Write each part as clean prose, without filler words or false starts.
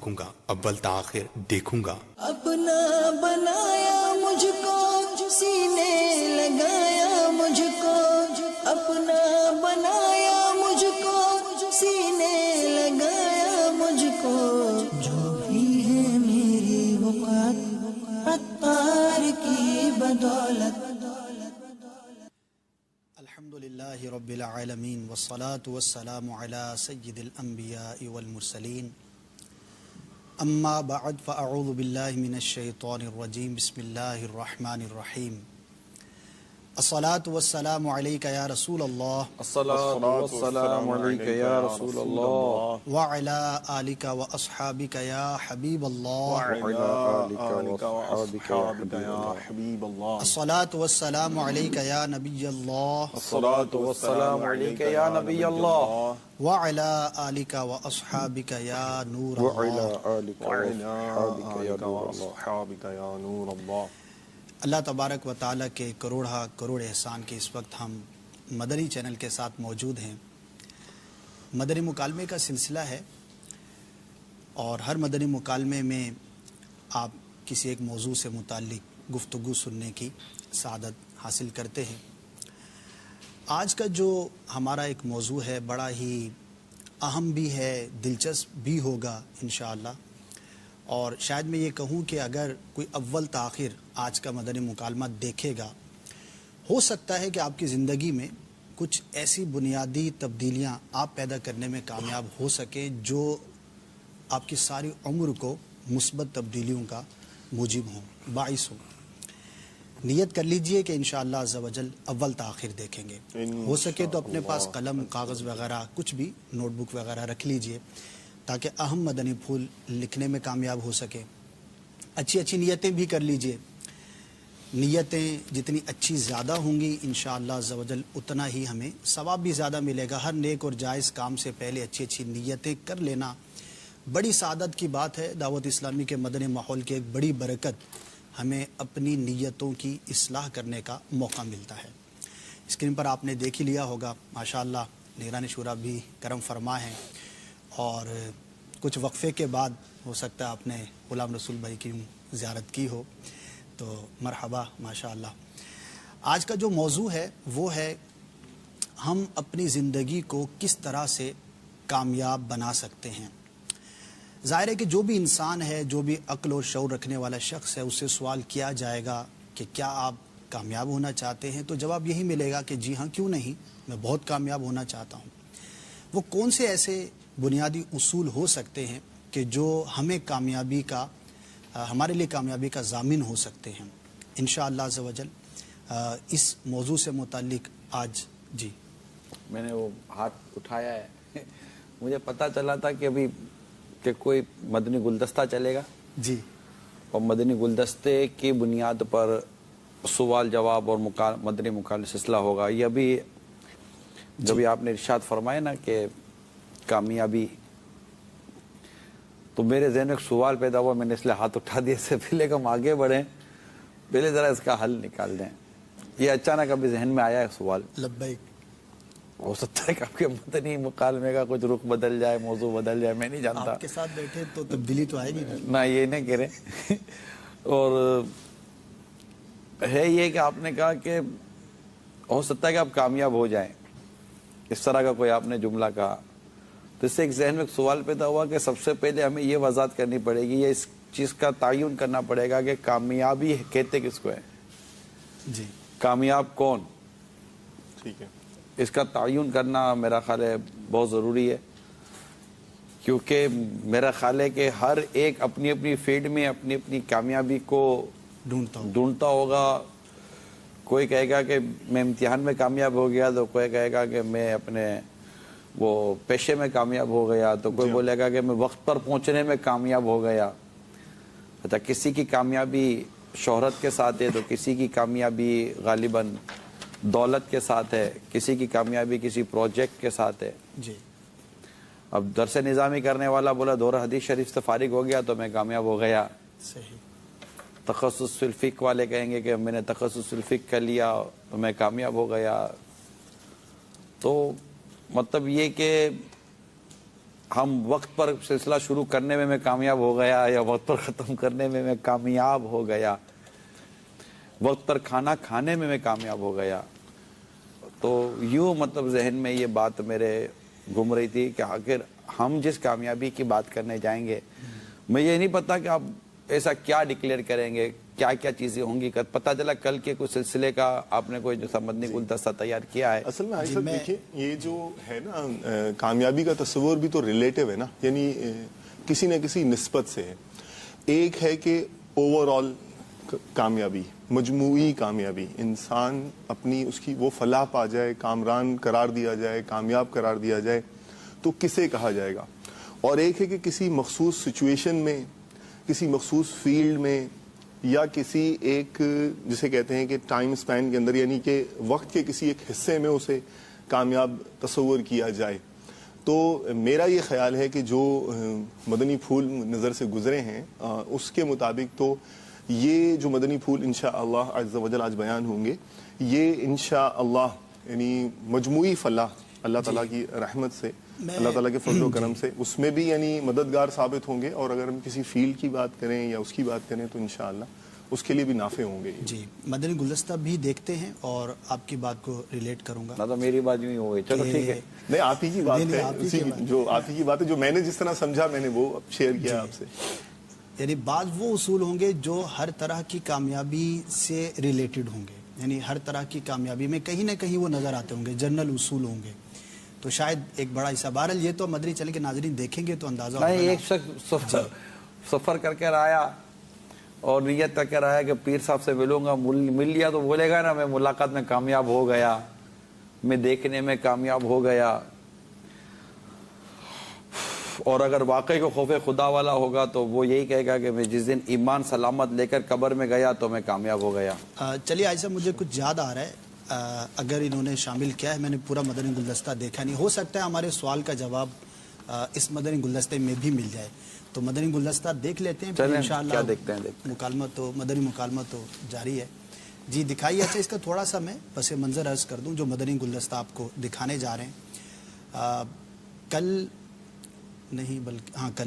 آنکوں گا، اول تاخیر دیکھوں گا۔ اپنا بنایا مجھ کو، سینے لگایا مجھ کو، اپنا بنایا مجھ کو، سینے لگایا مجھ کو، جو بھی ہے میری وقت عطار کی بدولت۔ الحمدللہ رب العالمین والصلاة والسلام علی سید الانبیاء والمرسلین، اما بعد فاعوذ باللہ من الشیطان الرجیم، بسم اللہ الرحمن الرحیم۔ الصلاة والسلام علیک یا رسول اللہ، الصلاة والسلام علیک یا رسول اللہ، وعلی آلک واصحابک یا حبیب اللہ، وعلی آلک واصحابک یا حبیب اللہ، الصلاة والسلام علیک یا نبی اللہ، الصلاة والسلام علیک یا نبی اللہ، وعلی آلک واصحابک یا نور اللہ، وعلی آلک واصحابک یا نور اللہ۔ اللہ تبارک و تعالیٰ کے کروڑہ کروڑ احسان کے اس وقت ہم مدنی چینل کے ساتھ موجود ہیں۔ مدنی مکالمے کا سلسلہ ہے اور ہر مدنی مکالمے میں آپ کسی ایک موضوع سے متعلق گفتگو سننے کی سعادت حاصل کرتے ہیں۔ آج کا جو ہمارا ایک موضوع ہے بڑا ہی اہم بھی ہے، دلچسپ بھی ہوگا انشاءاللہ، اور شاید میں یہ کہوں کہ اگر کوئی اول تاخیر آج کا مدنی مکالمہ دیکھے گا، ہو سکتا ہے کہ آپ کی زندگی میں کچھ ایسی بنیادی تبدیلیاں آپ پیدا کرنے میں کامیاب ہو سکیں جو آپ کی ساری عمر کو مثبت تبدیلیوں کا موجب ہوں، باعث ہوں۔ نیت کر لیجئے کہ انشاءاللہ عز و جل اول تاخیر دیکھیں گے۔ ہو سکے تو اپنے پاس قلم کاغذ وغیرہ کچھ بھی نوٹ بک وغیرہ رکھ لیجئے تاکہ اہم مدنی پھول لکھنے میں کامیاب ہو سکے۔ اچھی اچھی نیتیں بھی کر لیجئے، نیتیں جتنی اچھی زیادہ ہوں گی انشاءاللہ عز و جل اتنا ہی ہمیں ثواب بھی زیادہ ملے گا۔ ہر نیک اور جائز کام سے پہلے اچھی اچھی نیتیں کر لینا بڑی سعادت کی بات ہے۔ دعوت اسلامی کے مدنی ماحول کی ایک بڑی برکت ہمیں اپنی نیتوں کی اصلاح کرنے کا موقع ملتا ہے۔ اسکرین پر آپ نے دیکھ ہی لیا ہوگا ماشاءاللہ نگران شورا بھی کرم فرما ہے، اور کچھ وقفے کے بعد ہو سکتا ہے آپ نے غلام رسول بھائی کی زیارت کی ہو، تو مرحبا ماشاءاللہ۔ آج کا جو موضوع ہے وہ ہے ہم اپنی زندگی کو کس طرح سے کامیاب بنا سکتے ہیں۔ ظاہر ہے کہ جو بھی انسان ہے، جو بھی عقل اور شعور رکھنے والا شخص ہے، اس سے سوال کیا جائے گا کہ کیا آپ کامیاب ہونا چاہتے ہیں، تو جواب یہی ملے گا کہ جی ہاں، کیوں نہیں، میں بہت کامیاب ہونا چاہتا ہوں۔ وہ کون سے ایسے بنیادی اصول ہو سکتے ہیں کہ جو ہمیں کامیابی کا، ہمارے لیے کامیابی کا ضامن ہو سکتے ہیں؟ انشاءاللہ عز و جل اس موضوع سے متعلق آج جی میں نے وہ ہاتھ اٹھایا ہے، مجھے پتا چلا تھا کہ ابھی کہ کوئی مدنی گلدستہ چلے گا جی، اور مدنی گلدستے کی بنیاد پر سوال جواب اور مدنی مکالمہ سلسلہ ہوگا۔ یہ ابھی جب آپ نے ارشاد فرمایا نا کہ کامیابی، تو میرے ذہن میں ایک سوال پیدا ہوا، میں نے اس لیے ہاتھ اٹھا دیا۔ اس سے پہلے کہ ہم آگے بڑھیں، پہلے ذرا اس کا حل نکال دیں۔ یہ اچانک ابھی ذہن میں آیا ہے سوال۔ لبیک۔ ہو سکتا ہے کہ آپ کے مدنی مکالمے کا کچھ رخ بدل جائے، موضوع بدل جائے، میں نہیں جانتا۔ آپ کے ساتھ بیٹھے تو تبدیلی تو آئے گی نہ یہ نہیں کہہ رہے۔ اور ہے یہ کہ آپ نے کہا کہ ہو سکتا ہے کہ آپ کامیاب ہو جائیں، اس طرح کا کوئی آپ نے جملہ کہا، تو اس سے ایک ذہن میں ایک سوال پیدا ہوا کہ سب سے پہلے ہمیں یہ وضاحت کرنی پڑے گی، یا اس چیز کا تعین کرنا پڑے گا کہ کامیابی کہتے کس کو ہے، جی، کامیاب کون؟ ٹھیک ہے، اس کا تعین کرنا میرا خیال ہے بہت ضروری ہے، کیونکہ میرا خیال ہے کہ ہر ایک اپنی اپنی فیلڈ میں اپنی اپنی کامیابی کو ڈھونڈتا ہوگا۔ کوئی کہے گا کہ میں امتحان میں کامیاب ہو گیا، تو کوئی کہے گا کہ میں اپنے وہ پیشے میں کامیاب ہو گیا، تو کوئی بولے گا کہ میں وقت پر پہنچنے میں کامیاب ہو گیا۔ اچھا، کسی کی کامیابی شہرت کے ساتھ ہے، تو کسی کی کامیابی غالباً دولت کے ساتھ ہے، کسی کی کامیابی کسی پروجیکٹ کے ساتھ ہے۔ جی، اب درس نظامی کرنے والا بولا دورہ حدیث شریف سے فارغ ہو گیا تو میں کامیاب ہو گیا۔ صحیح۔ تخصص فی الفقہ والے کہیں گے کہ میں نے تخصص فی الفقہ کر لیا تو میں کامیاب ہو گیا۔ تو مطلب یہ کہ ہم وقت پر سلسلہ شروع کرنے میں کامیاب ہو گیا یا وقت پر ختم کرنے میں کامیاب ہو گیا، وقت پر کھانا کھانے میں کامیاب ہو گیا. تو یوں مطلب ذہن میں یہ بات میرے گھوم رہی تھی کہ آخر ہم جس کامیابی کی بات کرنے جائیں گے، میں یہ نہیں پتا کہ آپ ایسا کیا ڈکلیئر کریں گے، کیا کیا چیزیں ہوں گی. پتہ چلا کل کے کچھ سلسلے کا آپ نے کوئی جو مدنی گلدستہ تیار کیا ہے. اصل میں عائشہ دیکھیں یہ جو ہے نا کامیابی کا تصور بھی تو ریلیٹیو ہے نا، یعنی کسی نہ کسی نسبت سے ہے. ایک ہے کہ اوور آل کامیابی، مجموعی کامیابی، انسان اپنی اس کی وہ فلاح پا جائے، کامران قرار دیا جائے، کامیاب قرار دیا جائے تو کسے کہا جائے گا. اور ایک ہے کہ کسی مخصوص سچویشن میں، کسی مخصوص فیلڈ میں، یا کسی ایک جسے کہتے ہیں کہ ٹائم سپین کے اندر، یعنی کہ وقت کے کسی ایک حصے میں اسے کامیاب تصور کیا جائے. تو میرا یہ خیال ہے کہ جو مدنی پھول نظر سے گزرے ہیں اس کے مطابق تو یہ جو مدنی پھول انشاءاللہ عز و جل آج بیان ہوں گے، یہ انشاءاللہ یعنی مجموعی فلاح اللہ تعالیٰ کی رحمت سے، اللہ تعالیٰ کے فضل و کرم سے اس میں بھی یعنی مددگار ثابت ہوں گے. اور اگر ہم کسی فیلڈ کی بات کریں یا اس کی بات کریں تو انشاءاللہ اس کے لیے بھی نافع ہوں گے. جی مدنی گلدستہ بھی دیکھتے ہیں اور آپ کی بات کو ریلیٹ کروں گا. تو میری بات یوں ہی ہو گئی. چلو ٹھیک ہے. نہیں آپ ہی کی بات ہے، جو آپ ہی کی بات ہے، جو میں نے جس طرح سمجھا میں نے وہ شیئر کیا آپ سے. یعنی بعض وہ اصول ہوں گے جو ہر طرح کی کامیابی سے ریلیٹڈ ہوں گے، یعنی ہر طرح کی کامیابی میں کہیں نہ کہیں وہ نظر آتے ہوں گے، جنرل اصول ہوں گے. تو شاید ایک بڑا حصہ بہرحال یہ تو مدنی چینل کے ناظرین دیکھیں گے تو اندازہ ہوگا. نہیں، ایک شخص سفر کر کے آیا اور نیت کر کے آیا کہ پیر صاحب سے ملوں گا، مل لیا تو بولے گا نا میں ملاقات میں کامیاب ہو گیا، میں دیکھنے میں کامیاب ہو گیا. اور اگر واقعی کو خوف خدا والا ہوگا تو وہ یہی کہے گا کہ میں جس دن ایمان سلامت لے کر قبر میں گیا تو میں کامیاب ہو گیا. چلیے عائشہ مجھے کچھ یاد آ رہا ہے، اگر انہوں نے شامل کیا ہے، میں نے پورا مدنی گلدستہ دیکھا نہیں، ہو سکتا ہے ہمارے سوال کا جواب اس مدنی گلدستے میں بھی مل جائے. تو مدنی گلدستہ دیکھ لیتے ہیں، پھر انشاءاللہ کیا دیکھتے ہیں. مکالمہ تو مدنی مکالمہ تو جاری ہے. جی دکھائیے. اچھا اس کا تھوڑا سا میں پس منظر عرض کر دوں جو مدنی گلدستہ آپ کو دکھانے جا رہے ہیں. کل نہیں بلکہ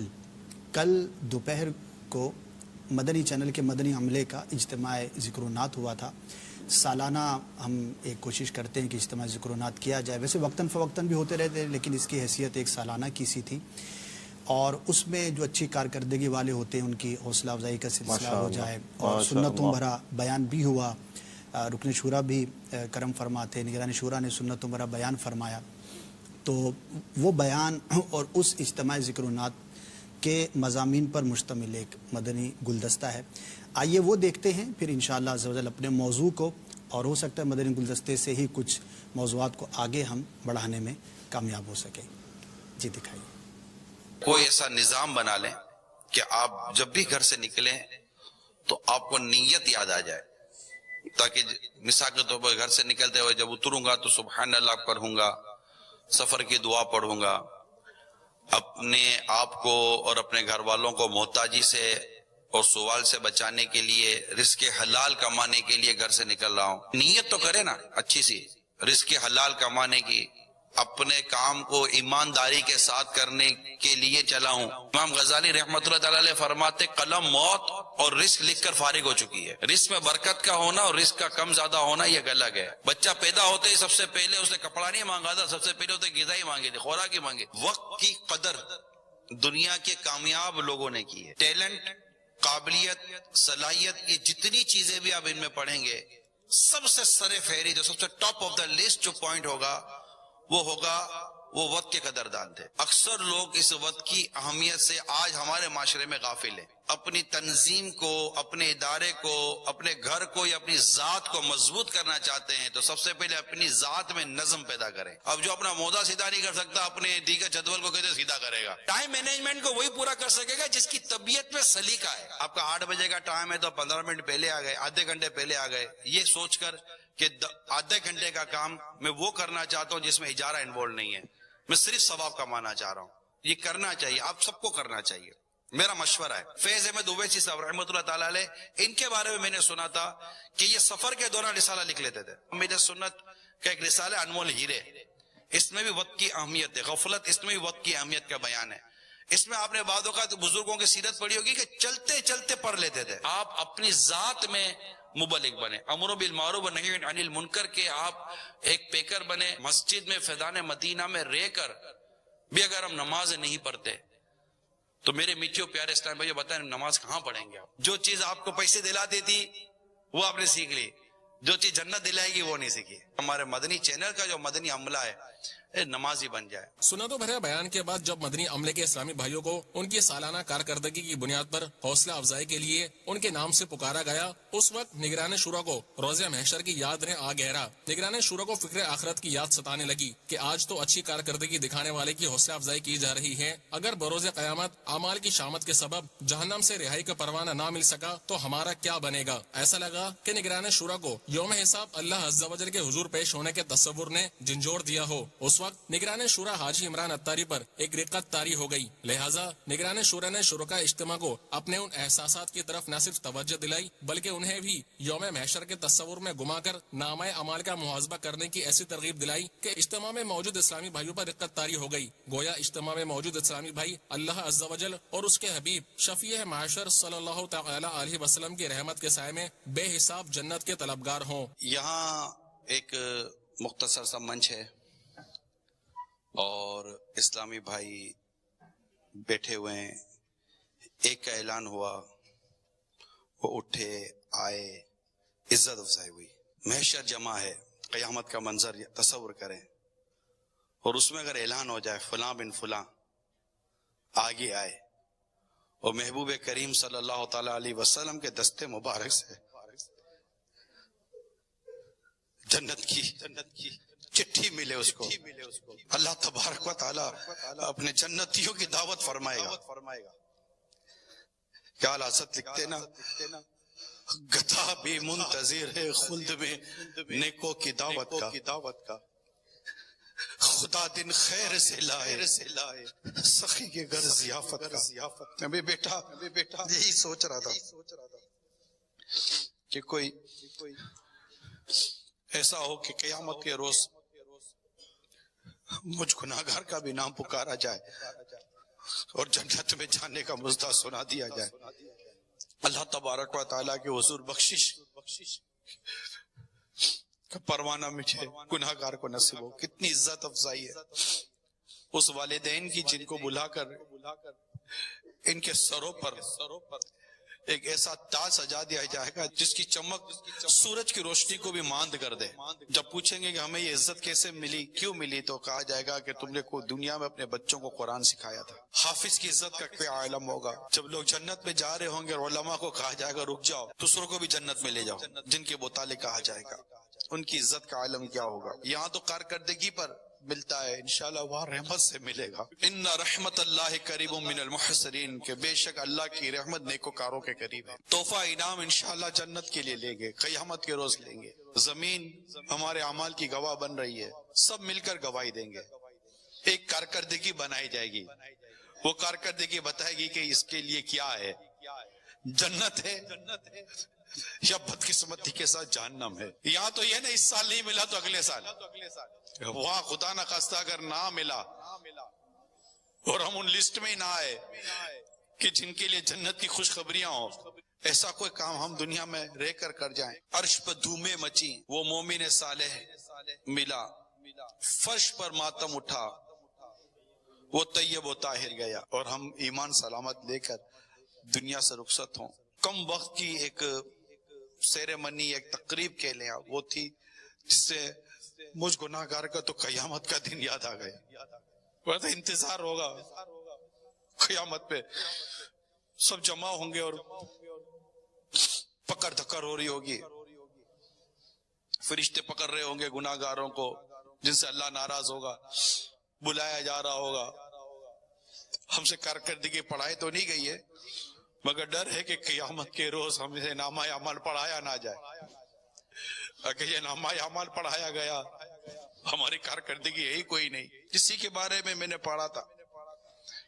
کل دوپہر کو مدنی چینل کے مدنی عملے کا اجتماع ذکر و نعت ہوا تھا. سالانہ ہم ایک کوشش کرتے ہیں کہ اجتماع ذکر و نعت کیا جائے، ویسے وقتاً فوقتاً بھی ہوتے رہتے ہیں لیکن اس کی حیثیت ایک سالانہ کی سی تھی. اور اس میں جو اچھی کارکردگی والے ہوتے ہیں ان کی حوصلہ افزائی کا سلسلہ ہو جائے اور سنتوں بھرا بیان بھی ہوا. رکن شورا بھی کرم فرماتے، نگران شورا نے سنتوں بھرا بیان فرمایا. تو وہ بیان اور اس اجتماع ذکر و نعت کے مضامین پر مشتمل ایک مدنی گلدستہ ہے. آئیے وہ دیکھتے ہیں، پھر انشاءاللہ عز و جل اپنے موضوع کو، اور ہو سکتا ہے مدنی گلدستے سے ہی کچھ موضوعات کو آگے ہم بڑھانے میں کامیاب ہو سکیں. جی دکھائیے. کوئی ایسا نظام بنا لیں کہ آپ جب بھی گھر سے نکلیں تو آپ کو نیت یاد آ جائے، تاکہ مثال کے طور پر گھر سے نکلتے ہوئے جب اتروں گا تو سبحان اللہ پڑھوں گا، سفر کی دعا پڑھوں گا، اپنے آپ کو اور اپنے گھر والوں کو محتاجی سے اور سوال سے بچانے کے لیے، رزق حلال کمانے کے لیے گھر سے نکل رہا ہوں. نیت تو کرے نا اچھی سی، رزق حلال کمانے کی، اپنے کام کو ایمانداری کے ساتھ کرنے کے لیے چلا ہوں. امام غزالی رحمۃ اللہ تعالی علیہ فرماتے قلم موت اور رزق لکھ کر فارغ ہو چکی ہے. رزق میں برکت کا ہونا اور رزق کا کم زیادہ ہونا یہ الگ ہے. بچہ پیدا ہوتے ہی سب سے پہلے اس نے کپڑا نہیں مانگا تھا، سب سے پہلے اس نے غذا ہی مانگی تھی، خوراک ہی مانگی. وقت کی قدر دنیا کے کامیاب لوگوں نے کی ہے. ٹیلنٹ، قابلیت، صلاحیت، یہ جتنی چیزیں بھی آپ ان میں پڑھیں گے، سب سے سر فہری جو سب سے ٹاپ آف دا لسٹ جو پوائنٹ ہوگا وہ ہوگا وہ وقت کے قدردان تھے. اکثر لوگ اس وقت کی اہمیت سے آج ہمارے معاشرے میں غافل ہیں. اپنی تنظیم کو، اپنے ادارے کو، اپنے گھر کو یا اپنی ذات کو مضبوط کرنا چاہتے ہیں تو سب سے پہلے اپنی ذات میں نظم پیدا کریں. اب جو اپنا موضع سیدھا نہیں کر سکتا اپنے دیگر جدول کو کہتے سیدھا کرے گا. ٹائم مینجمنٹ کو وہی پورا کر سکے گا جس کی طبیعت میں سلیقہ ہے. آپ کا 8 بجے کا ٹائم ہے تو 15 منٹ پہلے آ گئے، آدھے گھنٹے پہلے آ گئے، یہ سوچ کر کہ آدھے گھنٹے کا کام میں وہ کرنا چاہتا ہوں جس میں اجارہ انوالو نہیں ہے، میں صرف ثواب کمانا چاہ رہا ہوں. یہ کرنا چاہیے، آپ سب کو کرنا چاہیے، میرا مشورہ ہے. فیض احمد اویسی صاحب رحمۃ اللہ تعالی علیہ، ان کے بارے میں نے سنا تھا کہ یہ سفر کے دوران رسالہ لکھ لیتے تھے. میرے سنت کا ایک رسالہ انمول ہیرے، اس میں بھی وقت کی اہمیت ہے. غفلت اس میں بھی وقت کی اہمیت کا بیان ہے. اس میں آپ نے بعض اوقات بزرگوں کی سیرت پڑھی ہوگی کہ چلتے چلتے پڑھ لیتے تھے. آپ اپنی ذات میں مبلغ بنے, امر بالمعروف و نہی عن المنکر کے آپ ایک پیکر بنے. مسجد میں فیضان مدینہ میں رہ کر بھی اگر ہم نماز نہیں پڑھتے تو میرے میٹھیوں پیارے اسلام بھائیو بتائیں نماز کہاں پڑھیں گے آپ؟ جو چیز آپ کو پیسے دلا دیتی وہ آپ نے سیکھ لی, جو چیز جنت دلائے گی وہ نہیں سیکھی. ہمارے مدنی چینل کا جو مدنی عملہ ہے نمازی بن جائے. سنتوں بھرے بیان کے بعد جب مدنی عملے کے اسلامی بھائیوں کو ان کی سالانہ کارکردگی کی بنیاد پر حوصلہ افزائی کے لیے ان کے نام سے پکارا گیا, اس وقت نگران شورا کو روز محشر کی یاد نے آ گہرا. نگران شورا کو فکر آخرت کی یاد ستانے لگی کہ آج تو اچھی کارکردگی دکھانے والے کی حوصلہ افزائی کی جا رہی ہے, اگر بروز قیامت اعمال کی شامت کے سبب جہنم سے رہائی کا پروانہ نہ مل سکا تو ہمارا کیا بنے گا. ایسا لگا کہ نگران شورا کو یوم حساب اللہ عز و جل کے حضور پیش ہونے کے تصور نے جھنجھوڑ دیا ہو. اس وقت نگران شورا حاجی عمران اتاری پر ایک رقت طاری ہو گئی, لہٰذا نگران شورا نے شرکاء اجتماع کو اپنے ان احساسات کی طرف نہ صرف توجہ دلائی بلکہ انہیں بھی یوم محشر کے تصور میں گما کر نامہ اعمال کا محاسبہ کرنے کی ایسی ترغیب دلائی کہ اجتماع میں موجود اسلامی بھائیوں پر رقت طاری ہو گئی. گویا اجتماع میں موجود اسلامی بھائی اللہ عز و جل اور اس کے حبیب شفیع معاشر صلی اللہ تعالی علیہ وسلم کی رحمت کے سائے میں بے حساب جنت کے طلبگار ہوں. یہاں ایک مختصر سا منچ ہے اور اسلامی بھائی بیٹھے ہوئے ہیں. ایک کا اعلان ہوا, وہ اٹھے آئے, عزت افزائی ہوئی. محشر جمع ہے, قیامت کا منظر تصور کریں اور اس میں اگر اعلان ہو جائے فلاں بن فلاں آگے آئے اور محبوب کریم صلی اللہ تعالی علیہ وسلم کے دستے مبارک سے جنت کی چٹھی ملے اس کو, اللہ تبارک و تعالی اپنے جنتیوں کی دعوت فرمائے گا. کیا لازت لکھتے نا, گدھا بھی منتظر ہے خلد میں نیکوں کی دعوت کا, خدا دن خیر سے لائے سخی کے گھر ضیافت کا. میں بیٹا یہی سوچ رہا تھا کہ کوئی ایسا ہو کہ قیامت کے روز مجھ گناہگار کا بھی نام پکارا جائے اور جنت میں جانے کا مژدہ سنا دیا جائے. اللہ تبارک و تعالیٰ کے حضور بخشش کا پروانہ مٹھے, گناہگار کو نصیب ہو. کتنی عزت افزائی ہے اس والدین کی جن کو بلا کر ان کے سروں پر ایک ایسا تاج سجا دیا جائے گا جس کی چمک سورج کی روشنی کو بھی ماند کر دے. جب پوچھیں گے کہ ہمیں یہ عزت کیسے ملی, کیوں ملی, تو کہا جائے گا کہ تم نے کو دنیا میں اپنے بچوں کو قرآن سکھایا تھا. حافظ کی عزت کا کیا عالم ہوگا جب لوگ جنت میں جا رہے ہوں گے اور علماء کو کہا جائے گا رک جاؤ, دوسروں کو بھی جنت میں لے جاؤ, جن کے متعلق کہا جائے گا. ان کی عزت کا عالم کیا ہوگا. یہاں تو کارکردگی پر ملتا ہے, انشاءاللہ وہاں رحمت سے ملے گا. ان رحمت اللہ قریب من المحسنین, کہ بے شک اللہ کی رحمت نیکوکاروں کے قریب ہے. تحفہ انعام انشاءاللہ جنت کے لیے لیں گے, قیامت کے روز لیں گے. زمین ہمارے اعمال کی گواہ بن رہی ہے, سب مل کر گواہی دیں گے. ایک کارکردگی بنائی جائے گی, وہ کارکردگی بتائے گی کہ اس کے لیے کیا ہے, جنت ہے یا بدقسمتی کے ساتھ جہنم ہے. یہاں تو یہ نا اس سال نہیں ملا تو اگلے سال, وہاں خدا نہ خواستہ اگر نہ ملا اور ہم ان لسٹ میں ہی نہ آئے کہ جن کے لیے جنت کی خوشخبریاں ہوں, ایسا کوئی کام ہم دنیا میں رہ کر جائیں. عرش پر دھومیں مچی, وہ مومن صالح ملا, فرش پر ماتم اٹھا, وہ طیب و طاہر گیا, اور ہم ایمان سلامت لے کر دنیا سے رخصت ہوں. کم وقت کی ایک سیرمنی, ایک تقریب کہہ لیں, وہ تھی جس سے مجھ گناہگار کا تو قیامت کا دن یاد آ گیا. بہت انتظار ہوگا قیامت پہ, سب جمع ہوں گے اور پکڑ دھکڑ ہو رہی ہوگی, فرشتے پکڑ رہے ہوں گے گناہگاروں کو جن سے اللہ ناراض ہوگا, بلایا جا رہا ہوگا. ہم سے کارکردگی پڑھائی تو نہیں گئی ہے, مگر ڈر ہے کہ قیامت کے روز ہم سے نامہ اعمال پڑھایا نہ جائے. اگر یہ نامہ اعمال پڑھایا گیا, ہماری کارکردگی ہے ہی کوئی نہیں. کسی کے بارے میں نے پڑھا تھا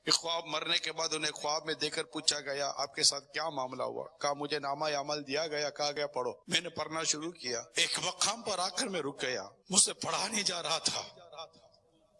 کہ خواب مرنے کے بعد انہیں خواب میں دے کر پوچھا گیا آپ کے ساتھ کیا معاملہ ہوا, کہا مجھے نامہ اعمال دیا گیا, کہا گیا پڑھو. میں نے پڑھنا شروع کیا, ایک مقام پر آ کر میں رک گیا, مجھ سے پڑھا نہیں جا رہا تھا.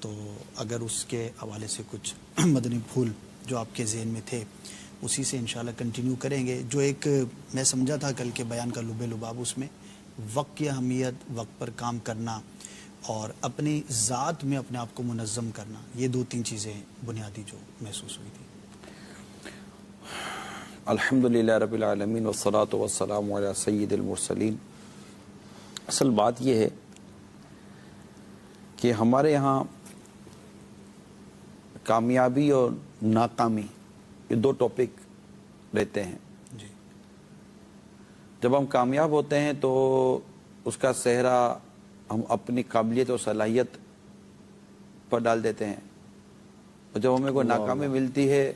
تو اگر اس کے حوالے سے کچھ مدنی پھول جو آپ کے ذہن میں تھے اسی سے انشاءاللہ کنٹینیو کریں گے. جو ایک میں سمجھا تھا کل کے بیان کا لب لباب اس میں وقت کی اہمیت، وقت پر کام کرنا اور اپنی ذات میں اپنے آپ کو منظم کرنا، یہ 2-3 چیزیں بنیادی جو محسوس ہوئی تھی. الحمدللہ رب العالمین والصلاة والسلام علی سید المرسلین. اصل بات یہ ہے کہ ہمارے یہاں کامیابی اور ناکامی یہ 2 ٹاپک رہتے ہیں. جب ہم کامیاب ہوتے ہیں تو اس کا سہرا ہم اپنی قابلیت اور صلاحیت پر ڈال دیتے ہیں، اور جب ہمیں کوئی ناکامی ملتی ہے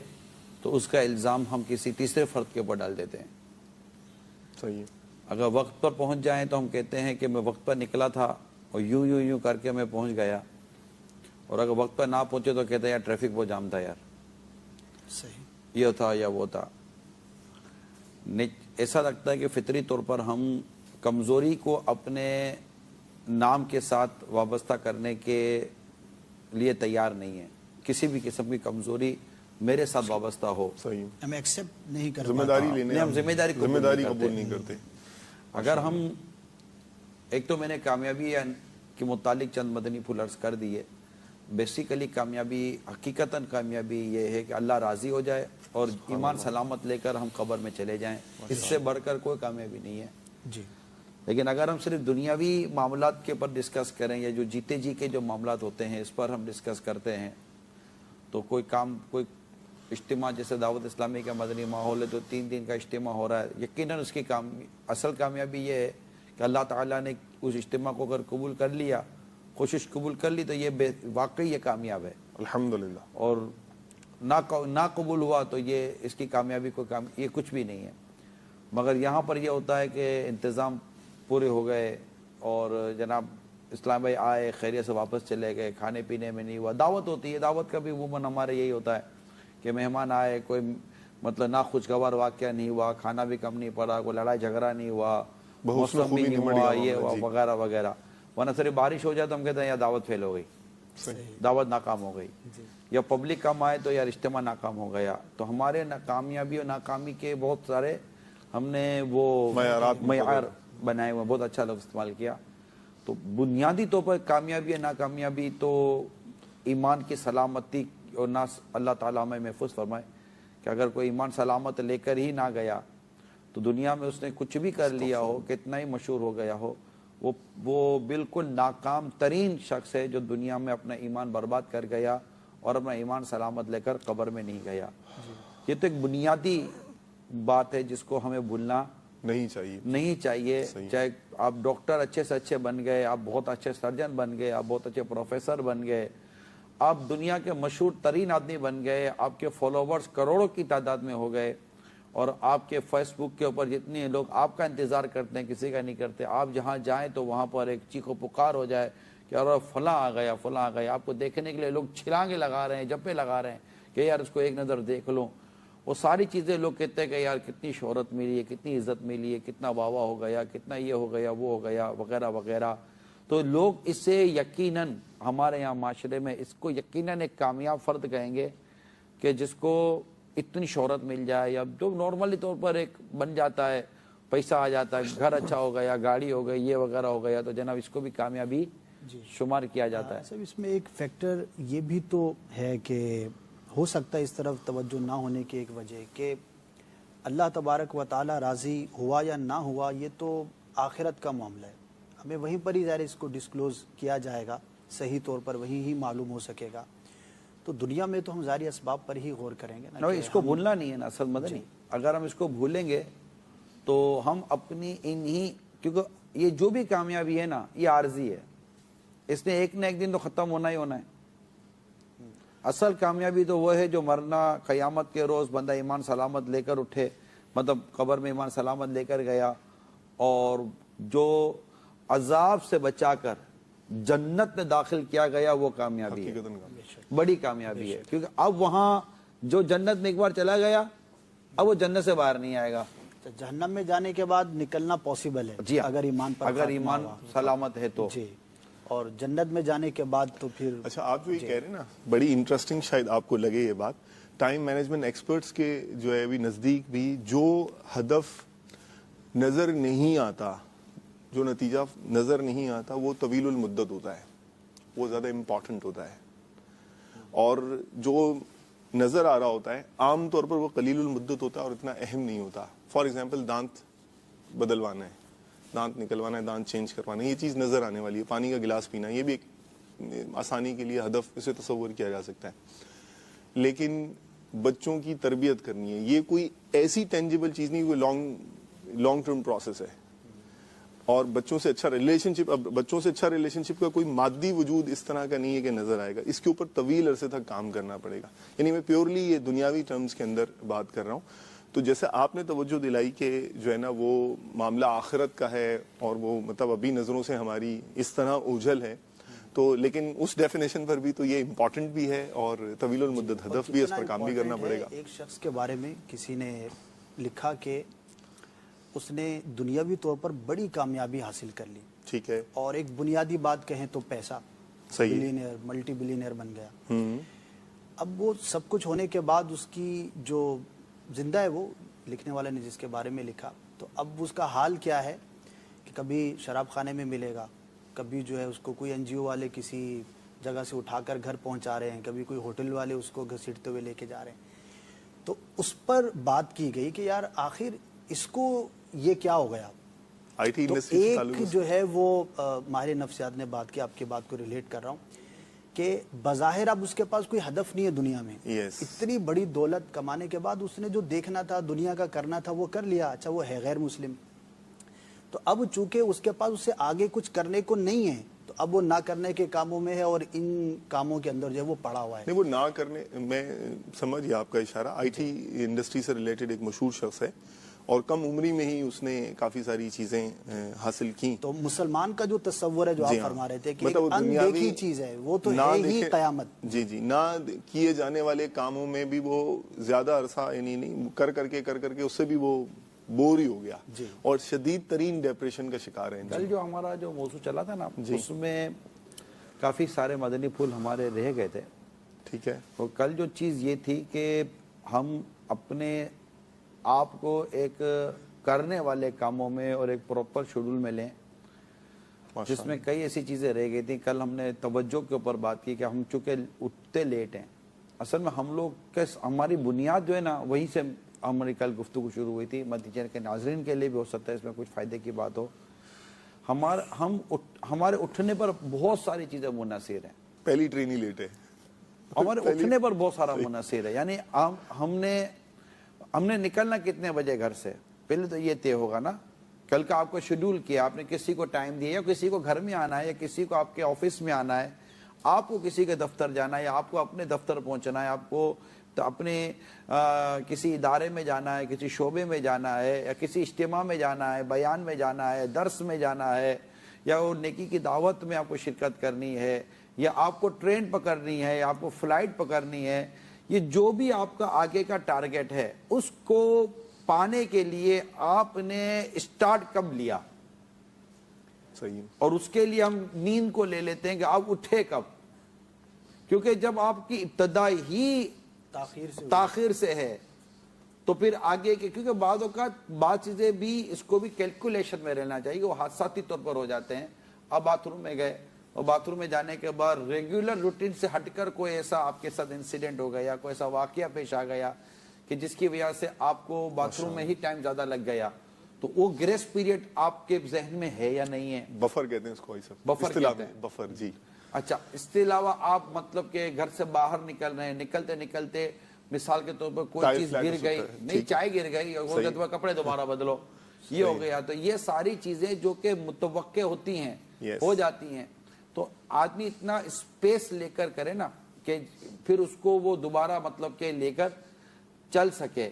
تو اس کا الزام ہم کسی تیسرے فرد کے اوپر ڈال دیتے ہیں. صحیح ہے. اگر وقت پر پہنچ جائیں تو ہم کہتے ہیں کہ میں وقت پر نکلا تھا اور یوں کر کے میں پہنچ گیا، اور اگر وقت پر نہ پہنچے تو کہتے ہیں یار ٹریفک بہت جام تھا، یار صحیح یہ تھا یا وہ تھا. ایسا لگتا ہے کہ فطری طور پر ہم کمزوری کو اپنے نام کے ساتھ وابستہ کرنے کے لیے تیار نہیں ہیں. کسی بھی قسم کی کمزوری میرے ساتھ وابستہ ہو، صحیح، ہم ایکسیپٹ نہیں کرتے، ذمہ داری لینے، ہم ذمہ داری قبول نہیں کرتے. اگر ہم ایک تو میں نے کامیابی کے متعلق چند مدنی پھول عرض کر دیے. بیسیکلی کامیابی، حقیقتاً کامیابی یہ ہے کہ اللہ راضی ہو جائے اور ایمان سلامت لے کر ہم قبر میں چلے جائیں. اس سے بڑھ کر کوئی کامیابی نہیں ہے. جی. لیکن اگر ہم صرف دنیاوی معاملات کے اوپر ڈسکس کریں یا جو جیتے جی کے جو معاملات ہوتے ہیں اس پر ہم ڈسکس کرتے ہیں تو کوئی اجتماع جیسے دعوت اسلامی کا مدنی ماحول ہے تو 3 دن کا اجتماع ہو رہا ہے، یقیناً اس کی اصل کامیابی یہ ہے کہ اللہ تعالیٰ نے اس اجتماع کو اگر قبول کر لیا، کوشش قبول کر لی تو یہ واقعی یہ کامیاب ہے الحمدللہ. اور نہ قبول ہوا تو یہ اس کی کامیابی یہ کچھ بھی نہیں ہے. مگر یہاں پر یہ ہوتا ہے کہ انتظام پورے ہو گئے اور جناب اسلام بھائی آئے خیریت سے واپس چلے گئے، کھانے پینے میں نہیں ہوا. دعوت ہوتی ہے، دعوت کا بھی عموماً ہمارے یہی ہوتا ہے کہ مہمان آئے، کوئی مطلب نہ خوشگوار واقعہ نہیں ہوا، کھانا بھی کم نہیں پڑا، کوئی لڑائی جھگڑا نہیں ہوا، موسم بھی نہیں ہوا، یہ ہوا وغیرہ وغیرہ. ورنہ صرف بارش ہو جائے تو ہم کہتے ہیں یا دعوت فیل ہو گئی، دعوت ناکام ہو گئی، یا پبلک کم آئے تو یار اجتماع ناکام ہو گیا. تو ہمارے کامیابی اور ناکامی کے بہت سارے ہم نے وہ معیار بنائے ہوئے، بہت اچھا لفظ استعمال کیا. تو بنیادی طور پر کامیابی یا ناکامیابی تو ایمان کی سلامتی اور نہ اللہ تعالیٰ ہمیں محفوظ فرمائے کہ اگر کوئی ایمان سلامت لے کر ہی نہ گیا تو دنیا میں اس نے کچھ بھی کر لیا ہو، کتنا ہی مشہور ہو گیا ہو، وہ بالکل ناکام ترین شخص ہے جو دنیا میں اپنا ایمان برباد کر گیا اور اپنا ایمان سلامت لے کر قبر میں نہیں گیا. یہ تو ایک بنیادی بات ہے جس کو ہمیں بھولنا نہیں چاہیے. چاہے آپ ڈاکٹر اچھے سے اچھے بن گئے، آپ بہت اچھے سرجن بن گئے، آپ بہت اچھے پروفیسر بن گئے، آپ دنیا کے مشہور ترین آدمی بن گئے، آپ کے فالوورز کروڑوں کی تعداد میں ہو گئے اور آپ کے فیس بک کے اوپر جتنے لوگ آپ کا انتظار کرتے ہیں کسی کا نہیں کرتے. آپ جہاں جائیں تو وہاں پر ایک چیخ و پکار ہو جائے کہ اور فلاں آ گیا فلاں آ گیا. آپ کو دیکھنے کے لیے لوگ چھلانگیں لگا رہے ہیں، جپے لگا رہے ہیں کہ یار اس کو ایک نظر دیکھ لو. وہ ساری چیزیں لوگ کہتے ہیں کہ یار کتنی شہرت ملی ہے، کتنی عزت ملی ہے، کتنا واہ واہ ہو گیا، کتنا یہ ہو گیا وہ ہو گیا وغیرہ وغیرہ. تو لوگ اس سے یقیناً ہمارے یہاں معاشرے میں اس کو یقیناً ایک کامیاب فرد کہیں گے کہ جس کو اتنی شہرت مل جائے یا جو نارملی طور پر ایک بن جاتا ہے، پیسہ آ جاتا ہے، گھر اچھا ہو گیا، گاڑی ہو گئی، یہ وغیرہ ہو گیا، تو جناب اس کو بھی کامیابی شمار کیا جاتا ہے. صاحب اس میں ایک فیکٹر یہ بھی تو ہے کہ ہو سکتا ہے اس طرف توجہ نہ ہونے کی ایک وجہ کہ اللہ تبارک و تعالی راضی ہوا یا نہ ہوا یہ تو آخرت کا معاملہ ہے. ہمیں وہیں پر ہی ظاہر اس کو ڈسکلوز کیا جائے گا، صحیح طور پر وہیں ہی معلوم ہو سکے گا. تو دنیا میں تو ہم ظاہری اسباب پر ہی غور کریں گے نا. اس کو بھولنا نہیں ہے نا اصل مدنی. اگر ہم اس کو بھولیں گے تو ہم اپنی کیونکہ یہ جو بھی کامیابی ہے نا یہ عارضی ہے، اس نے ایک نہ ایک دن تو ختم ہونا ہی ہونا ہے. اصل کامیابی تو وہ ہے جو مرنا قیامت کے روز بندہ ایمان سلامت لے کر اٹھے، مطلب قبر میں ایمان سلامت لے کر گیا اور جو عذاب سے بچا کر جنت میں داخل کیا گیا، وہ کامیابی ہے، بڑی کامیابی ہے. کیونکہ اب وہاں جو جنت میں ایک بار چلا گیا اب وہ جنت سے باہر نہیں آئے گا. جہنم میں جانے کے بعد نکلنا پاسبل ہے جی اگر ایمان پر اگر ایمان سلامت ہے تو. جی. اور جنت میں جانے کے بعد تو پھر اچھا آپ جو یہ کہہ رہے ہیں نا بڑی انٹرسٹنگ شاید آپ کو لگے یہ بات, ٹائم مینجمنٹ ایکسپرٹس کے جو ہے ابھی نزدیک بھی جو ہدف نظر نہیں آتا, جو نتیجہ نظر نہیں آتا وہ طویل المدت ہوتا ہے, وہ زیادہ امپورٹنٹ ہوتا ہے, اور جو نظر آ رہا ہوتا ہے عام طور پر وہ قلیل المدت ہوتا ہے اور اتنا اہم نہیں ہوتا. فار ایگزامپل دانت بدلوانا ہے, دانت نکلوانا ہے, دانت چینج کروانا ہے, یہ چیز نظر آنے والی ہے. پانی کا گلاس پینا, یہ بھی ایک آسانی کے لیے ہدف اسے تصور کیا جا سکتا ہے. لیکن بچوں کی تربیت کرنی ہے, یہ کوئی ایسی ٹینجیبل چیز نہیں, کوئی لانگ ٹرم پروسیس ہے. اور بچوں سے اچھا ریلیشن شپ, اب بچوں سے اچھا ریلیشن شپ کا کوئی مادی وجود اس طرح کا نہیں ہے کہ نظر آئے گا, اس کے اوپر طویل عرصے تک کام کرنا پڑے گا. یعنی میں پیورلی یہ دنیاوی ٹرمز کے اندر بات کر رہا ہوں. تو جیسے آپ نے توجہ دلائی کہ جو ہے نا وہ معاملہ آخرت کا ہے اور وہ مطلب ابھی نظروں سے ہماری اس طرح اوجھل ہے, تو لیکن اس ڈیفینیشن پر بھی تو یہ امپورٹنٹ بھی ہے اور طویل المدت ہدف بھی, اس پر کام بھی کرنا پڑے گا. ایک شخص کے بارے میں کسی نے لکھا کہ اس نے دنیاوی طور پر بڑی کامیابی حاصل کر لی, ٹھیک ہے, اور ایک بنیادی بات کہیں تو پیسہ, بلینئر ملٹی بلینئر بن گیا. اب وہ سب کچھ ہونے کے بعد اس کی جو زندہ ہے, وہ لکھنے والے نے جس کے بارے میں لکھا, تو اب اس کا حال کیا ہے کہ کبھی شراب خانے میں ملے گا, کبھی جو ہے اس کو کوئی این جی او والے کسی جگہ سے اٹھا کر گھر پہنچا رہے ہیں, کبھی کوئی ہوٹل والے اس کو گھسیٹتے ہوئے لے کے جا رہے ہیں. تو اس پر بات کی گئی کہ یار آخر اس کو یہ کیا ہو گیا. تو ایک جو ہے وہ ماہر نفسیات نے بات کی, آپ کی بات کو ریلیٹ کر رہا ہوں, کہ بظاہر اب اس کے پاس کوئی ہدف نہیں ہے دنیا میں. اتنی بڑی دولت کمانے کے بعد اس نے جو دیکھنا تھا, دنیا کا کرنا تھا, وہ کر لیا. اچھا وہ ہے غیر مسلم, تو اب چونکہ اس کے پاس اس سے آگے کچھ کرنے کو نہیں ہے, تو اب وہ نہ کرنے کے کاموں میں ہے اور ان کاموں کے اندر جو ہے وہ پڑا ہوا ہے. نہیں, وہ نہ کرنے, میں سمجھ گیا آپ کا اشارہ. آئی ٹی انڈسٹری سے ریلیٹڈ ایک مشہور شخص ہے اور کم عمری میں ہی اس نے کافی ساری چیزیں حاصل کی. تو مسلمان کا جو تصور ہے جو آپ فرما رہے تھے کہ ایک اندیکھی چیز ہے, وہ تو ہے ہی قیامت. جی جی, نہ کیے جانے والے کاموں میں بھی وہ زیادہ عرصہ یعنی نہیں کر کر کے اس سے بھی وہ بور ہی ہو گیا اور شدید ترین ڈپریشن کا شکار ہے. کل جو ہمارا جو موضوع چلا تھا نا, اس میں کافی سارے مدنی پھول ہمارے رہ گئے تھے. ٹھیک ہے, اور کل جو چیز یہ تھی کہ ہم اپنے آپ کو ایک کرنے والے کاموں میں اور ایک پروپر شیڈول میں لیں, جس میں کئی ایسی چیزیں رہ گئی تھیں. کل ہم نے توجہ کے اوپر بات کی کہ ہم چونکہ اٹھتے لیٹ ہیں, اصل میں ہم لوگ ہماری بنیاد جو ہے نا وہیں سے ہماری کل گفتگو شروع ہوئی تھی. مدنی کے ناظرین کے لیے بھی ہو سکتا ہے اس میں کچھ فائدے کی بات ہو. ہمارے اٹھنے پر بہت ساری چیزیں منحصر ہیں. پہلی ٹرین ہی لیٹ ہے, ہمارے اٹھنے پر بہت سارا منحصر ہے. یعنی ہم نے نکلنا کتنے بجے گھر سے, پہلے تو یہ طے ہوگا نا. کل کا آپ کو شیڈول کیا, آپ نے کسی کو ٹائم دیا, یا کسی کو گھر میں آنا ہے, یا کسی کو آپ کے آفس میں آنا ہے, آپ کو کسی کے دفتر جانا ہے, یا آپ کو اپنے دفتر پہنچنا ہے, آپ کو اپنے کسی ادارے میں جانا ہے, کسی شعبے میں جانا ہے, یا کسی اجتماع میں جانا ہے, بیان میں جانا ہے, درس میں جانا ہے, یا وہ نیکی کی دعوت میں آپ کو شرکت کرنی ہے, یا آپ کو ٹرین پکڑنی ہے, یا آپ کو فلائٹ پکڑنی ہے. یہ جو بھی آپ کا آگے کا ٹارگٹ ہے, اس کو پانے کے لیے آپ نے اسٹارٹ کب لیا, صحیح, اور اس کے لیے ہم نیند کو لے لیتے ہیں کہ آپ اٹھے کب. کیونکہ جب آپ کی ابتدا ہی تاخیر سے ہے تو پھر آگے کے, کیونکہ بعض اوقات بعض چیزیں بھی اس کو بھی کیلکولیشن میں رہنا چاہیے, وہ حادثاتی طور پر ہو جاتے ہیں. اب باتھ روم میں گئے, اور باتھ روم میں جانے کے بعد ریگولر روٹین سے ہٹ کر کوئی ایسا آپ کے ساتھ انسیڈنٹ ہو گیا, کوئی ایسا واقعہ پیش آ گیا کہ جس کی وجہ سے آپ کو باتھ روم میں ہی ٹائم زیادہ لگ گیا, تو وہ گریس پیریڈ آپ کے ذہن میں ہے یا نہیں ہے. بفر کہتے ہیں اس کو, بفر کہتے ہیں, بفر. جی اچھا, اس کے علاوہ آپ مطلب کہ گھر سے باہر نکل رہے ہیں, نکلتے نکلتے مثال کے طور پر کوئی چیز گر گئی, نہیں چائے گر گئی, کپڑے دوبارہ بدلو, یہ ہو گیا. تو یہ ساری چیزیں جو کہ متوقع ہوتی ہیں, ہو جاتی ہیں, تو آدمی اتنا اسپیس لے کر کرے نا کہ پھر اس کو وہ دوبارہ مطلب کہ لے کر چل سکے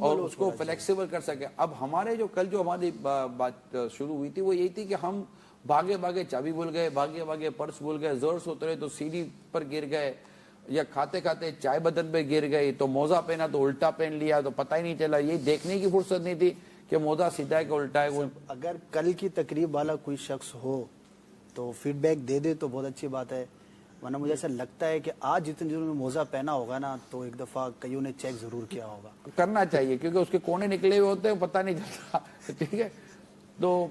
اور اس کو فلیکسیبل کر سکے. اب ہمارے جو کل جو ہماری بات شروع ہوئی تھی وہ یہی تھی کہ ہم بھاگے چابی بھول گئے, بھاگے پرس بھول گئے, زور سے اترے تو سیڑھی پر گر گئے, یا کھاتے چائے بدن پہ گر گئی, تو موزہ پہنا تو الٹا پہن لیا, تو پتہ ہی نہیں چلا. یہ دیکھنے کی فرصت نہیں تھی کہ موزہ سیدھا ہے کہ الٹا ہے. اگر کل کی تقریب والا کوئی شخص ہو تو فیڈ بیک دے دے تو بہت اچھی بات ہے، ورنہ مجھے ایسا لگتا ہے کہ آج جتنے دنوں میں موزہ پہنا ہوگا نا تو ایک دفعہ کئیوں نے چیک ضرور کیا ہوگا. کرنا چاہیے کیونکہ اس کے کونے نکلے ہوئے ہوتے ہیں پتہ نہیں چلتا. ٹھیک ہے، تو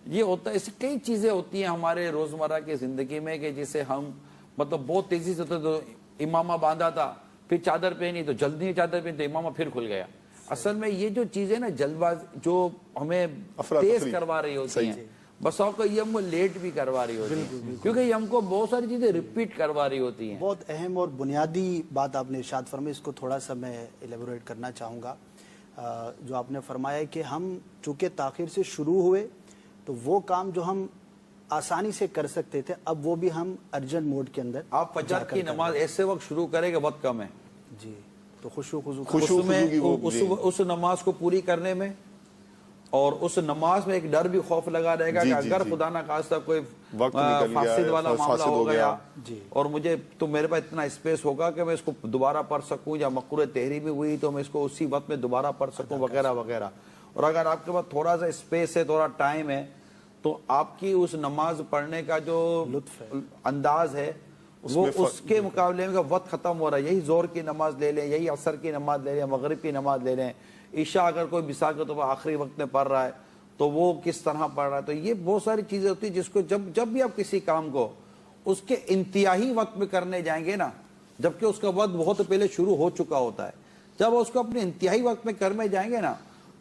یہ ہوتا ہے. ایسی کئی چیزیں ہوتی ہیں ہمارے روزمرہ کی زندگی میں کہ جسے ہم مطلب بہت تیزی سے تو امامہ باندھا تھا پھر چادر پہنی تو جلدی چادر پہنی تو امامہ پھر کھل گیا. اصل میں یہ جو چیزیں نا جلد باز جو ہمیں تیز کروا رہی ہوتی ہیں بس اوقات یہ ہم کو لیٹ بھی کروا رہی ہوتی ہیں کیونکہ یہ ہم کو بہت ساری چیزیں ریپیٹ کروا رہی ہوتی ہیں. بہت اہم اور بنیادی بات آپ نے ارشاد فرمائی، اس کو تھوڑا سا میں ایلیبوریٹ کرنا چاہوں گا. جو آپ نے فرمایا ہے کہ ہم چونکہ تاخیر سے شروع ہوئے تو وہ کام جو ہم آسانی سے کر سکتے تھے اب وہ بھی ہم ارجنٹ موڈ کے اندر آپ فجر کی نماز ایسے وقت شروع کریں کہ وقت کم ہے جی، تو خشوع اس نماز کو پوری کرنے میں اور اس نماز میں ایک ڈر بھی خوف لگا رہے گا کہ اگر خدا نہ خواستہ کوئی فاسد والا معاملہ ہو گیا اور مجھے تو میرے پاس اتنا اسپیس ہوگا کہ میں اس کو دوبارہ پڑھ سکوں یا مقروء تحریمی ہوئی تو میں اس کو اسی وقت میں دوبارہ پڑھ سکوں وغیرہ وغیرہ. اور اگر آپ کے پاس تھوڑا سا اسپیس ہے تھوڑا ٹائم ہے تو آپ کی اس نماز پڑھنے کا جو لطف انداز ہے وہ اس کے مقابلے میں وقت ختم ہو رہا ہے. یہی زور کی نماز لے لیں، یہی عصر کی نماز لے لیں، مغرب کی نماز لے لیں، عشاء اگر کوئی مثال کے طور پر آخری وقت میں پڑھ رہا ہے تو وہ کس طرح پڑھ رہا ہے. تو یہ بہت ساری چیزیں ہوتی ہیں جس کو جب بھی آپ کسی کام کو اس کے انتہائی وقت میں کرنے جائیں گے نا، جبکہ اس کا وقت بہت پہلے شروع ہو چکا ہوتا ہے، جب اس کو اپنے انتہائی وقت میں کرنے جائیں گے نا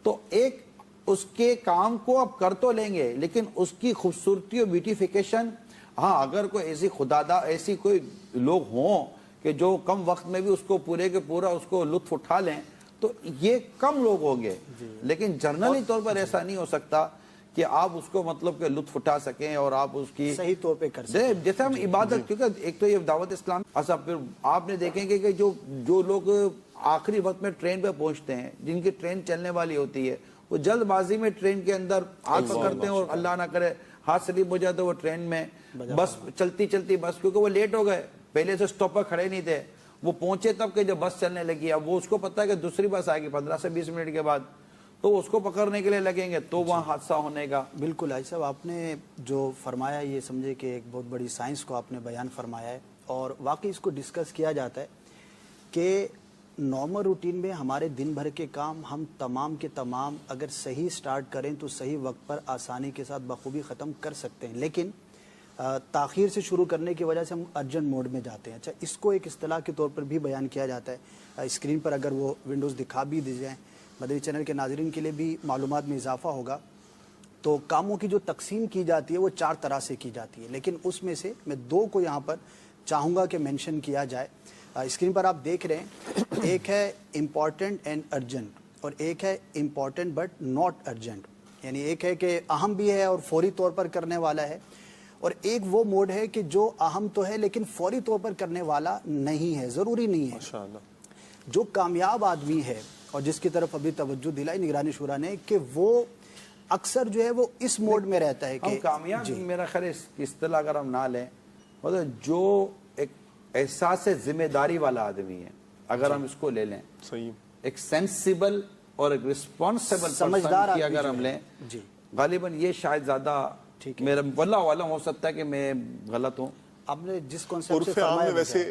تو ایک اس کے کام کو آپ کر تو لیں گے لیکن اس کی خوبصورتی اور بیوٹیفیکیشن، ہاں اگر کوئی ایسی کوئی لوگ ہوں کہ جو کم وقت میں بھی اس کو پورے کے پورا اس کو لطف اٹھا لیں تو یہ کم لوگ ہوں گے. لیکن جنرلی طور پر ایسا نہیں ہو سکتا کہ آپ اس کو مطلب کہ لطف اٹھا سکیں اور آپ اس کی صحیح طور پہ کر سکیں. جیسے ہم عبادت، کیونکہ ایک تو یہ دعوت اسلام اچھا پھر آپ نے دیکھیں گے کہ جو لوگ آخری وقت میں ٹرین پہ پہنچتے ہیں، جن کی ٹرین چلنے والی ہوتی ہے، وہ جلد بازی میں ٹرین کے اندر ہاتھ پکڑتے ہیں اور اللہ نہ کرے ہاتھ سلپ ہو جائے تو وہ ٹرین میں بس چلتی بس، کیونکہ وہ لیٹ ہو گئے، پہلے سے سٹاپ پر کھڑے نہیں تھے، وہ پہنچے تب کہ جب بس چلنے لگی. اب وہ اس کو پتا ہے کہ دوسری بس آئے گی 15 سے 20 منٹ کے بعد تو اس کو پکڑنے کے لیے لگیں گے تو وہاں حادثہ ہونے کا. بالکل آئی صاحب، آپ نے جو فرمایا یہ سمجھے کہ ایک بہت بڑی سائنس کو آپ نے بیان فرمایا ہے اور واقعی اس کو ڈسکس کیا جاتا ہے کہ نارمل روٹین میں ہمارے دن بھر کے کام ہم تمام کے تمام اگر صحیح سٹارٹ کریں تو صحیح وقت پر آسانی کے ساتھ بخوبی ختم کر سکتے ہیں، لیکن تاخیر سے شروع کرنے کی وجہ سے ہم ارجنٹ موڈ میں جاتے ہیں. اچھا، اس کو ایک اصطلاح کے طور پر بھی بیان کیا جاتا ہے. اسکرین پر اگر وہ ونڈوز دکھا بھی دی جائیں، مدنی چینل کے ناظرین کے لیے بھی معلومات میں اضافہ ہوگا. تو کاموں کی جو تقسیم کی جاتی ہے وہ 4 طرح سے کی جاتی ہے، لیکن اس میں سے میں 2 کو یہاں پر چاہوں گا کہ مینشن کیا جائے. اسکرین پر آپ دیکھ رہے ہیں، ایک ہے امپورٹنٹ اینڈ ارجنٹ اور ایک ہے امپورٹنٹ بٹ ناٹ ارجنٹ. یعنی ایک ہے کہ اہم بھی ہے اور فوری طور پر کرنے والا ہے، اور ایک وہ موڈ ہے کہ جو اہم تو ہے لیکن فوری طور پر کرنے والا نہیں ہے، ضروری نہیں ہے. جو کامیاب آدمی ہے اور جس کی طرف ابھی توجہ دلائی نگرانی شورا نے کہ وہ اکثر جو ہے وہ اس موڈ میں رہتا ہے کہ کامیاب میرا خیال اس کی اصطلاح اگر ہم نہ لیں مطلب جو ایک احساس ذمہ داری والا آدمی ہے، اگر ہم اس کو لے لیں ایک سینسیبل اور ایک ریسپانسیبل سمجھدار کی اگر ہم لیں، غالباً یہ شاید زیادہ میرا واللہ عالم ہو سکتا ہے کہ میں غلط ہوں. آپ نے جس کانسیپٹ سے فرمایا ویسے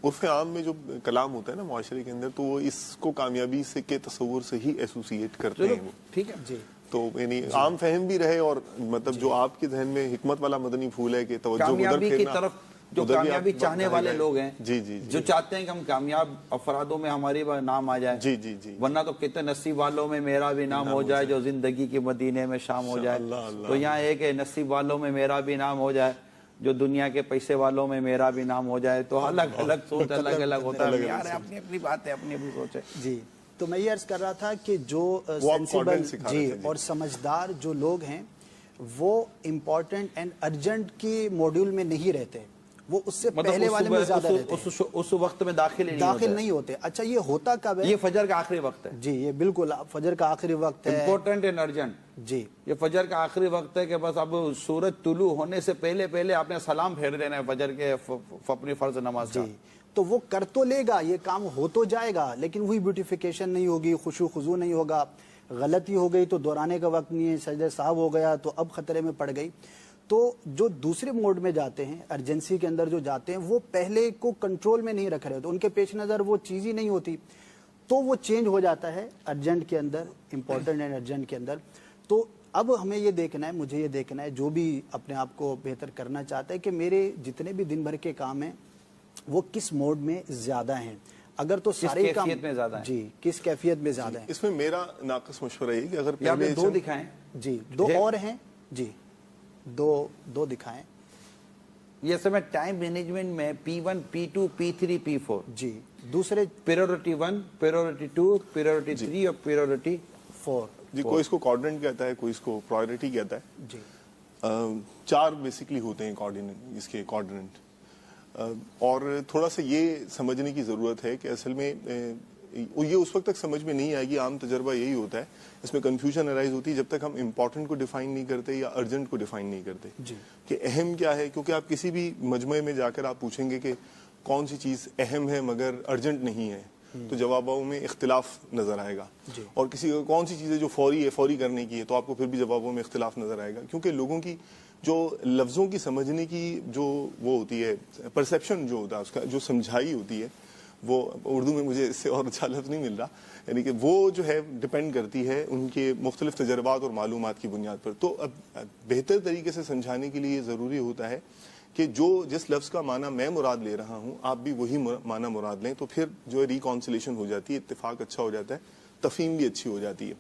عرف عام میں جو کلام ہوتا ہے نا معاشرے کے اندر تو وہ اس کو کامیابی سے کے تصور سے ہی ایسوسیٹ کرتے ہیں. ٹھیک ہے جی، تو یعنی عام فہم بھی رہے اور مطلب جو آپ کے ذہن میں حکمت والا مدنی پھول ہے کہ توجہ کامیابی کی طرف جو کامیابی چاہنے والے لوگ ہیں جو چاہتے ہیں کہ ہم کامیاب افرادوں میں ہماری نام آ جائے، ورنہ تو کتنے نصیب والوں میں میرا بھی نام ہو جائے جو زندگی کے مدینے میں شام ہو جائے. تو یہاں ایک ہے نصیب والوں میں میرا بھی نام ہو جائے جو دنیا کے پیسے والوں میں میرا بھی نام ہو جائے. تو الگ الگ سوچ الگ الگ ہوتا ہے، اپنی اپنی بات ہے، اپنی اپنی سوچ ہے. جی، تو میں یہ عرض کر رہا تھا کہ جو سینسیبل جی اور سمجھدار جو لوگ ہیں وہ امپورٹنٹ اینڈ ارجنٹ کی موڈیول میں نہیں رہتے، وہ اس سے پہلے والے میں زیادہ رہتے ہیں، اس وقت میں داخل نہیں ہوتے. اچھا، یہ ہوتا کب ہے؟ یہ فجر کا آخری وقت ہے. جی، یہ بالکل فجر کا آخری وقت ہے، امپورٹنٹ اینڈ ارجنٹ. جی، یہ فجر کا آخری وقت ہے کہ بس اب سورج طلوع ہونے سے پہلے پہلے آپ نے سلام پھیر دینا ہے فجر کے اپنی فرض نماز کا. تو وہ کر تو لے گا، یہ کام ہو تو جائے گا، لیکن وہی بیوٹیفیکیشن نہیں ہوگی، خشوع خضوع نہیں ہوگا، غلطی ہو گئی تو دہرانے کا وقت نہیں ہے، سجدہ صاحب ہو گیا تو اب خطرے میں پڑ گئی. تو جو دوسرے موڈ میں جاتے ہیں ارجنسی کے اندر جو جاتے ہیں وہ پہلے کو کنٹرول میں نہیں رکھ رہے ہوتے, ان کے پیش نظر وہ چیز ہی نہیں ہوتی, تو وہ چینج ہو جاتا ہے ارجنٹ کے اندر, امپورٹنٹ اینڈ ارجنٹ کے اندر. تو اب ہمیں یہ دیکھنا ہے, مجھے یہ دیکھنا ہے, جو بھی اپنے آپ کو بہتر کرنا چاہتا ہے کہ میرے جتنے بھی دن بھر کے کام ہیں وہ کس موڈ میں زیادہ ہیں, اگر تو سارے کام جی کس کیفیت میں زیادہ ہیں. اس میں میرا ناقص مشورہ یہ کہ اگر پہلے دو دکھائیں, جی دو اور ہیں, جی دو دکھائیں. یہ سمے ٹائم مینجمنٹ میں P1, P2, P3, P4 جی دوسرے پریورٹی 1, پریورٹی 2, پریورٹی 3 اور پریورٹی 4. جی کوئی اس کو کوارڈینٹ کہتا ہے, کوئی اس کو پرائورٹی کہتا ہے. جی 4 بیسکلی ہوتے ہیں اس کے کوارڈینٹ. اور تھوڑا سا یہ سمجھنے کی ضرورت ہے کہ اصل میں یہ اس وقت تک سمجھ میں نہیں آئے گی. عام تجربہ یہی ہوتا ہے, اس میں کنفیوژن ارائز ہوتی ہے جب تک ہم امپورٹنٹ کو ڈیفائن نہیں کرتے یا ارجنٹ کو ڈیفائن نہیں کرتے کہ اہم کیا ہے. کیونکہ آپ کسی بھی مجمع میں جا کر آپ پوچھیں گے کہ کون سی چیز اہم ہے مگر ارجنٹ نہیں ہے, تو جوابوں میں اختلاف نظر آئے گا. اور کسی کون سی چیز ہے جو فوری ہے, فوری کرنے کی ہے, تو آپ کو پھر بھی جوابوں میں اختلاف نظر آئے گا. کیونکہ لوگوں کی جو لفظوں کی سمجھنے کی جو وہ ہوتی ہے, پرسیپشن جو ہوتا ہے اس کا جو سمجھائی ہوتی ہے, وہ اردو میں مجھے اس سے اور اچھا لفظ نہیں مل رہا, یعنی کہ وہ جو ہے ڈپینڈ کرتی ہے ان کے مختلف تجربات اور معلومات کی بنیاد پر. تو اب بہتر طریقے سے سمجھانے کے لیے یہ ضروری ہوتا ہے کہ جس لفظ کا معنی میں مراد لے رہا ہوں آپ بھی وہی معنی مراد لیں, تو پھر جو ہے ریکانسلیشن ہو جاتی ہے, اتفاق اچھا ہو جاتا ہے, تفہیم بھی اچھی ہو جاتی ہے.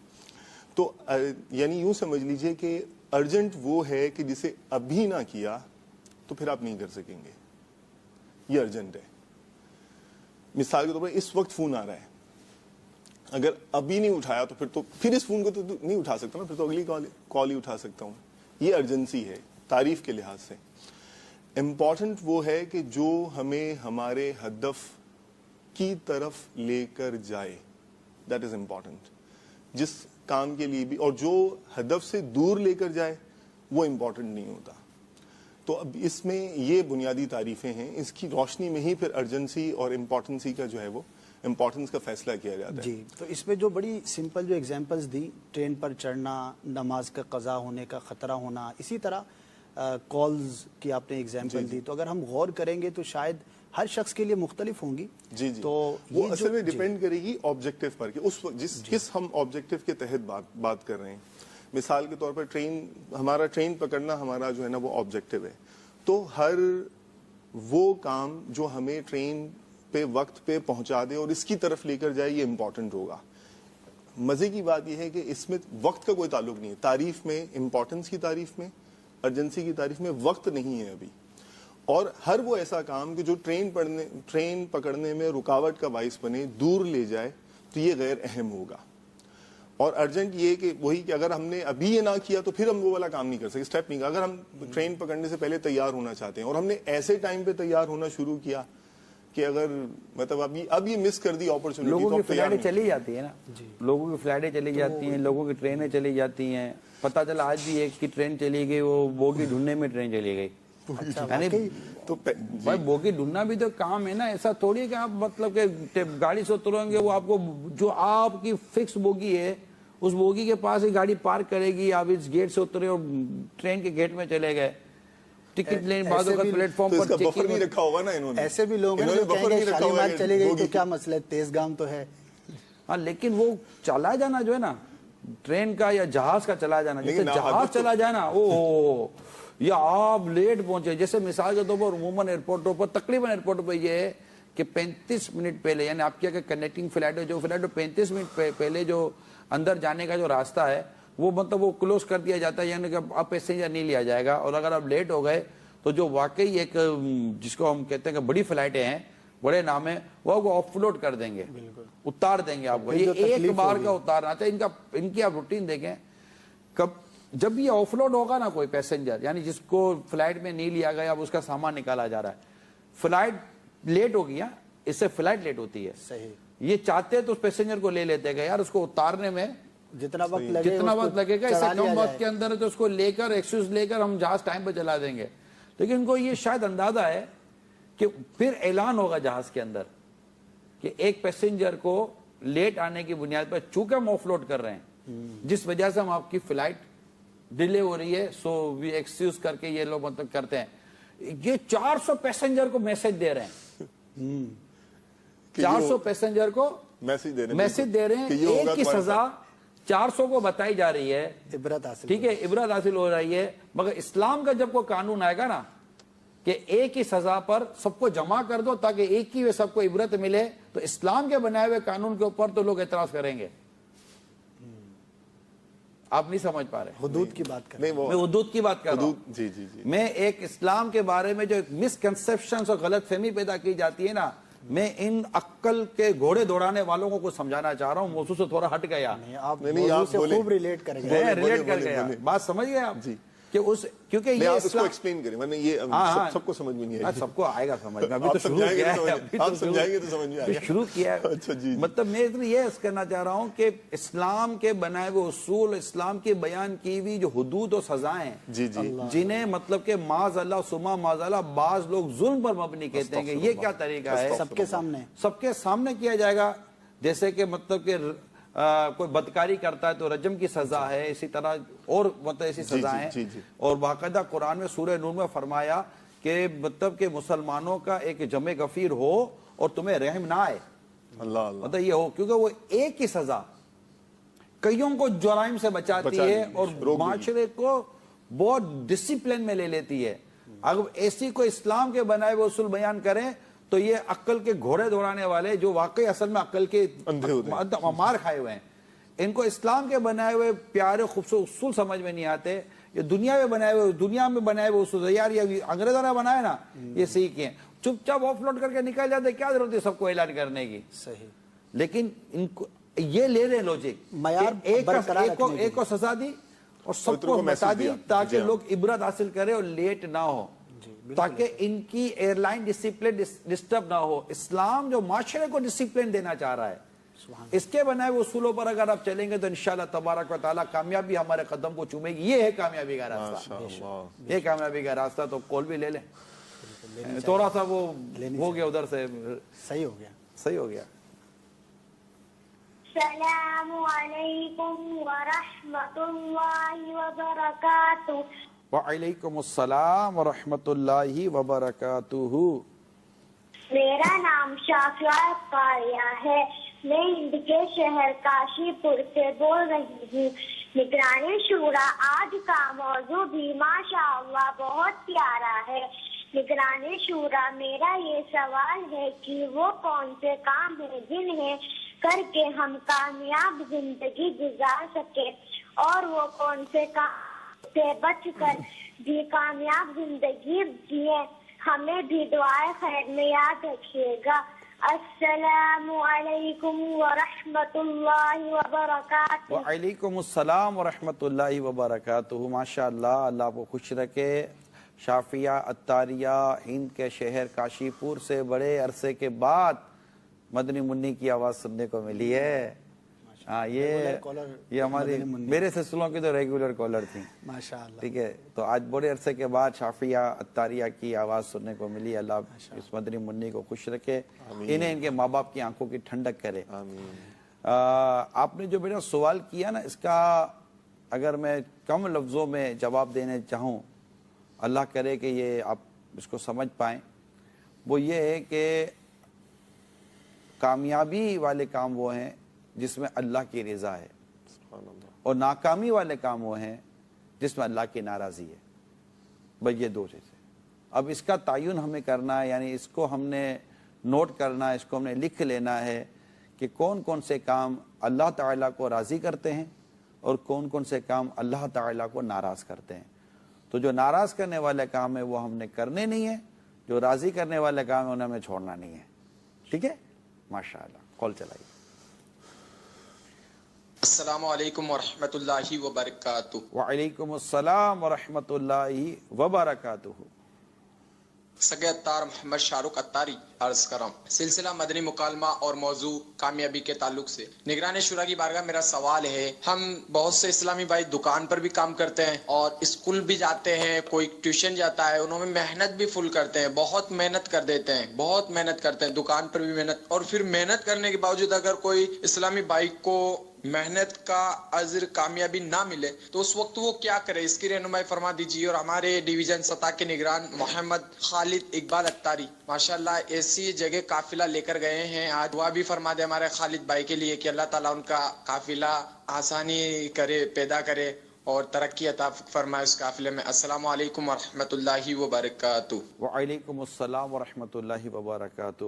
تو یعنی یوں سمجھ لیجئے کہ ارجنٹ وہ ہے کہ جسے ابھی نہ کیا تو پھر آپ نہیں کر سکیں گے, یہ ارجنٹ ہے. مثال کے طور پر اس وقت فون آ رہا ہے, اگر ابھی نہیں اٹھایا تو پھر اس فون کو تو نہیں اٹھا سکتا نا, پھر تو اگلی کال ہی اٹھا سکتا ہوں. یہ ارجنسی ہے تعریف کے لحاظ سے. امپورٹنٹ وہ ہے کہ جو ہمیں ہمارے ہدف کی طرف لے کر جائے, دیٹ از امپورٹنٹ. جس کام کے لیے بھی, اور جو ہدف سے دور لے کر جائے وہ امپورٹنٹ نہیں ہوتا. تو اب اس میں یہ بنیادی تعریفیں ہیں, اس کی روشنی میں ہی پھر ارجنسی اور امپورٹنسی کا جو ہے وہ امپورٹنس کا فیصلہ کیا جاتا ہے. جی تو اس میں جو بڑی سمپل جو ایگزامپلز دی, ٹرین پر چڑھنا, نماز کا قضا ہونے کا خطرہ ہونا, اسی طرح کالز کی آپ نے ایگزامپل دی, تو اگر ہم غور کریں گے تو شاید ہر شخص کے لیے مختلف ہوں گی. جی تو وہ اصل میں ڈیپینڈ کرے گی آبجیکٹو پر کہ اس کس ہم آبجیکٹو کے تحت بات کر رہے ہیں. مثال کے طور پر ٹرین پکڑنا ہمارا جو ہے نا وہ آبجیکٹو ہے, تو ہر وہ کام جو ہمیں ٹرین پہ وقت پہ پہنچا دے اور اس کی طرف لے کر جائے یہ امپورٹنٹ ہوگا. مزے کی بات یہ ہے کہ اس میں وقت کا کوئی تعلق نہیں ہے. تعریف میں, امپورٹنس کی تعریف میں, ارجنسی کی تعریف میں وقت نہیں ہے ابھی. اور ہر وہ ایسا کام کہ جو ٹرین پکڑنے میں رکاوٹ کا باعث بنے, دور لے جائے, تو یہ غیر اہم ہوگا. اور ارجنٹ یہ کہ وہی کہ اگر ہم نے ابھی یہ نہ کیا تو پھر ہم وہ والا کام نہیں کر سکتے, اسٹیپ نہیں. اگر ہم ٹرین پکڑنے سے پہلے تیار ہونا چاہتے ہیں اور ہم نے ایسے ٹائم پہ تیار ہونا شروع کیا کہ اگر مطلب اب یہ مس کر دی اپرچونٹی, لوگوں کی فلائٹیں چلی جاتی ہیں نا, لوگوں کی فلائٹیں چلی جاتی ہیں, لوگوں کی ٹرینیں چلی جاتی ہیں. پتہ چلا آج بھی ایک کی ٹرین چلی گئی, وہ بوگی ڈھونڈنے میں ٹرین چلی گئی. یعنی تو بھائی بوگی ڈھونڈنا بھی تو کام ہے نا, ایسا تھوڑی کہ آپ مطلب کہ گاڑی سے اتریں گے, وہ آپ کو جو آپ کی فکس بوگی ہے اس بوگی کے پاس ہی گاڑی پارک کرے گی, آپ اس گیٹ سے اترے اور ٹرین کے گیٹ میں چلے گئے, ٹکٹ لین بعض اوقات پلیٹ فارم پر بفر نہیں رکھا ہوگا نا انہوں نے. ایسے بھی لوگ ہیں جو کہیں گے شالیمار چلے گئی تو کیا مسئلہ ہے, تیز گام تو ہے. ہاں لیکن وہ چلا جانا جو ہے نا ٹرین کا یا جہاز کا چلا جانا, جیسے جہاز چلا جائے نا یا آپ لیٹ پہنچے, جیسے مثال کے طور پر عموماً ایئرپورٹوں پر تقریباً ایئرپورٹ پہ یہ ہے کہ 35 منٹ پہلے, یعنی آپ کی اگر کنیکٹنگ فلائٹ ہے, جو فلائٹ 35 منٹ پہلے جو اندر جانے کا جو راستہ ہے وہ مطلب وہ کلوز کر دیا جاتا ہے, یعنی کہ اب پیسنجر نہیں لیا جائے گا. اور اگر آپ لیٹ ہو گئے تو جو واقعی ایک جس کو ہم کہتے ہیں کہ بڑی فلائٹیں ہیں, بڑے نام ہیں, وہ آپ کو آف لوڈ کر دیں گے, اتار دیں گے آپ کو. یہ ایک بار کا اتارنا تھا. ان کی آپ روٹین دیکھیں, جب یہ آف لوڈ ہوگا نا کوئی پیسنجر, یعنی جس کو فلائٹ میں نہیں لیا گیا, اب اس کا سامان نکالا جا رہا ہے, فلائٹ لیٹ ہو گیا, اس سے فلائٹ لیٹ ہوتی ہے. صحیح. یہ چاہتے تو اس پیسنجر کو لے لیتے گا, یار اس کو اتارنے میں جتنا وقت لگے گا اس سے کم وقت کے اندر ہے تو اس کو لے کر ایکسکیوز لے کر ہم جہاز ٹائم پہ چلا دیں گے. لیکن ان کو یہ شاید اندازہ ہے کہ پھر اعلان ہوگا جہاز کے اندر کہ ایک پیسنجر کو لیٹ آنے کی بنیاد پر چونکہ ہم آف لوڈ کر رہے ہیں, جس وجہ سے ہم آپ کی فلائٹ ڈیلے ہو رہی ہے سو وی ایکسکیوز کر کے یہ لوگ مطلب کرتے ہیں. یہ 400 پیسنجر کو میسج دے رہے ہیں, 400 پیسنجر کو میسج دے رہے ہیں, ایک کی سزا 400 کو بتائی جا رہی ہے, عبرت حاصل, ٹھیک ہے, عبرت حاصل ہو رہی ہے. مگر اسلام کا جب کوئی قانون آئے گا نا کہ ایک ہی سزا پر سب کو جمع کر دو تاکہ ایک ہی سب کو عبرت ملے, تو اسلام کے بنائے ہوئے قانون کے اوپر تو لوگ اعتراض کریں گے. آپ نہیں سمجھ پا رہے, حدود کی بات کر رہے ہیں, میں حدود کی بات کر رہا ہوں. میں ایک اسلام کے بارے میں جو ایک مسکنسپشنز اور غلط فہمی پیدا کی جاتی ہے نا, میں ان عقل کے گھوڑے دوڑانے والوں کو کچھ سمجھانا چاہ رہا ہوں. موضوع سے تھوڑا ہٹ گیا, آپ موضوع سے خوب ریلیٹ کر گئے, ریلیٹ کر گیا, بات سمجھ گئے آپ کہ اس, کیونکہ یہ اس کو ایکسپلین کریں ورنہ یہ سب کو سمجھ میں نہیں آئے گی. سب کو آئے گا سمجھ میں, ابھی تو شروع کیا ہے, آپ سمجھائیں گے تو سمجھ میں آئے گا, شروع کیا ہے. مطلب میں یہ عرض کرنا چاہ رہا ہوں کہ اسلام کے بنائے ہوئے اصول, اسلام کی بیان کی ہوئی جو حدود و سزائیں جنہیں مطلب کہ معاذ اللہ سما معاذ اللہ بعض لوگ ظلم پر مبنی کہتے ہیں کہ یہ کیا طریقہ ہے, سب کے سامنے کیا جائے گا. جیسے کہ مطلب کہ کوئی بدکاری کرتا ہے تو رجم کی سزا ہے, اسی طرح اور مطلب ایسی سزائیں. اور باقاعدہ قرآن میں سورہ نور میں فرمایا کہ مطلب کہ مسلمانوں کا ایک جمع غفیر ہو اور تمہیں رحم نہ آئے, مطلب یہ ہو, کیونکہ وہ ایک ہی سزا کئیوں کو جرائم سے بچاتی ہے اور معاشرے کو بہت ڈسپلن میں لے لیتی ہے. اگر ایسی کوئی اسلام کے بنائے ہوئے اصول بیان کریں تو یہ عقل کے گھوڑے دوڑانے والے جو واقعی اصل میں عقل کے مار کھائے ہوئے ہیں, ان کو اسلام کے بنائے ہوئے پیارے خوبصورت اصول سمجھ میں نہیں آتے. یہ دنیا میں بنائے ہوئے اصول, یار یہ انگریزوں نے بنائے نا, یہ سیکھے ہیں, چپ چاپ آف لوڈ کر کے نکل جاتے, کیا ضرورت ہے سب کو اعلان کرنے کی. صحیح, لیکن ان کو یہ لے رہے لوجک, ایک کو سزا دی اور سب کو بتا دی تاکہ لوگ عبرت حاصل کرے اور لیٹ نہ ہو, تاکہ ان کی ایئر لائن ڈسپلن ڈسٹرب نہ ہو. اسلام جو معاشرے کو ڈسپلن دینا چاہ رہا ہے, اس کے بنائے ہوئے اصولوں پر اگر آپ چلیں گے تو انشاءاللہ تبارک و تعالیٰ کامیابی ہمارے قدم کو چومے گی. یہ ہے کامیابی کا راستہ, یہ کامیابی کا راستہ. تو کال بھی لے لیں, تھوڑا سا وہ ہو گیا ادھر سے, صحیح ہو گیا, صحیح ہو گیا. السلام علیکم ورحمۃ اللہ وبرکاتہ. وعلیکم السلام ورحمۃ اللہ وبرکاتہ. میرا نام شافعہ قاریہ ہے, میں ہند کے شہر کاشی پور سے بول رہی ہوں. نگرانی شورا آج کا موضوع بھی ماشاء اللہ بہت پیارا ہے. نگرانی شورا, میرا یہ سوال ہے کہ وہ کون سے کام ہیں جنہیں کر کے ہم کامیاب زندگی گزار سکے, اور وہ کون سے کام سے بچ کر بھی کامیاب زندگی جیے. ہمیں بھی دعائے خیر میں یاد رکھیے گا. السلام علیکم ورحمۃ اللہ وبرکاتہ. وعلیکم السلام ورحمۃ اللہ وبرکاتہ. ماشاء اللہ, اللہ آپ کو خوش رکھے. شافیہ عطاریہ ہند کے شہر کاشی پور سے بڑے عرصے کے بعد مدنی منی کی آواز سننے کو ملی ہے. ہاں, یہ ہماری میرے سلسلوں کی تو ریگولر کالر تھی ماشاءاللہ, ٹھیک ہے. تو آج بڑے عرصے کے بعد شافیہ عطاریہ کی آواز سننے کو ملی. اللہ اس مدنی منی کو خوش رکھے, انہیں ان کے ماں باپ کی آنکھوں کی ٹھنڈک کرے. آپ نے جو میرا سوال کیا نا, اس کا اگر میں کم لفظوں میں جواب دینے چاہوں, اللہ کرے کہ یہ آپ اس کو سمجھ پائیں, وہ یہ ہے کہ کامیابی والے کام وہ ہیں جس میں اللہ کی رضا ہے, اور ناکامی والے کام وہ ہیں جس میں اللہ کی ناراضی ہے. بس یہ دو چیزیں. اب اس کا تعین ہمیں کرنا ہے, یعنی اس کو ہم نے نوٹ کرنا ہے, اس کو ہم نے لکھ لینا ہے کہ کون کون سے کام اللہ تعالیٰ کو راضی کرتے ہیں اور کون کون سے کام اللہ تعالیٰ کو ناراض کرتے ہیں. تو جو ناراض کرنے والے کام ہے وہ ہم نے کرنے نہیں ہیں, جو راضی کرنے والے کام ہے انہیں ہمیں چھوڑنا نہیں ہے. ٹھیک ہے, ماشاءاللہ. کال چلائیے. السلام علیکم ورحمۃ اللہ وبرکاتہ. وعلیکم السلام ورحمۃ اللہ وبرکاتہ. سگے اتار محمد شاہ رخ اتاری عرض کرم. سلسلہ مدنی مکالمہ اور موضوع کامیابی کے تعلق سے نگران شورا کی بارگاہ میرا سوال ہے. ہم بہت سے اسلامی بھائی دکان پر بھی کام کرتے ہیں اور اسکول بھی جاتے ہیں, کوئی ٹیوشن جاتا ہے, انہوں میں محنت بھی فل کرتے ہیں, بہت محنت کر دیتے ہیں, بہت محنت کرتے ہیں, دکان پر بھی محنت, اور پھر محنت کرنے کے باوجود اگر کوئی اسلامی بھائی کو محنت کا اجر کامیابی نہ ملے تو اس وقت وہ کیا کرے، اس کی رہنمائی فرما دیجیے۔ اور ہمارے ڈویژن 7 کے نگران محمد خالد اقبال اتاری ماشاءاللہ ایسی جگہ قافلہ لے کر گئے ہیں، آج دعا بھی فرما دے ہمارے خالد بھائی کے لیے کہ اللہ تعالیٰ ان کا قافلہ آسانی کرے، پیدا کرے اور ترقی عطا فرمائے اس قافلے میں۔ السلام علیکم ورحمۃ اللہ وبرکاتہ۔ وعلیکم السلام ورحمۃ اللہ وبرکاتہ۔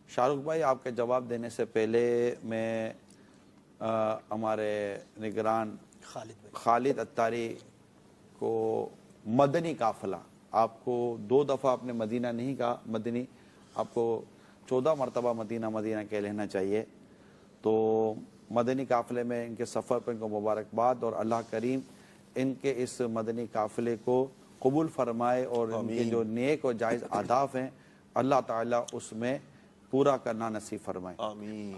شاہ رخ بھائی، آپ کے جواب دینے سے پہلے میں ہمارے نگران خالد اتاری کو مدنی قافلہ، آپ کو 2 دفعہ آپ نے مدینہ نہیں کہا، مدنی، آپ کو 14 مرتبہ مدینہ مدینہ کہہ لینا چاہیے۔ تو مدنی قافلے میں ان کے سفر پر ان کو مبارکباد، اور اللہ کریم ان کے اس مدنی قافلے کو قبول فرمائے اور ان کے جو نیک اور جائز اہداف ہیں اللہ تعالیٰ اس میں پورا کرنا نصیب فرمائے۔ آمین۔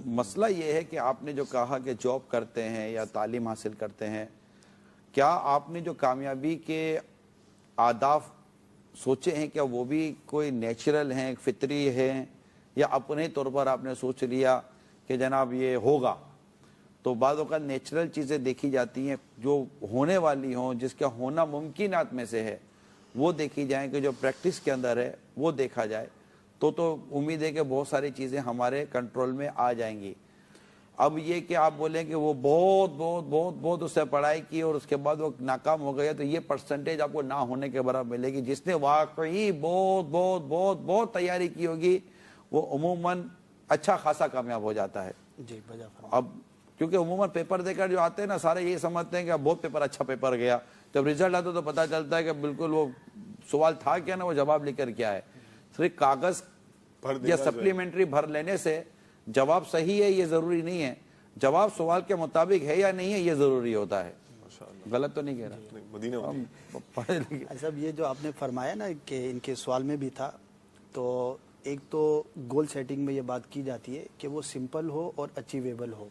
مسئلہ یہ ہے کہ آپ نے جو کہا کہ جاب کرتے ہیں یا تعلیم حاصل کرتے ہیں، کیا آپ نے جو کامیابی کے اہداف سوچے ہیں کیا وہ بھی کوئی نیچرل ہیں، فطری ہیں، یا اپنے طور پر آپ نے سوچ لیا کہ جناب یہ ہوگا؟ تو بعض اوقات نیچرل چیزیں دیکھی جاتی ہیں جو ہونے والی ہوں، جس کا ہونا ممکنات میں سے ہے وہ دیکھی جائیں، کہ جو پریکٹس کے اندر ہے وہ دیکھا جائے، تو امید ہے کہ بہت ساری چیزیں ہمارے کنٹرول میں آ جائیں گی۔ اب یہ کہ آپ بولیں کہ وہ بہت بہت بہت بہت اس سے پڑھائی کی اور اس کے بعد وہ ناکام ہو گیا، تو یہ پرسنٹیج آپ کو نہ ہونے کے برابر ملے گی۔ جس نے واقعی بہت بہت بہت بہت تیاری کی ہوگی وہ عموماً اچھا خاصا کامیاب ہو جاتا ہے۔ جی اب کیونکہ عموماً پیپر دے کر جو آتے ہیں نا، سارے یہ سمجھتے ہیں کہ بہت پیپر اچھا پیپر گیا، جب رزلٹ آتا تو پتہ چلتا ہے کہ بالکل وہ سوال تھا کیا نا، وہ جواب لکھ کر کیا ہے۔ صرف کاغذ یا سپلیمنٹری بھر لینے سے جواب صحیح ہے یہ ضروری نہیں ہے، جواب سوال کے مطابق ہے یا نہیں ہے یہ ضروری ہوتا ہے۔ غلط تو نہیں کہہ رہا؟ صاحب یہ جو آپ نے فرمایا نا کہ ان کے سوال میں بھی تھا، تو ایک تو گول سیٹنگ میں یہ بات کی جاتی ہے کہ وہ سمپل ہو اور اچیویبل ہو۔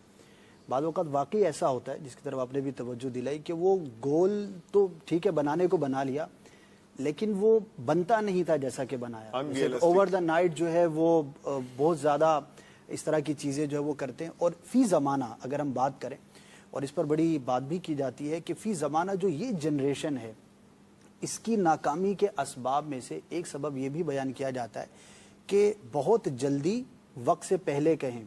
بعض اوقات واقعی ایسا ہوتا ہے جس کی طرف آپ نے بھی توجہ دلائی کہ وہ گول تو ٹھیک ہے بنانے کو بنا لیا، لیکن وہ بنتا نہیں تھا جیسا کہ بنایا۔ اوور دا نائٹ جو ہے وہ بہت زیادہ اس طرح کی چیزیں جو ہے وہ کرتے ہیں۔ اور فی زمانہ اگر ہم بات کریں، اور اس پر بڑی بات بھی کی جاتی ہے کہ فی زمانہ جو یہ جنریشن ہے اس کی ناکامی کے اسباب میں سے ایک سبب یہ بھی بیان کیا جاتا ہے کہ بہت جلدی وقت سے پہلے کہیں،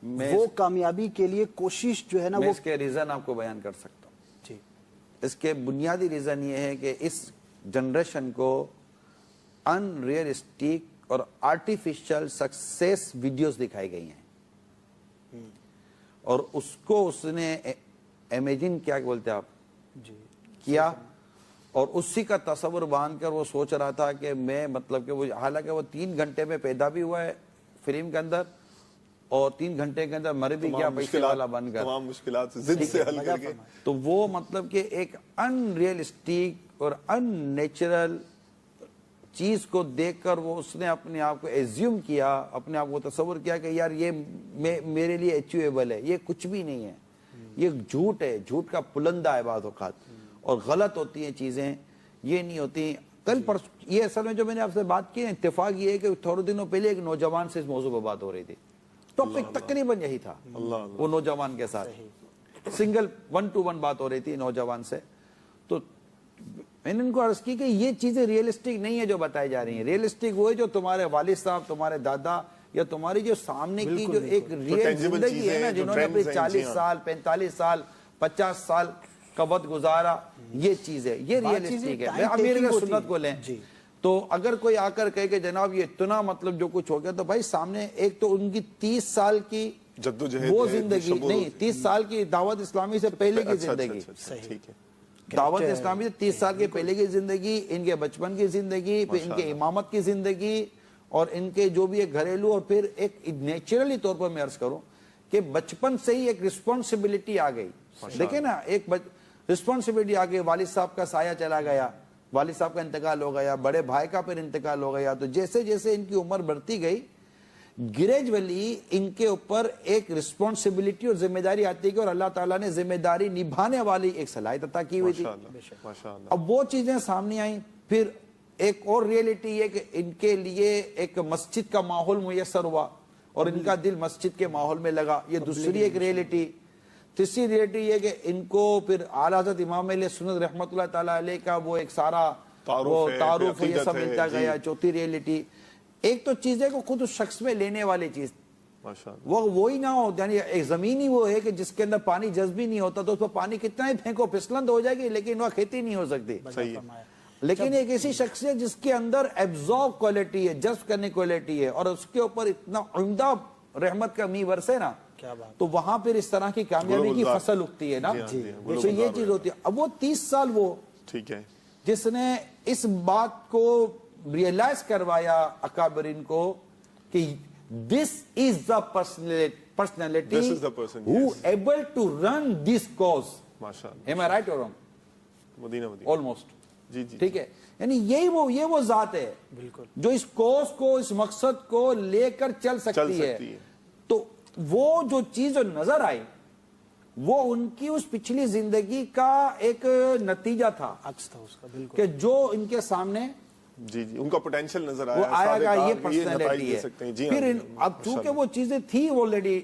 وہ کامیابی کے لیے کوشش جو ہے نا، میں اس کے ریزن آپ کو بیان کر سکتا ہوں۔ جی، اس کے بنیادی ریزن یہ ہے کہ اس جنریشن کو ان ریئلسٹک اور آرٹیفیشل سکسیس ویڈیوز دکھائی گئی ہیں، اور اس کو اس نے امیجن کیا بولتے آپ کیا، اور اسی کا تصور باندھ کر وہ سوچ رہا تھا کہ میں مطلب کہ وہ، حالانکہ وہ 3 گھنٹے میں پیدا بھی ہوا ہے فلم کے اندر، اور 3 گھنٹے کے اندر مر بھی گیا پیسے والا بن کر، تمام مشکلات سے ضد سے حل کر کے۔ تو وہ مطلب کہ ایک ان ریئلسٹک اور ان نیچرل چیز کو دیکھ کر وہ اس نے اپنے آپ کو ایزیوم کیا، اپنے آپ کو تصور کیا کہ یار یہ میرے لیے اچیویبل ہے۔ یہ کچھ بھی نہیں ہے، یہ جھوٹ ہے، جھوٹ کا پلندہ ہے بعض اوقات، اور غلط ہوتی ہیں چیزیں، یہ نہیں ہوتی۔ کل یہ اصل میں جو میں نے آپ سے بات کی، اتفاق یہ ہے کہ تھوڑے دنوں پہلے ایک نوجوان سے اس موضوع پہ بات ہو رہی تھی، ٹاپک تقریباً یہی تھا، وہ نوجوان کے ساتھ سنگل 1 to 1 بات ہو رہی تھی نوجوان سے۔ تو میں نے ان کو عرض کی کہ یہ چیزیں ریئلسٹک نہیں ہے جو بتائی جا رہی ہیں، ریئلسٹک وہ ہے جو تمہارے والد صاحب، تمہارے دادا، یا تمہاری جو سامنے کی جو ایک ریئل زندگی ہے نا، جنہوں نے اپنے 40 سال 45 سال 50 سال کا وقت گزارا، یہ چیز ہے، یہ ریئلسٹک ہے۔ امیر کی سنت کو لیں تو اگر کوئی آ کر کہے کہ جناب یہ اتنا مطلب جو کچھ ہو گیا، تو بھائی سامنے ایک تو ان کی 30 سال کی جدوجہد وہ زندگی نہیں، 30 سال کی دعوت اسلامی سے پہلے کی زندگی، دعوت اسلامی سے 30 سال کے پہلے کی زندگی، ان کے بچپن کی زندگی، پھر ان کے امامت کی زندگی، اور ان کے جو بھی ایک گھریلو، اور پھر ایک نیچرلی طور پر میں عرض کروں کہ بچپن سے ہی ایک رسپانسبلٹی آ گئی۔ دیکھیں نا، ایک رسپانسبلٹی آ گئی، والد صاحب کا سایہ چلا گیا، والد صاحب کا انتقال ہو گیا، بڑے بھائی کا پھر انتقال ہو گیا، تو جیسے جیسے ان کی عمر بڑھتی گئی، گریجولی ان کے اوپر ایک رسپانسبلٹی اور ذمہ داری آتی ہے، اور اللہ تعالیٰ نے ذمہ داری نبھانے والی ایک صلاحیت عطا کی ہوئی تھی۔ اب وہ چیزیں سامنے آئیں، پھر ایک اور ریئلٹی ہے کہ ان کے لیے ایک مسجد کا ماحول میسر ہوا، اور ان کا دل مسجد کے ماحول میں لگا. یہ دوسری ایک ریئلٹی. تیسری ریئلٹی یہ کہ ان کو پھر اعلیٰ حضرت امام علیہ سنت رحمۃ اللہ تعالیٰ علیہ کا وہ ایک سارا تعارف یہ سب ملتا گیا. چوتھی ریئلٹی ایک تو چیز ہے کہ خود اس شخص میں لینے والی چیز وہ وہی نہ ہو, یعنی ایک زمینی وہ ہے کہ جس کے اندر پانی جذب ہی نہیں ہوتا تو اس پر پانی کتنا ہی پھینکو پھسلند ہو جائے گی لیکن وہ کھیتی نہیں ہو سکتی. لیکن ایک ایسی شخصیت جس کے اندر ایبزارب کوالٹی ہے, جذب کرنے کوالٹی ہے, اور اس کے اوپر اتنا عمدہ رحمت کا می برسے نا, تو وہاں پھر اس طرح کی کامیابی کی فصل اگتی ہے نا. تو یہ چیز ہوتی ہے. اب وہ 30 سال وہ ٹھیک ہے جس نے اس بات کو ریئلائز کروایا اکابرین کو کہ this is the personality who able to run this cause. Am I right or wrong? Almost. ٹھیک ہے, یعنی یہ وہ ذات ہے جو اس کوس کو, اس مقصد کو لے کر چل سکتی ہے. تو وہ جو چیز نظر آئی وہ ان کی اس پچھلی زندگی کا ایک نتیجہ تھا, عکس تھا اس کا بالکل, کہ جو ان کے سامنے ان کا پوٹینشیل نظر آیا, وہ آیا گا یہ پرسنالٹی ہے. پھر اب چونکہ وہ چیزیں تھی آلریڈی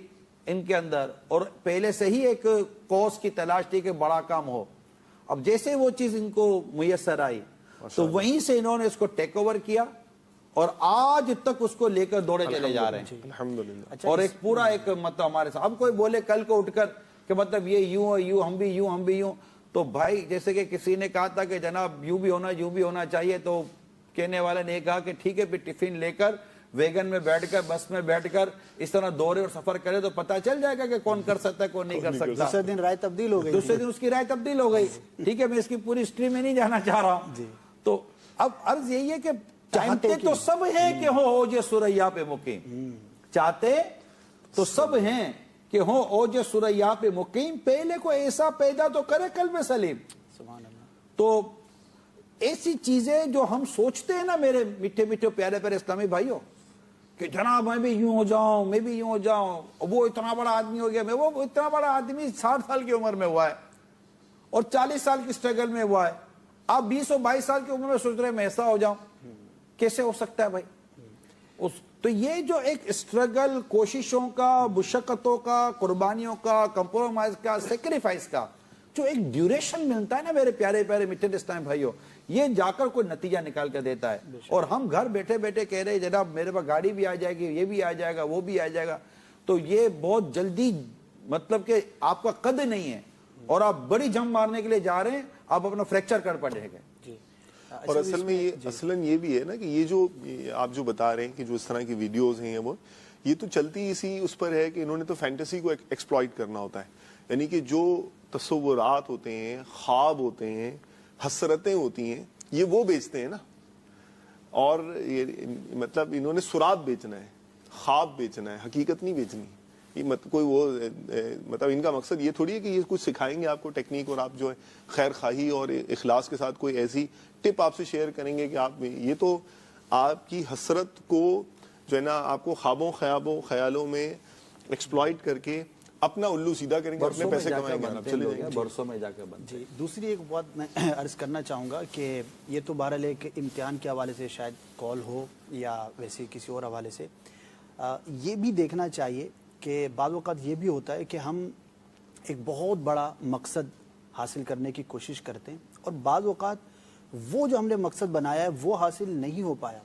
ان کے اندر اور پہلے سے ہی ایک کوس کی تلاش تھی کہ بڑا کام ہو, اب جیسے وہ چیز ان کو میسر آئی تو وہیں سے انہوں نے اس کو ٹیک اوور کیا اور آج تک اس کو لے کر دوڑے چلے جا رہے ہیں الحمدللہ. اور ایک پورا ایک مطلب ہمارے ساتھ, اب کوئی بولے کل کو اٹھ کر کہ مطلب یہ یوں ہم بھی یوں, تو بھائی جیسے کہ کسی نے کہا تھا کہ جناب یوں بھی ہونا چاہیے, تو کہنے والے نے کہا کہ ٹھیک ہے پھر ٹفن لے کر ویگن میں بیٹھ کر بس میں بیٹھ کر اس طرح دورے اور سفر کرے تو پتہ چل جائے گا کہ کون کر سکتا ہے کون نہیں کر سکتا. دوسرے دن رائے تبدیل ہو گئی, دوسرے دن اس کی رائے تبدیل ہو گئی. ٹھیک ہے, میں اس کی پوری ہسٹری میں نہیں جانا چاہ رہا ہوں. تو اب عرض یہی ہے کہ چاہتے تو سب ہیں کہ ہو اوج ثریا پہ مقیم, چاہتے تو سب ہیں کہ ہو اوج ثریا پہ مقیم, پہلے کو ایسا پیدا تو کرے قلب سلیم. تو ایسی چیزیں جو ہم سوچتے ہیں نا میرے میٹھے میٹھے پیارے پیارے اسلامی بھائیوں کہ جناب میں بھی یوں ہو جاؤں, میں بھی یوں ہو جاؤں, وہ اتنا بڑا آدمی ہو گیا, میں وہ اتنا بڑا آدمی 60 سال کی عمر میں ہوا ہے اور 40 سال کی سٹرگل میں ہوا ہے, آپ 20 اور 22 سال کی عمر میں سوچ رہے ہیں میں ایسا ہو جاؤں, کیسے ہو سکتا ہے بھائی؟ تو یہ جو ایک سٹرگل, کوششوں کا, مشقتوں کا, قربانیوں کا, کمپرومائز کا, سیکریفائس کا جو ایک ڈیوریشن ملتا ہے نا میرے پیارے پیارے میٹھے اسلامی بھائیوں, یہ جا کر کوئی نتیجہ نکال کر دیتا ہے. اور ہم گھر بیٹھے بیٹھے کہہ رہے جناب میرے پاس گاڑی بھی آ جائے گی, یہ بھی آ جائے گا, وہ بھی آ جائے گا, تو یہ بہت جلدی مطلب کہ آپ کا قد نہیں ہے اور آپ بڑی جم مارنے کے لیے جا رہے ہیں, آپ اپنا فریکچر کر پڑے گے. اور اصل میں یہ اصلاً یہ بھی ہے نا کہ یہ جو آپ جو بتا رہے ہیں کہ جو اس طرح کی ویڈیوز ہیں وہ یہ تو چلتی اسی اس پر ہے کہ انہوں نے تو فینٹیسی کو ایکسپلائٹ کرنا ہوتا ہے, یعنی کہ جو تصورات ہوتے ہیں, خواب ہوتے ہیں, حسرتیں ہوتی ہیں, یہ وہ بیچتے ہیں نا. اور یہ مطلب انہوں نے سراب بیچنا ہے, خواب بیچنا ہے, حقیقت نہیں بیچنی. یہ کوئی وہ مطلب ان کا مقصد یہ تھوڑی ہے کہ یہ کچھ سکھائیں گے آپ کو ٹیکنیک اور آپ جو ہے خیر خواہی اور اخلاص کے ساتھ کوئی ایسی ٹپ آپ سے شیئر کریں گے کہ آپ یہ تو آپ کی حسرت کو جو ہے نا آپ کو خوابوں خیالوں میں ایکسپلائٹ کر کے اپنا الو سیدھا کریں گے, اپنے پیسے کمائیں گے, آپ چلے جائیں گے برسوں میں جا کے بنتے. دوسری ایک بات میں عرض کرنا چاہوں گا کہ یہ تو بہرحال ایک امتحان کے حوالے سے شاید کال ہو یا ویسے کسی اور حوالے سے, یہ بھی دیکھنا چاہیے کہ بعض اوقات یہ بھی ہوتا ہے کہ ہم ایک بہت بڑا مقصد حاصل کرنے کی کوشش کرتے ہیں اور بعض اوقات وہ جو ہم نے مقصد بنایا ہے وہ حاصل نہیں ہو پایا,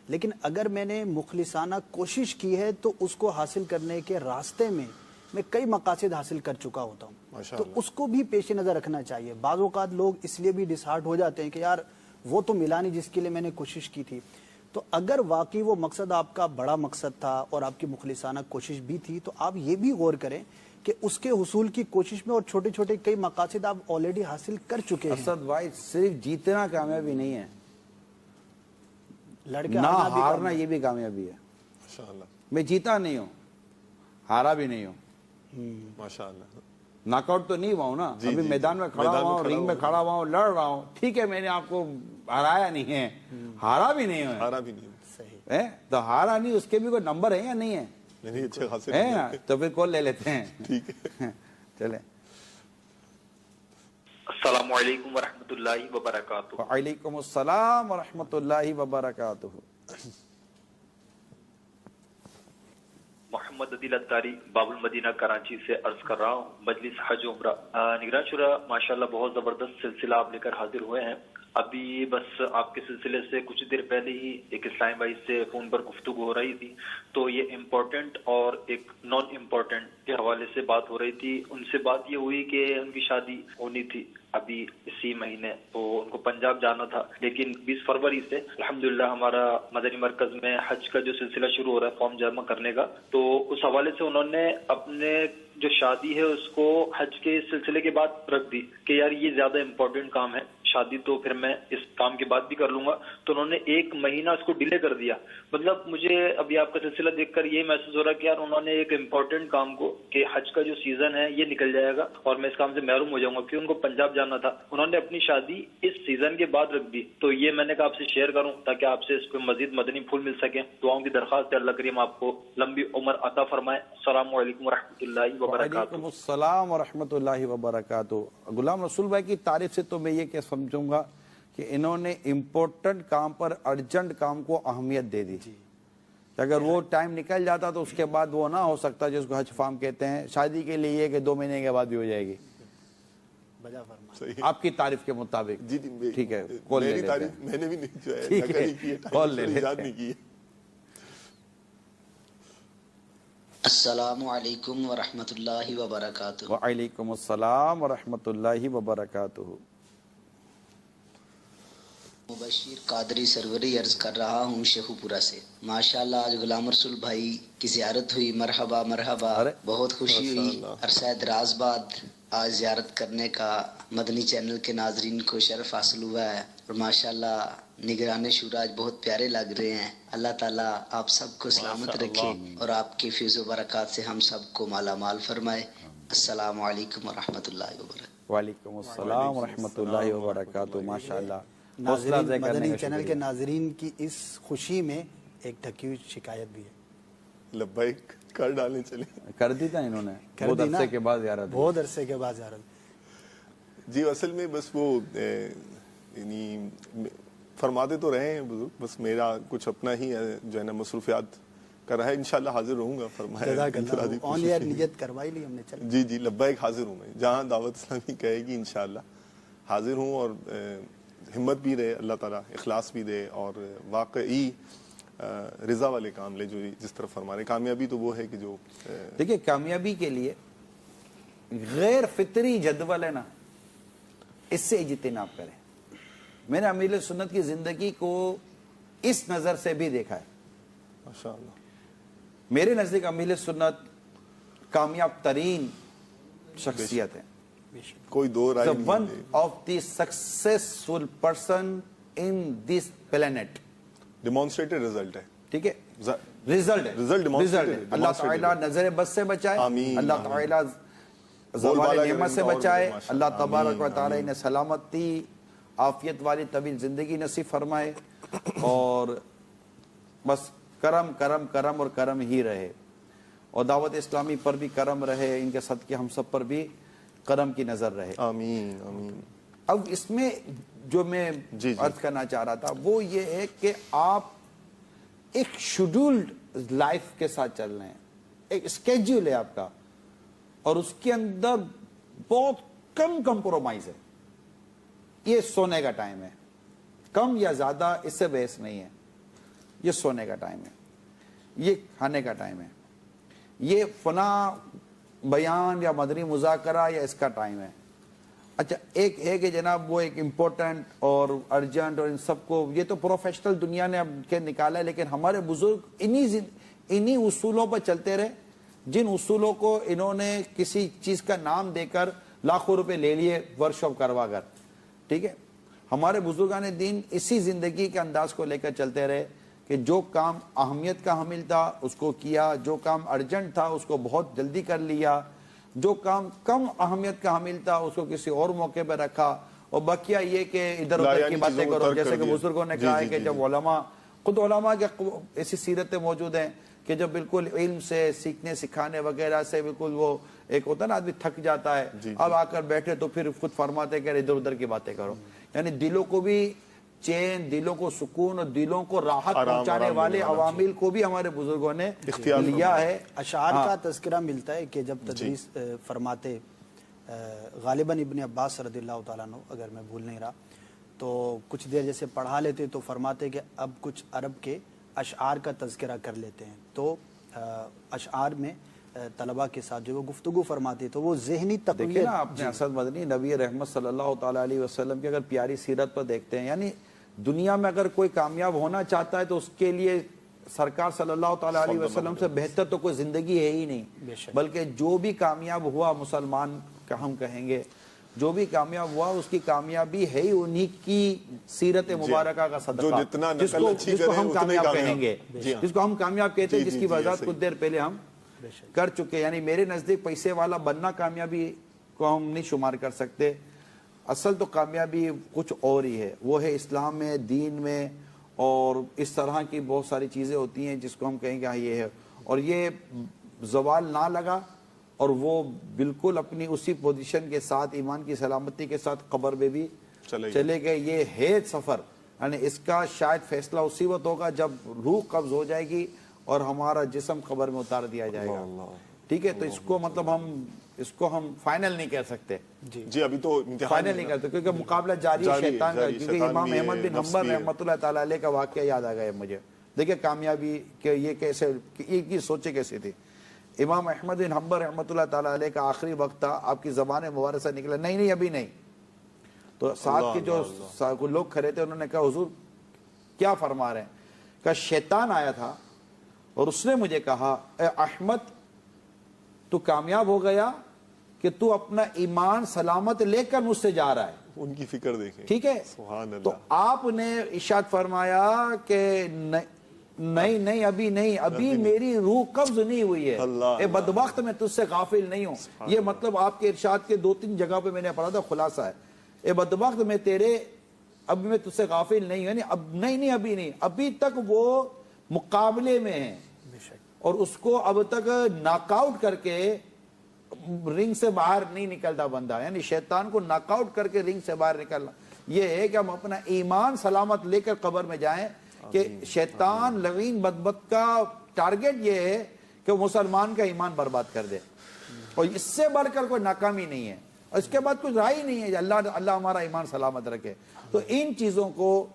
لیکن اگر میں نے مخلصانہ کوشش کی ہے تو اس کو حاصل کرنے کے راستے میں کئی مقاصد حاصل کر چکا ہوتا ہوں, تو اس کو بھی پیش نظر رکھنا چاہیے. بعض اوقات لوگ اس لیے بھی ڈسہارٹ ہو جاتے ہیں کہ یار وہ تو ملا نہیں جس کے لیے میں نے کوشش کی تھی. تو اگر واقعی وہ مقصد آپ کا بڑا مقصد تھا اور آپ کی مخلصانہ کوشش بھی تھی تو آپ یہ بھی غور کریں کہ اس کے حصول کی کوشش میں اور چھوٹے چھوٹے کئی مقاصد آپ آلریڈی حاصل کر چکے ہیں. اسد بھائی صرف جیتنا کامیابی نہیں ہے, لڑکے نہ ہارنا یہ بھی کامیابی ہے. میں جیتا نہیں ہوں, ہارا بھی نہیں ہوں, ماشاءاللہ ناک آؤٹ تو نہیں ہوا ہوں نا, ابھی میدان میں کھڑا ہوا ہوں, رنگ میں کھڑا ہوا ہوں, لڑ رہا ہوں. ٹھیک ہے میں نے آپ کو ہرایا نہیں ہے, ہارا بھی نہیں ہے, صحیح تو ہارا نہیں, اس کے بھی کوئی نمبر ہے یا نہیں ہے, تو پھر کال لے لیتے ہیں. ٹھیک ہے چلیں. السلام علیکم ورحمۃ اللہ وبرکاتہ. وعلیکم السلام ورحمۃ اللہ وبرکاتہ. محمد عدیل اتاری باب المدینہ کراچی سے عرض کر رہا ہوں مجلس حج عمرہ نگران شورا ماشاءاللہ بہت زبردست سلسلہ آپ لے کر حاضر ہوئے ہیں. ابھی بس آپ کے سلسلے سے کچھ دیر پہلے ہی ایک اسلامی بھائی سے فون پر گفتگو ہو رہی تھی تو یہ امپورٹنٹ اور ایک نان امپورٹنٹ کے حوالے سے بات ہو رہی تھی. ان سے بات یہ ہوئی کہ ان کی شادی ہونی تھی ابھی اسی مہینے تو ان کو پنجاب جانا تھا لیکن 20 فروری سے الحمدللہ ہمارا مدنی مرکز میں حج کا جو سلسلہ شروع ہو رہا ہے فارم جمع کرنے کا تو اس حوالے سے انہوں نے اپنے جو شادی ہے اس کو حج کے سلسلے کے بعد رکھ دی کہ یار یہ زیادہ امپورٹنٹ کام ہے شادی تو پھر میں اس کام کے بعد بھی کر لوں گا تو انہوں نے 1 مہینہ اس کو ڈیلے کر دیا. مطلب مجھے ابھی آپ کا سلسلہ دیکھ کر یہ محسوس ہو رہا ہے کہ یار انہوں نے ایک امپورٹنٹ کام کو کہ حج کا جو سیزن ہے یہ نکل جائے گا اور میں اس کام سے محروم ہو جاؤں گا کہ ان کو پنجاب جانا تھا انہوں نے اپنی شادی اس سیزن کے بعد رکھ دی. تو یہ میں نے کہا آپ سے شیئر کروں تاکہ آپ سے اس پہ مزید مدنی پھول مل سکیں. دعاؤں کی درخواست ہے اللہ کریم آپ کو لمبی عمر عطا فرمائے. السلام علیکم ورحمۃ اللہ وبرکاتہ. وعلیکم السلام ورحمۃ اللہ وبرکاتہ. غلام رسول بھائی کی تعریف سے تو میں یہ کہ سمجھوں گا کہ انہوں نے امپورٹنٹ کام پر ارجنٹ کام کو اہمیت دے دی. اگر وہ ٹائم نکل جاتا تو اس کے بعد وہ نہ ہو سکتا جس کو حج فارم کہتے ہیں شادی کے لیے یہ کہ 2 مہینے کے بعد بھی ہو جائے گی. آپ کی تعریف کے مطابق جی ٹھیک ہے کال لے لیتے ہیں. میں نے بھی نہیں کال لے لیتے ہیں. السلام علیکم ورحمۃ اللہ وبرکاتہ. وعلیکم السلام ورحمۃ اللہ وبرکاتہ. مبشر قادری سروری عرض کر رہا ہوں شیخو پورہ سے. ماشاءاللہ آج غلام رسول بھائی کی زیارت ہوئی. مرحبا مرحبا. بہت خوشی ہوئی. عرصہ دراز بعد آج زیارت کرنے کا مدنی چینل کے ناظرین کو شرف حاصل ہوا ہے اور ماشاءاللہ نگران شورا آج بہت پیارے لگ رہے ہیں. اللہ تعالیٰ آپ سب کو سلامت رکھے اور آپ کے فیض و برکات سے ہم سب کو مالا مال فرمائے. السلام علیکم ورحمۃ اللہ وبرکاتہ. وعلیکم السلام ورحمۃ اللہ وبرکاتہ. ماشاءاللہ مدنی چینل کے ناظرین کی اس خوشی میں ایک ڈھکی ہوئی شکایت بھی ہے. لبیک کر ڈالنے چلے کر دی تھا انہوں نے بہت عرصے کے بعد زیارت. بہت عرصے کے بعد زیارت. جی اصل میں بس وہ یعنی فرماتے تو رہے ہیں بزرگ بس میرا کچھ اپنا ہی جو ہے نا مصروفیات کر رہا ہے. انشاءاللہ حاضر رہوں گا فرمایا. آن ایئر نیت کروائی لی ہم نے. چل جی جی لبیک حاضر ہوں میں جہاں دعوت اسلامی کہے گی انشاءاللہ حاضر ہوں اور ہمت بھی دے اللہ تعالیٰ اخلاص بھی دے اور واقعی رضا والے کام لے جو جس طرف فرما رہے. کامیابی تو وہ ہے کہ جو دیکھیں کامیابی کے لیے غیر فطری جدول ہے نا اس سے اجتناب کریں. میں نے امیر سنت کی زندگی کو اس نظر سے بھی دیکھا ہے. ماشاءاللہ میرے نزدیک امیر سنت کامیاب ترین شخصیت ہے. کوئی دو رائے نہیں. One of the successful person in this planet. Demonstrated result ہے. ٹھیک ہے رزلٹ ہے. اللہ تعالیٰ نظر بد سے بچائے. اللہ تعالیٰ زوال نعمت سے بچائے. اللہ تبارک و تعالیٰ انہیں سلامتی عافیت والی طویل زندگی نصیب فرمائے اور بس کرم کرم کرم اور کرم ہی رہے اور دعوت اسلامی پر بھی کرم رہے. ان کے صدقے ہم سب پر بھی کرم کی نظر رہے. آمین آمین. اب اس میں جو میں عرض کرنا چاہ رہا تھا وہ یہ ہے کہ آپ ایک شیڈولڈ لائف کے ساتھ چل رہے ہیں. ایک اسکیڈول ہے آپ کا اور اس کے اندر بہت کم کمپرومائز ہے. یہ سونے کا ٹائم ہے. کم یا زیادہ اس سے بحث نہیں ہے. یہ سونے کا ٹائم ہے. یہ کھانے کا ٹائم ہے. یہ فلاں بیان یا مدنی مذاکرہ یا اس کا ٹائم ہے. اچھا ایک ہے کہ جناب وہ ایک امپورٹنٹ اور ارجنٹ اور ان سب کو یہ تو پروفیشنل دنیا نے اب کے نکالا ہے لیکن ہمارے بزرگ انہی اصولوں پر چلتے رہے جن اصولوں کو انہوں نے کسی چیز کا نام دے کر لاکھوں روپے لے لیے ورکشاپ کروا کر. ٹھیک ہے ہمارے بزرگان دین اسی زندگی کے انداز کو لے کر چلتے رہے کہ جو کام اہمیت کا حامل تھا اس کو کیا, جو کام ارجنٹ تھا اس کو بہت جلدی کر لیا, جو کام کم اہمیت کا حامل تھا اس کو کسی اور موقع پہ رکھا اور بقیہ یہ کہ ادھر ادھر کی باتیں کرو. جیسے کہ بزرگوں نے کہا ہے کہ جب علماء خود علماء کے ایسی سیرتیں موجود ہیں کہ جب بالکل علم سے سیکھنے سکھانے وغیرہ سے بالکل وہ ایک ہوتا ہے نا آدمی تھک جاتا ہے اب آ کر بیٹھے تو پھر خود فرماتے کہ ادھر ادھر کی باتیں کرو. یعنی دلوں کو بھی چین، دلوں کو سکون اور دلوں کو راحت پہنچانے والے عوامل کو بھی ہمارے بزرگوں نے لیا ہے۔ اشعار کا تذکرہ ملتا ہے کہ جب تدریس فرماتے غالباً ابن عباس رضی اللہ تعالیٰ عنہ، اگر میں بھول نہیں رہا، تو کچھ دیر جیسے پڑھا لیتے تو فرماتے کہ اب کچھ عرب کے اشعار کا تذکرہ کر لیتے ہیں، تو اشعار میں طلبہ کے ساتھ جو وہ گفتگو فرماتے تو وہ ذہنی تقویت۔ دیکھیں نا آپ نے اسد مدنی نبی رحمت صلی اللہ تعالیٰ علیہ وسلم کی اگر پیاری سیرت پر دیکھتے ہیں، یعنی دنیا میں اگر کوئی کامیاب ہونا چاہتا ہے تو اس کے لیے سرکار صلی اللہ تعالیٰ علیہ وسلم سے بہتر تو کوئی زندگی ہے ہی نہیں، بلکہ جو بھی کامیاب ہوا مسلمان کا ہم کہیں گے، جو بھی کامیاب ہوا اس کی کامیابی ہے ہی انہی کی سیرت مبارکہ کا صدقہ، جس کو ہم کامیاب کہیں گے، جس کو ہم کامیاب کہتے ہیں، جس کی وضاحت کچھ دیر پہلے ہم کر چکے۔ یعنی میرے نزدیک پیسے والا بننا کامیابی کو ہم نہیں شمار کر سکتے، اصل تو کامیابی کچھ اور ہی ہے، وہ ہے اسلام میں، دین میں، اور اس طرح کی بہت ساری چیزیں ہوتی ہیں جس کو ہم کہیں کہ ہاں یہ ہے، اور یہ زوال نہ لگا اور وہ بالکل اپنی اسی پوزیشن کے ساتھ ایمان کی سلامتی کے ساتھ قبر میں بھی چلے گئے۔ یہ ہے سفر، یعنی اس کا شاید فیصلہ اسی وقت ہوگا جب روح قبض ہو جائے گی اور ہمارا جسم قبر میں اتار دیا جائے گا، ٹھیک ہے؟ تو اس کو مطلب اس کو ہم فائنل نہیں کہہ سکتے، جی ابھی تو فائنل نہیں کہتے، کیونکہ مقابلہ جاری ہے شیطان کا، کیونکہ امام احمد بن حنبل رحمۃ اللہ تعالیٰ علیہ کا واقعہ یاد آ گیا مجھے۔ دیکھیں کامیابی کہ یہ کیسے، یہ سوچے کیسے تھی۔ امام احمد بن حنبل رحمۃ اللہ تعالیٰ علیہ کا آخری وقت تھا، آپ کی زبان مبارک سے نکلا نہیں ابھی نہیں، تو ساتھ کے جو لوگ کھڑے تھے انہوں نے کہا حضور کیا فرما رہے ہیں؟ کہ شیطان آیا تھا اور اس نے مجھے کہا اے احمد تو کامیاب ہو گیا کہ تو اپنا ایمان سلامت لے کر مجھ سے جا رہا ہے۔ ان کی فکر دیکھیں، ٹھیک ہے؟ تو آپ نے ارشاد فرمایا کہ نہیں ابھی نہیں، ابھی میری روح قبض نہیں ہوئی ہے، اے بدبخت میں تجھ سے غافل نہیں ہوں۔ یہ مطلب آپ کے ارشاد کے 2-3 جگہ پہ میں نے پڑھا تھا، خلاصہ ہے اے بدبخت میں تیرے ابھی میں تجھ سے غافل نہیں ہوں، یعنی اب نہیں ابھی نہیں، ابھی تک وہ مقابلے میں ہیں اور اس کو اب تک ناک آؤٹ کر کے رنگ سے باہر نہیں نکلتا بندہ، یعنی شیطان کو ناک آؤٹ کر کے رنگ سے باہر نکلنا یہ ہے کہ ہم اپنا ایمان سلامت لے کر قبر میں جائیں، کہ شیطان لعین بدبخت کا ٹارگٹ یہ ہے کہ مسلمان کا ایمان برباد کر دے، اور اس سے بڑھ کر کوئی ناکامی نہیں ہے، اور اس کے بعد کچھ رائے نہیں ہے، اللہ ہمارا ایمان سلامت رکھے۔ تو ان چیزوں کو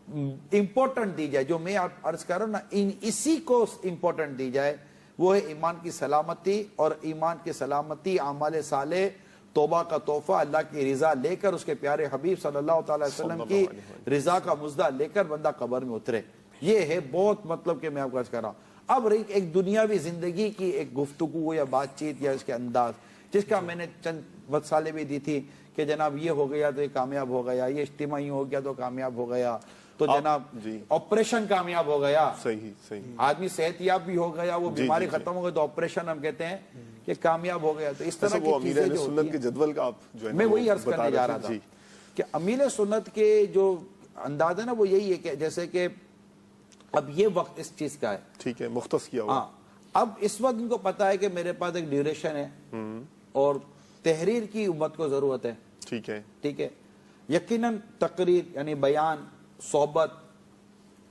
امپورٹنٹ دی جائے، جو میں عرض کر رہا ہوں نا، اسی کو امپورٹنٹ دی جائے، وہ ہے ایمان کی سلامتی، اور ایمان کی سلامتی اعمال صالح، توبہ کا تحفہ، اللہ کی رضا لے کر، اس کے پیارے حبیب صلی اللہ تعالی وسلم کی رضا کا مزدہ لے کر بندہ قبر میں اترے۔ یہ ہے بہت مطلب کہ میں آپ کو عرض کر رہا ہوں۔ اب ایک دنیاوی زندگی کی ایک گفتگو یا بات چیت یا اس کے انداز، جس کا میں نے چند مثالیں بھی دی تھی کہ جناب یہ ہو گیا تو یہ کامیاب ہو گیا، یہ اجتماعی ہو گیا تو کامیاب ہو گیا، تو جناب آپریشن کامیاب ہو گیا، صحیح آدمی صحت یاب بھی ہو گیا، وہ بیماری ختم ہو گئی تو آپریشن ہم کہتے ہیں کہ کامیاب ہو گیا۔ تو اس طرح کی چیزیں جو سنت کے جدول کا آپ جو ہے میں وہی عرض کرنے جا رہا تھا کہ امیل سنت کے جو انداز ہے نا وہ یہی ہے کہ جیسے کہ اب یہ وقت اس چیز کا ہے، ٹھیک ہے، مختص کیا ہوا، اب اس وقت ان کو پتا ہے کہ میرے پاس ایک ڈیوریشن ہے اور تحریر کی امت کو ضرورت ہے، ٹھیک ہے، یقیناً تقریر یعنی بیان، صحبت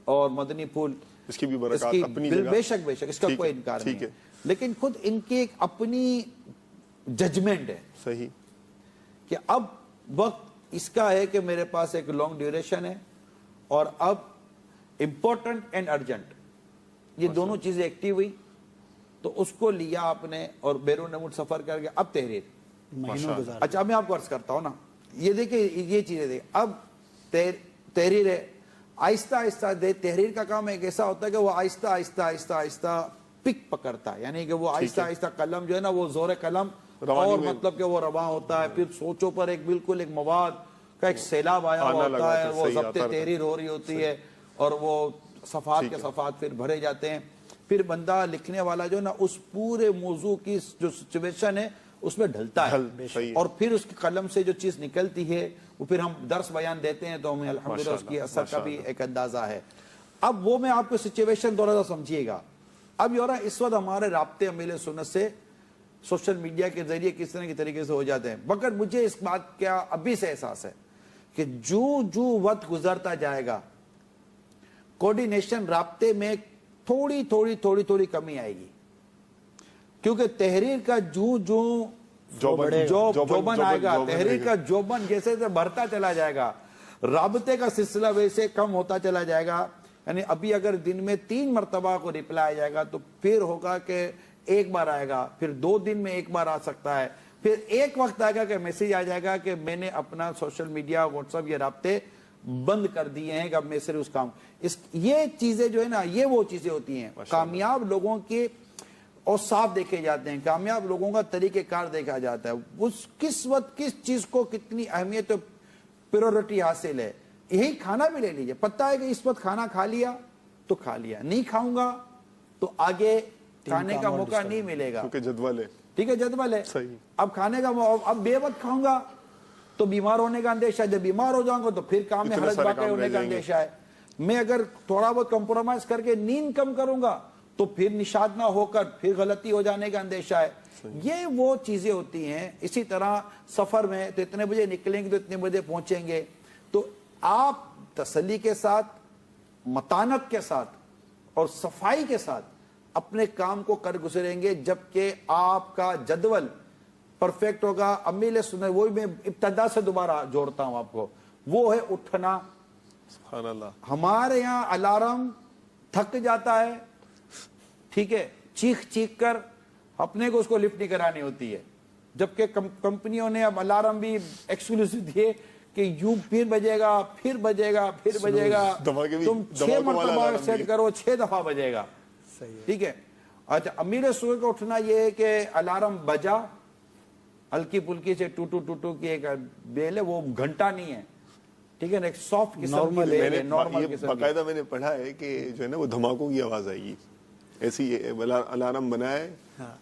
اور مدنی پھول، اس کی بھی برکات اپنی جگہ، بے شک اس کا کوئی انکار نہیں ہے، لیکن خود ان کی ایک اپنی ججمنٹ ہے، صحیح، کہ اب وقت اس کا ہے کہ میرے پاس ایک لانگ ڈیوریشن ہے اور اب امپورٹنٹ اینڈ ارجنٹ یہ دونوں چیزیں ایکٹیو ہوئی، تو اس کو لیا آپ نے اور بیرون ملک سفر کر کے اب تحریر۔ اچھا میں آپ کو عرض کرتا ہوں نا، یہ دیکھیں یہ چیزیں دیکھیں، اب تحریر ہے، آہستہ آہستہ تحریر کا کام ایک ایسا ہوتا ہے کہ وہ آہستہ آہستہ آہستہ آہستہ پک پکڑتا ہے، یعنی کہ وہ آہستہ آہستہ قلم جو ہے نا وہ زور قلم اور مطلب کہ وہ رواں ہوتا ہے، پھر سوچوں پر ایک بالکل ایک مواد کا ایک سیلاب آیا ہوتا ہے، وہ ضبط تحریر ہو رہی ہوتی ہے اور وہ صفحات کے صفحات پھر بھرے جاتے ہیں، پھر بندہ لکھنے والا جو نا اس پورے موضوع کی جو سچویشن ہے اس میں ڈھلتا ہے، اور پھر اس کی قلم سے جو چیز نکلتی ہے وہ پھر ہم درس بیان دیتے ہیں تو ہمیں الحمدللہ اس کی اثر کا بھی ایک اندازہ ہے۔ اب وہ میں آپ کو سچویشن تھوڑا سا سمجھیے گا۔ اب یہ ہو رہا ہے اس وقت ہمارے رابطے امیل سنت سے سوشل میڈیا کے ذریعے کس طرح کی طریقے سے ہو جاتے ہیں، مگر مجھے اس بات کا ابھی سے احساس ہے کہ جو وقت گزرتا جائے گا کوڈینیشن رابطے میں تھوڑی کمی آئے گی، کیونکہ تحریر کا جوبن آئے گا، تحریر کا جوبن جیسے بڑھتا چلا جائے گا، رابطے کا سلسلہ ویسے کم ہوتا چلا جائے گا. یعنی ابھی اگر دن میں 3 مرتبہ کو ریپلائی آ جائے گا تو پھر ہوگا کہ ایک بار آئے گا، پھر 2 دن میں ایک بار آ سکتا ہے، پھر ایک وقت آئے گا کہ میسیج آ جائے گا کہ میں نے اپنا سوشل میڈیا واٹس ایپ یہ رابطے بند کر دیے ہیں کہ اب میں صرف اس کام یہ چیزیں جو ہے نا یہ وہ چیزیں ہوتی ہیں. کامیاب لوگوں کے اور صاف دیکھے جاتے ہیں، کامیاب لوگوں کا طریقہ کار دیکھا جاتا ہے، اس کس وقت کس چیز کو کتنی اہمیت پریورٹی حاصل ہے. یہی کھانا بھی لے لیجئے، پتہ ہے کہ اس وقت کھانا کھا لیا تو کھا لیا، نہیں کھاؤں گا تو آگے کھانے کا موقع نہیں ملے گا، کیونکہ جدول ہے. ٹھیک ہے، جدول ہے. اب کھانے کا اب بے وقت کھاؤں گا تو بیمار ہونے کا اندیشہ ہے، جب بیمار ہو جاؤں گا تو پھر کام میں حرج واقع ہونے کا اندیشہ ہے. میں اگر تھوڑا بہت کمپرومائز کر کے نیند کم کروں گا تو پھر نشاد نہ ہو کر پھر غلطی ہو جانے کا اندیشہ ہے. یہ وہ چیزیں ہوتی ہیں. اسی طرح سفر میں تو اتنے بجے نکلیں گے تو اتنے بجے پہنچیں گے، تو آپ تسلی کے ساتھ، متانت کے ساتھ اور صفائی کے ساتھ اپنے کام کو کر گزریں گے، جبکہ آپ کا جدول پرفیکٹ ہوگا. امیل سنت وہی میں ابتدا سے دوبارہ جوڑتا ہوں آپ کو، وہ ہے اٹھنا. سبحان اللہ. ہمارے یہاں الارم تھک جاتا ہے، ٹھیک ہے، چیخ کر اپنے کو اس کو لفٹ نہیں کرانی ہوتی ہے، جبکہ کمپنیوں نے اب الارم بھی ایکسکلوسیو دیے کہ یوں پھر بجے گا، تم 6 مرتبہ سیٹ کرو، 6 دفعہ بجے گا. ٹھیک ہے. اچھا، امیر سنت کا اٹھنا یہ ہے کہ الارم بجا، ہلکی پلکی سے ٹوٹو کی ایک بیل ہے، وہ گھنٹا نہیں ہے، ٹھیک ہے نا، ایک سافٹ قسم کی بیل ہے، نارمل قسم کی. باقاعدہ میں نے پڑھا ہے کہ جو ہے نا وہ دھماکوں کی آواز آئے گی، ایسی الارم بنائے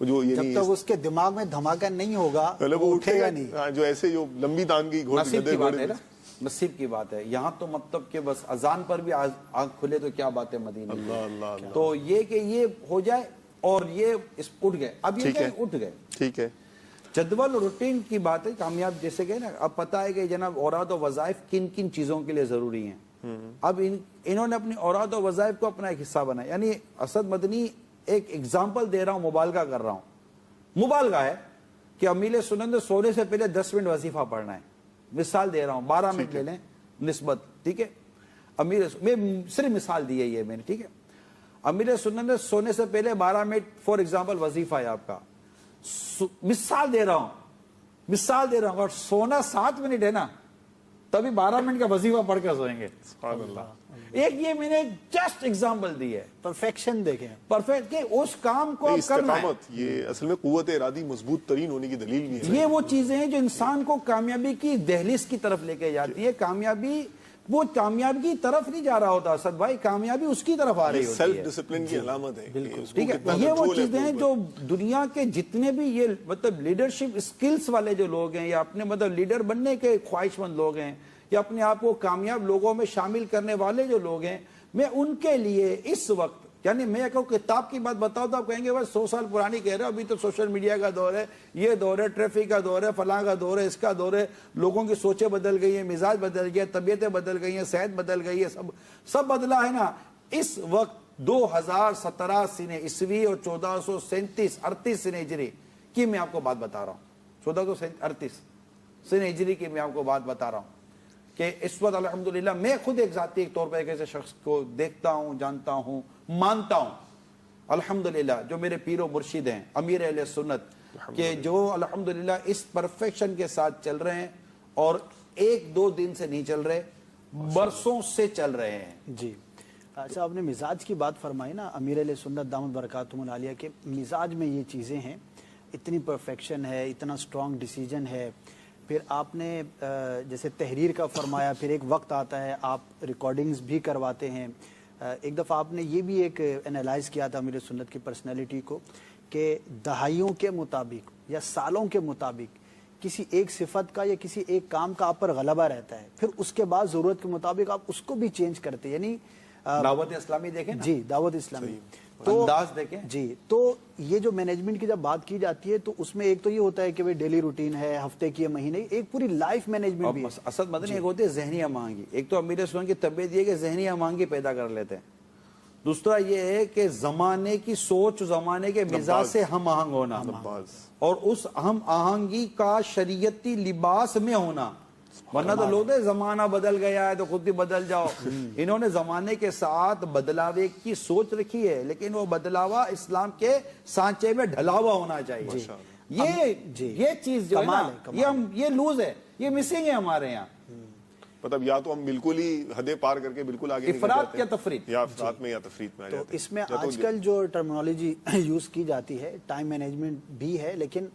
جو جب تک اس کے دماغ میں دھماکہ نہیں ہوگا وہ اٹھے گا نہیں. جو ایسے جو لمبی تان کی گھوڑی نصیب کی بات ہے نا، نصیب کی بات ہے. یہاں تو مطلب کہ بس اذان پر بھی آنکھ کھلے تو کیا بات ہے مدینے کی. تو یہ کہ یہ ہو جائے اور یہ اٹھ گئے، اب یہ کہ اٹھ گئے. ٹھیک ہے. جدول روٹین کی بات ہے کامیاب، جیسے کہ نا اب پتہ ہے کہ جناب اوراد و وظائف کن کن چیزوں کے لیے ضروری ہیں. اب انہوں نے اپنی اوراد و وظائف کو اپنا ایک حصہ بنایا. یعنی اسد مدنی ایک ایگزامپل دے رہا ہوں، مبالغہ کر رہا ہوں. مبالغہ ہے کہ امیل سنت نے سونے سے پہلے 10 منٹ وظیفہ پڑھنا ہے. مثال دے رہا ہوں، 12 منٹ لے لیں نسبت، ٹھیک ہے. میں صرف مثال دی ہے یہ میں نے، ٹھیک ہے. امیر سنت نے سونے سے پہلے 12 منٹ فور ایگزامپل وظیفہ ہے آپ کا. مثال دے رہا ہوں، اور سونا 7 منٹ ہے نا، تبھی 12 منٹ کا وظیفہ پڑھ کر سوئیں گے. سبحان اللہ. ایک یہ میں نے جسٹ ایگزامپل دی ہے. پرفیکشن دیکھیں، پرفیکٹ کہ اس کام کو کرنا ہے. یہ اصل میں قوت ارادی مضبوط ترین ہونے کی دلیل بھی ہے. یہ وہ چیزیں ہیں جو انسان کو کامیابی کی دہلیز کی طرف لے کے جاتی ہے. کامیابی وہ کامیابی کی طرف نہیں جا رہا ہوتا اسد بھائی، کامیابی اس کی طرف آ رہی ہوتی ہے. سیلف ڈسپلن کی علامت ہے. ٹھیک ہے. یہ وہ چیزیں ہیں جو دنیا کے جتنے بھی یہ مطلب لیڈرشپ اسکلز والے جو لوگ ہیں، یا اپنے مطلب لیڈر بننے کے خواہش مند لوگ ہیں، یا اپنے آپ کو کامیاب لوگوں میں شامل کرنے والے جو لوگ ہیں، میں ان کے لیے اس وقت، یعنی میں اگر کتاب کی بات بتاؤں تو آپ کہیں گے بس 100 سال پرانی کہہ رہے ہو، ابھی تو سوشل میڈیا کا دور ہے، یہ دور ہے، ٹریفک کا دور ہے، فلاں کا دور ہے، اس کا دور ہے، لوگوں کی سوچیں بدل گئی ہیں، مزاج بدل گیا، طبیعتیں بدل گئی ہیں، صحت بدل گئی ہے، سب بدلا ہے نا. اس وقت 2017 سنہ عیسوی اور 1437 سنہ ہجری کی میں آپ کو بات بتا رہا ہوں. 1438 سنہ ہجری کی میں آپ کو بات بتا رہا ہوں کہ اس وقت الحمدللہ میں خود ایک ذاتی طور پر ایک ایسے شخص کو دیکھتا ہوں، جانتا ہوں، مانتا ہوں الحمدللہ، جو میرے پیر و مرشد ہیں امیر اہل سنت، کہ جو الحمدللہ اس پرفیکشن کے ساتھ چل رہے ہیں، اور 1-2 دن سے نہیں چل رہے، برسوں سے چل رہے ہیں. جی اچھا، آپ نے مزاج کی بات فرمائی نا، امیر اہل سنت دامت برکاتہم العالیہ کے مزاج میں یہ چیزیں ہیں، اتنی پرفیکشن ہے، اتنا سٹرونگ ڈیسیجن ہے. پھر آپ نے جیسے تحریر کا فرمایا، پھر ایک وقت آتا ہے آپ ریکارڈنگز بھی کرواتے ہیں. ایک دفعہ آپ نے یہ بھی ایک انالائز کیا تھا امیر سنت کی پرسنالٹی کو، کہ دہائیوں کے مطابق یا سالوں کے مطابق کسی ایک صفت کا یا کسی ایک کام کا آپ پر غلبہ رہتا ہے، پھر اس کے بعد ضرورت کے مطابق آپ اس کو بھی چینج کرتے. یعنی دعوت اسلامی دیکھیں نا. جی دعوت اسلامی. انداز دیکھیں جی. تو یہ جو مینجمنٹ کی جب بات کی جاتی ہے تو اس میں ایک تو یہ ہوتا ہے کہ ڈیلی روٹین ہے, ہفتے کی, مہینے, ایک پوری لائف مینجمنٹ بھی ہے. اسد مدنی ایک ہوتی ہے ذہنی ہم آہنگی. ایک تو امیر سنن کی طبیعت یہ کہ ذہنی ہم آہنگی پیدا کر لیتے ہیں. دوسرا یہ ہے کہ زمانے کی سوچ, زمانے کے مزاج سے ہم آہنگ ہونا, اور اس ہم آہنگی کا شریعتی لباس میں ہونا. ورنہ تو لوگ زمانہ بدل گیا ہے تو خود بھی بدل جاؤ. انہوں نے زمانے کے ساتھ بدلاوے کی سوچ رکھی ہے, لیکن وہ بدلاوا اسلام کے سانچے میں ڈھلا ہوا ہونا چاہیے. یہ چیز جو ہے نا, یہ لوز ہے, یہ مسنگ ہے ہمارے یہاں. مطلب یا تو ہم بالکل ہی حدیں پار کر کے بالکل آگے افراط یا تفریط, یا افراط میں یا تفریط میں آ جاتے ہیں. تو اس میں آج کل جو ٹرمنالوجی یوز کی جاتی ہے ٹائم مینجمنٹ بھی ہے, لیکن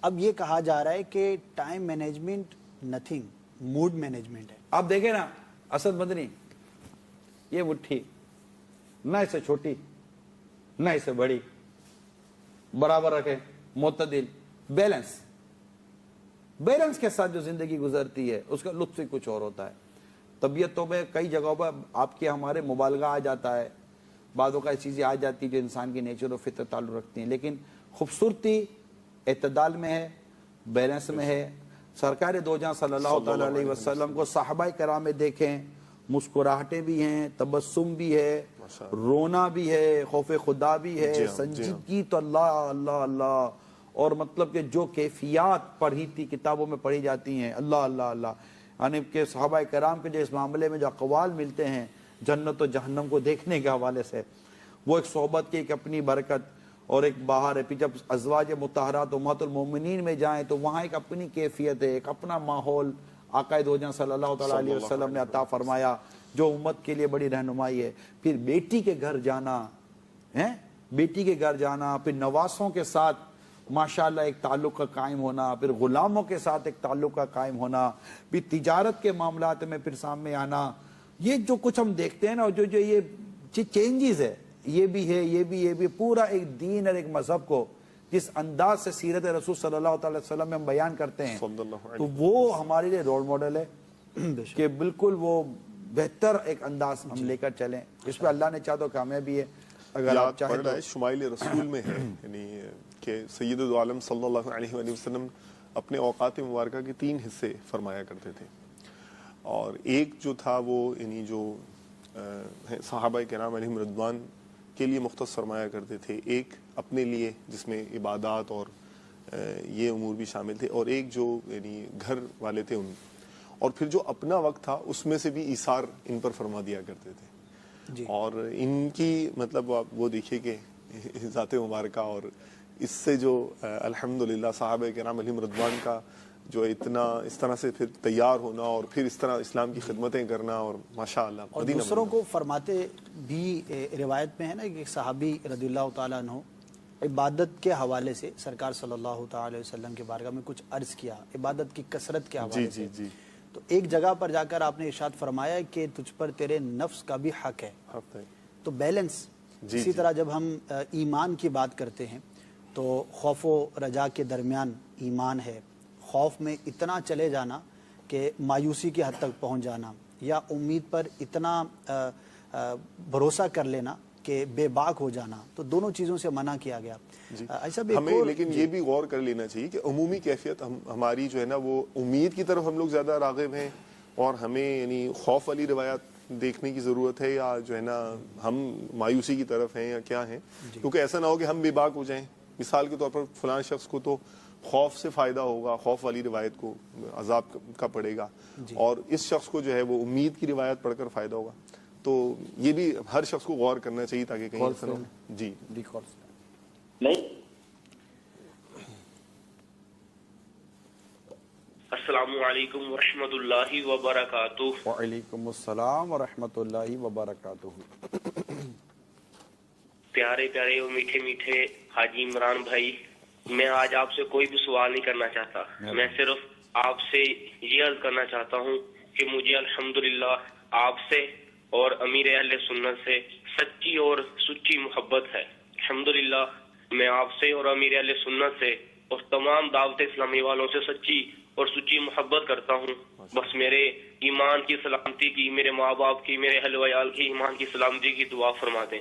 اب یہ کہا جا رہا ہے کہ time management nothing, mood management ہے. آپ دیکھیں نا اسد مدنی, یہ مٹھی نہ اسے چھوٹی نہ اسے بڑی, برابر رکھے, معتدل, بیلنس کے ساتھ جو زندگی گزرتی ہے اس کا لطف ہی کچھ اور ہوتا ہے. طبیعتوں میں کئی جگہوں پر آپ کے ہمارے مبالغہ آ جاتا ہے, بعضوں کا چیزیں آ جاتی ہیں جو انسان کی نیچر و فطرت تعلق رکھتی ہیں, لیکن خوبصورتی اعتدال میں ہے, بیلنس میں ہے. سرکار دو جہاں صلی اللہ علیہ وسلم کو صحابہ کرام میں دیکھیں, مسکراہٹیں بھی ہیں, تبسم بھی ہے, رونا بھی ہے, خوف خدا بھی ہے, سنجیدگی تو اللہ اللہ اللہ, اور مطلب کہ جو کیفیات پڑھی تھی کتابوں میں پڑھی جاتی ہیں اللہ اللہ اللہ, یعنی کہ صحابہ کرام کے جو اس معاملے میں جو اقوال ملتے ہیں جنت و جہنم کو دیکھنے کے حوالے سے, وہ ایک صحبت کی ایک اپنی برکت اور ایک باہر ہے. پھر جب ازواج مطہرات امہات المومنین میں جائیں تو وہاں ایک اپنی کیفیت ہے, ایک اپنا ماحول آقا دو جہاں صلی اللہ علیہ وسلم نے عطا فرمایا جو امت کے لیے بڑی رہنمائی ہے. پھر بیٹی کے گھر جانا, بیٹی کے گھر جانا, پھر نواسوں کے ساتھ ماشاءاللہ ایک تعلق کا قائم ہونا, پھر غلاموں کے ساتھ ایک تعلق کا قائم ہونا, پھر تجارت کے معاملات میں پھر سامنے آنا. یہ جو کچھ ہم دیکھتے ہیں نا, جو یہ چینجز ہے, یہ بھی ہے, یہ بھی پورا ایک دین اور ایک مذہب کو جس انداز سے سیرت رسول صلی اللہ علیہ وسلم میں ہم بیان کرتے ہیں, تو وہ ہمارے لیے رول ماڈل ہے کہ بالکل وہ بہتر ایک انداز ہم لے کر چلیں. اس پہ اللہ نے چاہا تو کامیابی ہے. اگر آپ چاہیں تو شمائل رسول میں ہے یعنی کہ سید العالم صلی اللہ علیہ وسلم اپنے اوقات مبارکہ کے 3 حصے فرمایا کرتے تھے, اور ایک جو تھا وہ یعنی جو صحابہ کرام علیہم رضوان کے لیے مختص فرمایا کرتے تھے, ایک اپنے لیے جس میں عبادات اور یہ امور بھی شامل تھے, اور ایک جو یعنی گھر والے تھے ان, اور پھر جو اپنا وقت تھا اس میں سے بھی ایثار ان پر فرما دیا کرتے تھے. اور ان کی مطلب آپ وہ دیکھیے کہ ذات مبارکہ, اور اس سے جو الحمدللہ صحابہ کرام علیہم رضوان کا جو اتنا اس طرح سے پھر تیار ہونا اور پھر اس طرح اسلام کی خدمتیں کرنا, اور ماشاءاللہ اور دوسروں کو فرماتے بھی روایت میں ہے نا کہ صحابی رضی اللہ تعالیٰ عنہ عبادت کے حوالے سے سرکار صلی اللہ تعالیٰ علیہ وسلم کے بارگاہ میں کچھ عرض کیا عبادت کی کثرت کے حوالے سے. تو ایک جگہ پر جا کر آپ نے ارشاد فرمایا کہ تجھ پر تیرے نفس کا بھی حق ہے. تو بیلنس. اسی طرح جب ہم ایمان کی بات کرتے ہیں تو خوف و رجا کے درمیان ایمان ہے. خوف میں اتنا چلے جانا کہ مایوسی کی حد تک پہنچ جانا, یا امید پر اتنا بھروسہ کر لینا کہ بے باک ہو جانا, تو دونوں چیزوں سے منع کیا گیا. ہمیں لیکن یہ بھی غور کر لینا چاہیے کہ عمومی کیفیت ہماری جو ہے نا وہ امید کی طرف ہم لوگ زیادہ راغب ہیں, اور ہمیں یعنی خوف والی روایات دیکھنے کی ضرورت ہے, یا جو ہے نا ہم مایوسی کی طرف ہیں یا کیا ہیں, کیونکہ ایسا نہ ہو کہ ہم بے باک ہو جائیں. مثال کے طور پر فلاں شخص کو تو خوف سے فائدہ ہوگا, خوف والی روایت کو عذاب کا پڑے گا, اور اس شخص کو جو ہے وہ امید کی روایت پڑھ کر فائدہ ہوگا. تو یہ بھی ہر شخص کو غور کرنا چاہیے تاکہ کہیں جی نہیں. السلام علیکم ورحمۃ اللہ وبرکاتہ. وعلیکم السلام ورحمۃ اللہ وبرکاتہ. پیارے پیارے اور میٹھے میٹھے حاجی عمران بھائی, میں آج آپ سے کوئی بھی سوال نہیں کرنا چاہتا, میں صرف آپ سے یہ عرض کرنا چاہتا ہوں کہ مجھے الحمدللہ آپ سے اور امیر اہل سنت سے سچی اور سچی محبت ہے. الحمدللہ میں آپ سے اور امیر اہل سنت سے اور تمام دعوت اسلامی والوں سے سچی اور سچی محبت کرتا ہوں. بس میرے ایمان کی سلامتی کی, میرے ماں باپ کی, میرے اہل ویال کی ایمان کی سلامتی کی دعا فرما دیں.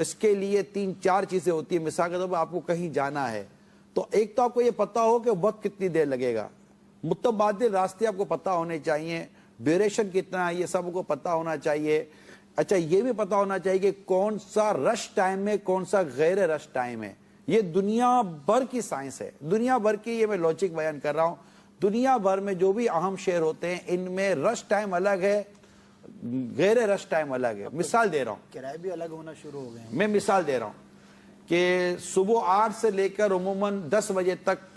اس کے لیے 3-4 چیزیں ہوتی ہیں. مثال کے طور پر آپ کو کہیں جانا ہے تو ایک تو آپ کو یہ پتا ہو کہ وقت کتنی دیر لگے گا, متبادل راستے آپ کو پتا ہونے چاہیے, ڈیوریشن کتنا ہے یہ سب کو پتا ہونا چاہیے. اچھا یہ بھی پتا ہونا چاہیے کہ کون سا رش ٹائم ہے, کون سا غیر رش ٹائم ہے. یہ دنیا بھر کی سائنس ہے, دنیا بھر کی, یہ میں لاجک بیان کر رہا ہوں. دنیا بھر میں جو بھی اہم شہر ہوتے ہیں ان میں رش ٹائم الگ ہے, غیر رش ٹائم الگ ہے. مثال دے رہا ہوں, کرائے بھی الگ ہونا شروع ہو گئے ہیں. میں مثال دے رہا ہوں کہ صبح 8 سے لے کر عموماً 10 بجے تک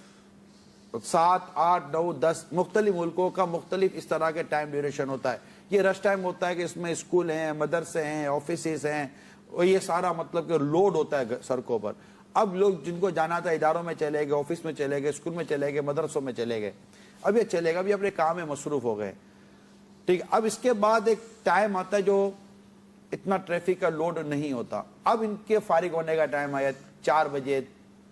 7, 8, 9, 10 مختلف ملکوں کا مختلف اس طرح کے ٹائم ڈیوریشن ہوتا ہے. یہ رش ٹائم ہوتا ہے کہ اس میں اسکول ہیں, مدرسے ہیں, آفیسز ہیں, اور یہ سارا مطلب کہ لوڈ ہوتا ہے سڑکوں پر. اب لوگ جن کو جانا تھا اداروں میں چلے گئے, آفس میں چلے گئے, اسکول میں چلے گئے, مدرسوں میں چلے گئے. اب یہ چلے گا, ابھی اپنے کام میں مصروف ہو گئے. ٹھیک, اب اس کے بعد ایک ٹائم آتا ہے جو اتنا ٹریفک کا لوڈ نہیں ہوتا. اب ان کے فارغ ہونے کا ٹائم آیا 4 بجے,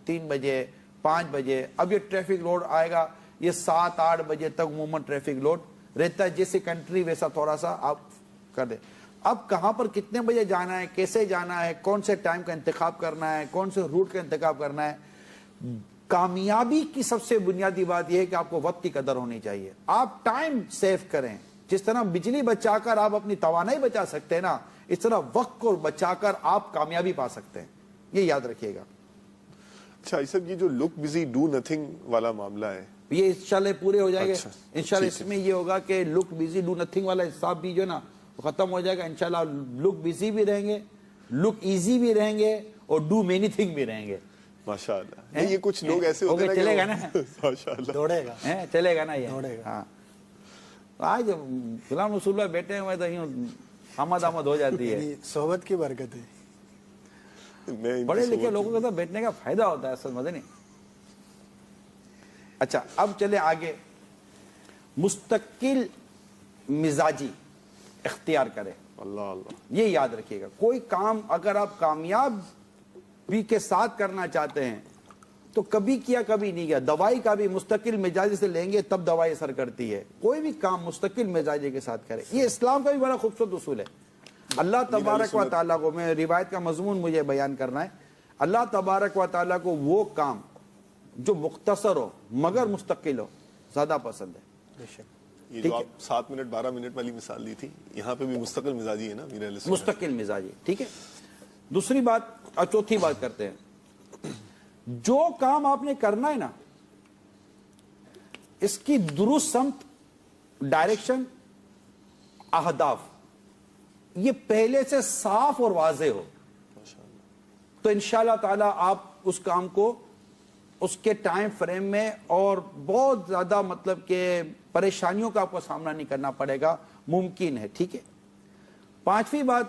3 بجے, 5 بجے. اب یہ ٹریفک لوڈ آئے گا, یہ 7-8 بجے تک عموماً ٹریفک لوڈ رہتا ہے. جیسے کنٹری ویسا تھوڑا سا آپ کر دیں. اب کہاں پر کتنے بجے جانا ہے, کیسے جانا ہے, کون سے ٹائم کا انتخاب کرنا ہے, کون سے روٹ کا انتخاب کرنا ہے. کامیابی کی سب سے بنیادی بات یہ ہے کہ آپ کو وقت کی قدر ہونی چاہیے. آپ ٹائم سیو کریں. جس طرح بجلی بچا کر آپ اپنی توانائی بچا سکتے ہیں نا, اس طرح وقت کو بچا کر آپ کامیابی پا سکتے ہیں. یہ یاد رکھیے گا. اچھا صاحب, یہ جو لک بزی ڈو نتھنگ والا معاملہ ہے یہ انشاءاللہ پورے ہو جائے گا. اچھا, انشاءاللہ اس میں یہ ہوگا کہ لک بزی ڈو نتھنگ والا حساب بھی جو نا وہ ختم ہو جائے گا. انشاءاللہ لک بزی بھی رہیں گے, لک ایزی بھی رہیں گے, اور ڈو مینی تھنگ بھی رہیں گے. ماشاءاللہ. یہ کچھ لوگ ایسے ہوتے ہیں چلے گا نا, ماشاءاللہ دوڑے گا, چلے گا نا یہ. ہاں, آج غلام رسول اللہ بیٹھے ہوئے تو یوں آمد ہو جاتی ہے. صحبت کی برکت ہے. پڑھے لکھے لوگوں کے ساتھ بیٹھنے کا فائدہ ہوتا ہے اصل مدنی. اچھا اب چلے آگے. مستقل مزاجی اختیار کرے. اللہ اللہ, یہ یاد رکھیے گا. کوئی کام اگر آپ کامیابی کے ساتھ کرنا چاہتے ہیں تو کبھی کیا کبھی نہیں کیا. دوائی کا بھی مستقل مزاجی سے لیں گے تب دوائی اثر کرتی ہے. کوئی بھی کام مستقل مزاجی کے ساتھ کرے. یہ اسلام کا بھی بڑا خوبصورت اصول ہے. اللہ تبارک و تعالیٰ کو, میں روایت کا مضمون مجھے بیان کرنا ہے, اللہ تبارک و تعالیٰ کو وہ کام جو مختصر ہو مگر مستقل ہو زیادہ پسند ہے. یہ جو آپ 7 منٹ 12 منٹ والی مثال دی تھی, یہاں پہ بھی مستقل مزاجی ہے نا میرے علیہ السلام. مستقل مزاجی. ٹھیک ہے. دوسری بات اور چوتھی بات کرتے ہیں. جو کام آپ نے کرنا ہے نا اس کی درست سمت, ڈائریکشن, اہداف یہ پہلے سے صاف اور واضح ہو تو انشاءاللہ تعالی آپ اس کام کو اس کے ٹائم فریم میں اور بہت زیادہ مطلب کہ پریشانیوں کا آپ کو سامنا نہیں کرنا پڑے گا, ممکن ہے. ٹھیک ہے. 5ویں بات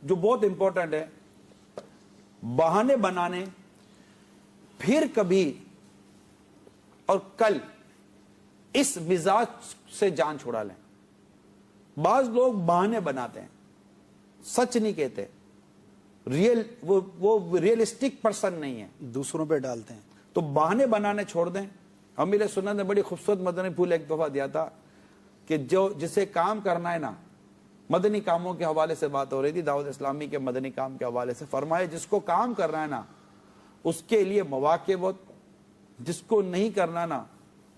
جو بہت امپورٹنٹ ہے, بہانے بنانے پھر کبھی اور کل اس مزاج سے جان چھڑا لیں. بعض لوگ بہانے بناتے ہیں, سچ نہیں کہتے, وہ ریئلسٹک پرسن نہیں ہے, دوسروں پہ ڈالتے ہیں. تو بہانے بنانے چھوڑ دیں. امیر سنت نے بڑی خوبصورت مدنی پھول ایک دفعہ دیا تھا کہ جو جسے کام کرنا ہے نا, مدنی کاموں کے حوالے سے بات ہو رہی تھی, دعوت اسلامی کے مدنی کام کے حوالے سے فرمائے جس کو کام کرنا ہے نا اس کے لیے مواقع بہت, جس کو نہیں کرنا نا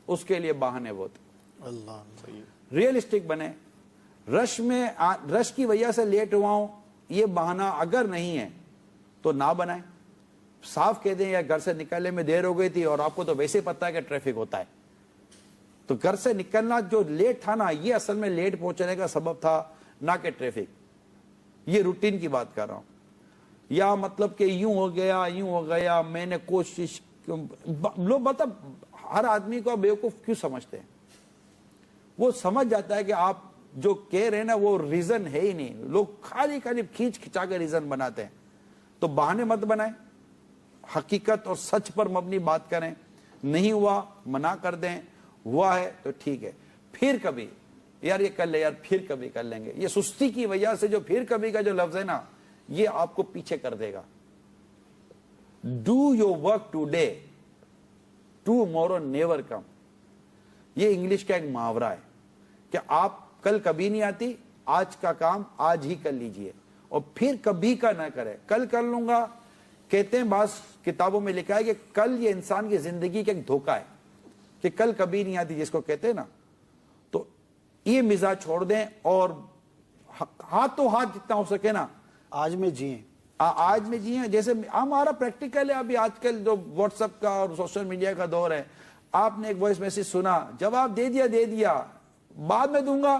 اس کے لیے بہانے بہت. اللہ, ریئلسٹک بنے. رش کی وجہ سے لیٹ ہوا ہوں یہ بہانہ اگر نہیں ہے تو نہ بنائیں. صاف کہہ دیں یا گھر سے نکلنے میں دیر ہو گئی تھی اور آپ کو تو ویسے ہی پتہ ہے کہ ٹریفک ہوتا ہے, تو گھر سے نکلنا جو لیٹ تھا نا یہ اصل میں لیٹ پہنچنے کا سبب تھا نہ کہ ٹریفک. یہ روٹین کی بات کر رہا ہوں. یا مطلب کہ یوں ہو گیا میں نے کوشش. لوگ مطلب ہر آدمی کو بیوقوف کیوں سمجھتے ہیں, وہ سمجھ جاتا ہے کہ آپ جو کہہ رہے ہیں نا وہ ریزن ہے ہی نہیں. لوگ خالی کھینچ کھچا کے ریزن بناتے ہیں. تو بہانے مت بنائیں, حقیقت اور سچ پر مبنی بات کریں. نہیں ہوا منع کر دیں, ہوا ہے تو ٹھیک ہے. پھر کبھی یار یہ کر لے, یار پھر کبھی کر لیں گے. یہ سستی کی وجہ سے جو پھر کبھی کا جو لفظ ہے نا یہ آپ کو پیچھے کر دے گا. Do your work today, tomorrow never come. یہ انگلش کا ایک محاورہ ہے کہ آپ کل کبھی نہیں آتی, آج کا کام آج ہی کر لیجئے. اور پھر کبھی کا نہ کرے. کل کر لوں گا کہتے ہیں, بعض کتابوں میں لکھا ہے کہ کل یہ انسان کی زندگی کا ایک دھوکہ ہے کہ کل کبھی نہیں آتی جس کو کہتے ہیں نا. تو یہ مزاج چھوڑ دیں اور ہاتھ تو ہاتھ جتنا ہو سکے نا آج میں جئیں, آج میں جئیں. جیسے ہمارا پریکٹیکل ہے ابھی آج کل جو واٹس ایپ کا اور سوشل میڈیا کا دور ہے, آپ نے ایک وائس میسج سنا, جواب دے دیا, بعد میں دوں گا,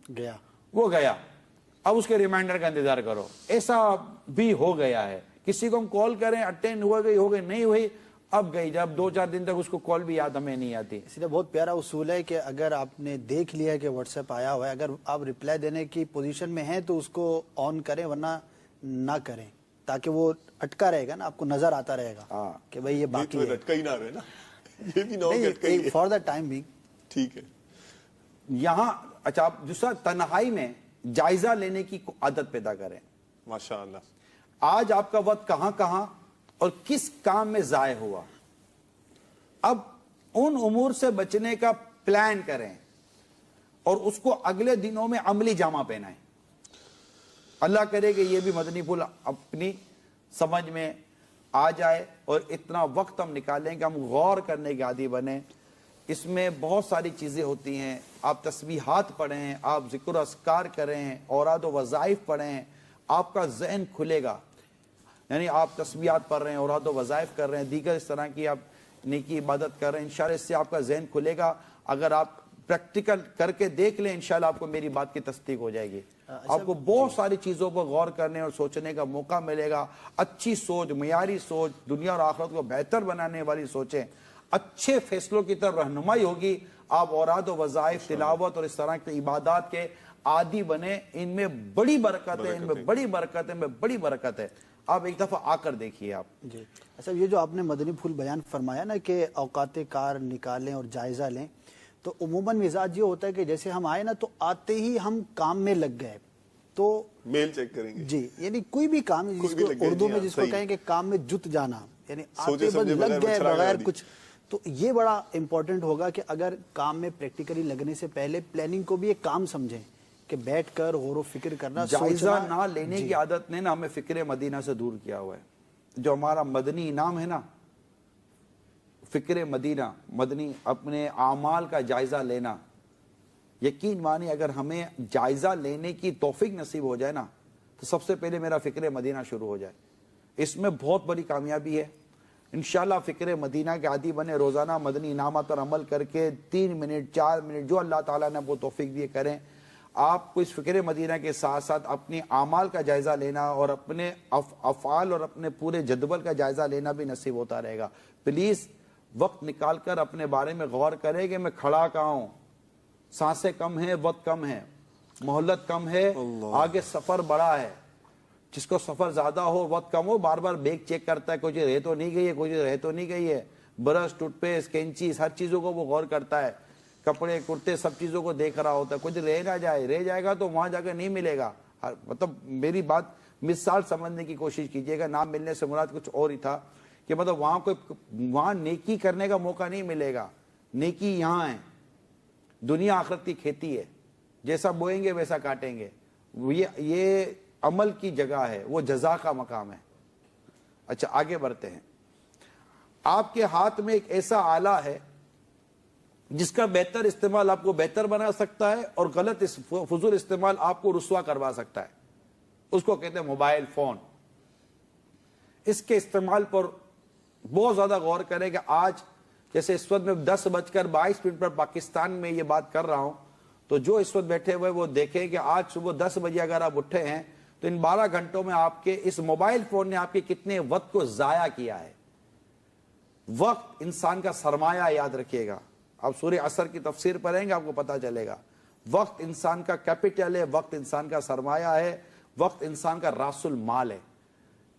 گیا وہ گیا, اب اس کے ریمائنڈر کا انتظار کرو. ایسا بھی ہو گیا ہے. کسی کو ہم کال کریں, اٹینڈ ہو گئی نہیں ہوئی, اب گئی, جب 2-4 دن تک اس کو کال بھی یاد ہمیں نہیں آتی. اس لیے بہت پیارا اصول ہے کہ اگر آپ نے دیکھ لیا ہے کہ واٹس ایپ آیا ہوا ہے, اگر آپ ریپلائی دینے کی پوزیشن میں ہیں تو اس کو آن کریں, ورنہ نہ کریں, تاکہ وہ اٹکا رہے گا نا, آپ کو نظر آتا رہے گا کہ بھئی یہ باقی ہے. اٹکا ہی نہ رہے نا, یہ بھی نہ ہو کہ اٹکا ہی ہے. فار دا ٹائم بینگ ٹھیک ہے. یہاں اچھا دوسرا, تنہائی میں جائزہ لینے کی عادت پیدا کریں. ماشاءاللہ. آج آپ کا وقت کہاں اور کس کام میں ضائع ہوا, اب ان امور سے بچنے کا پلان کریں اور اس کو اگلے دنوں میں عملی جامہ پہنائیں. اللہ کرے کہ یہ بھی مدنی پھول اپنی سمجھ میں آ جائے اور اتنا وقت ہم نکالیں کہ ہم غور کرنے کے عادی بنیں. اس میں بہت ساری چیزیں ہوتی ہیں. آپ تسبیحات پڑھیں, آپ ذکر و اذکار کریں, اوراد و وظائف پڑھیں, آپ کا ذہن کھلے گا. یعنی آپ تسبیحات پڑھ رہے ہیں, اوراد و وظائف کر رہے ہیں, دیگر اس طرح کی آپ نیکی عبادت کر رہے ہیں, انشاءاللہ اس سے آپ کا ذہن کھلے گا. اگر آپ پریکٹیکل کر کے دیکھ لیں, انشاءاللہ آپ کو میری بات کی تصدیق ہو جائے گی. آپ کو بہت ساری چیزوں پر غور کرنے اور سوچنے کا موقع ملے گا. اچھی سوچ, معیاری سوچ, دنیا اور آخرت کو بہتر بنانے والی سوچیں, اچھے فیصلوں کی طرف رہنمائی ہوگی. آپ اوراد و وظائف, تلاوت اور اس طرح کی عبادات کے عادی بنے. ان میں بڑی برکت ہے, ان میں بڑی برکت ہے, ان میں بڑی برکت ہے. آپ ایک دفعہ آ کر دیکھیے. آپ جی اچھا, یہ جو آپ نے مدنی پھول بیان فرمایا نا کہ اوقات کار نکالیں اور جائزہ لیں, تو عموماً مزاج یہ ہوتا ہے کہ جیسے ہم آئے نا تو آتے ہی ہم کام میں لگ گئے, تو میل چیک کریں گے. جی, یعنی کوئی بھی کام جس کو اردو میں جس کو کہیں کہ کام میں جت جانا, یعنی آتے بس لگ گئے بغیر کچھ. تو یہ بڑا امپورٹنٹ ہوگا کہ اگر کام میں پریکٹیکلی لگنے سے پہلے پلاننگ کو بھی ایک کام سمجھیں کہ بیٹھ کر غور و فکر کرنا, جائزہ نہ لینے کی عادت نے نا ہمیں فکر مدینہ سے دور کیا ہوا ہے. جو ہمارا مدنی انعام ہے نا, فکر مدینہ, مدنی اپنے اعمال کا جائزہ لینا, یقین مانی اگر ہمیں جائزہ لینے کی توفیق نصیب ہو جائے نا, تو سب سے پہلے میرا فکر مدینہ شروع ہو جائے. اس میں بہت بڑی کامیابی ہے. انشاءاللہ فکر مدینہ کے عادی بنے, روزانہ مدنی انعامات پر عمل کر کے 3 منٹ 4 منٹ جو اللہ تعالیٰ نے وہ توفیق دیے کریں. آپ کو اس فکر مدینہ کے ساتھ ساتھ اپنی اعمال کا جائزہ لینا اور اپنے افعال اور اپنے پورے جدول کا جائزہ لینا بھی نصیب ہوتا رہے گا. پلیز وقت نکال کر اپنے بارے میں غور کریں کہ میں کھڑا کہاں ہوں, سانسیں کم ہیں, وقت کم ہے, مہلت کم ہے, آگے سفر بڑا ہے. جس کو سفر زیادہ ہو, وقت کم ہو, بار بار بیگ چیک کرتا ہے, کوئی چیز رہ تو نہیں گئی ہے, کوئی چیز رہ تو نہیں گئی ہے, برش, ٹوتھ پیسٹ, کینچیز, ہر چیزوں کو وہ غور کرتا ہے. کپڑے, کرتے, سب چیزوں کو دیکھ رہا ہوتا ہے. کچھ رہ نہ جائے, رہ جائے گا تو وہاں جا کے نہیں ملے گا. مطلب میری بات مثال سمجھنے کی کوشش کیجئے گا. نام ملنے سے مراد کچھ اور ہی تھا کہ مطلب وہاں نیکی کرنے کا موقع نہیں ملے گا. نیکی یہاں ہے, دنیا آخرت کی کھیتی ہے, جیسا بوئیں گے ویسا کاٹیں گے. یہ عمل کی جگہ ہے, وہ جزا کا مقام ہے. اچھا آگے بڑھتے ہیں. آپ کے ہاتھ میں ایک ایسا آلہ ہے جس کا بہتر استعمال آپ کو بہتر بنا سکتا ہے اور غلط فضول استعمال آپ کو رسوا کروا سکتا ہے. اس کو کہتے ہیں موبائل فون. اس کے استعمال پر بہت زیادہ غور کریں کہ آج جیسے اس وقت میں 10:22 پر پاکستان میں یہ بات کر رہا ہوں, تو جو اس وقت بیٹھے ہوئے وہ دیکھیں کہ آج صبح 10 بجے اگر آپ اٹھے ہیں تو ان 12 گھنٹوں میں آپ کے اس موبائل فون نے آپ کے کتنے وقت کو ضائع کیا ہے. وقت انسان کا سرمایہ, یاد رکھیے گا. آپ سورہ عصر کی تفسیر پڑھیں گے آپ کو پتا چلے گا. وقت انسان کا کیپٹل ہے, وقت انسان کا سرمایہ ہے, وقت انسان کا راس المال ہے.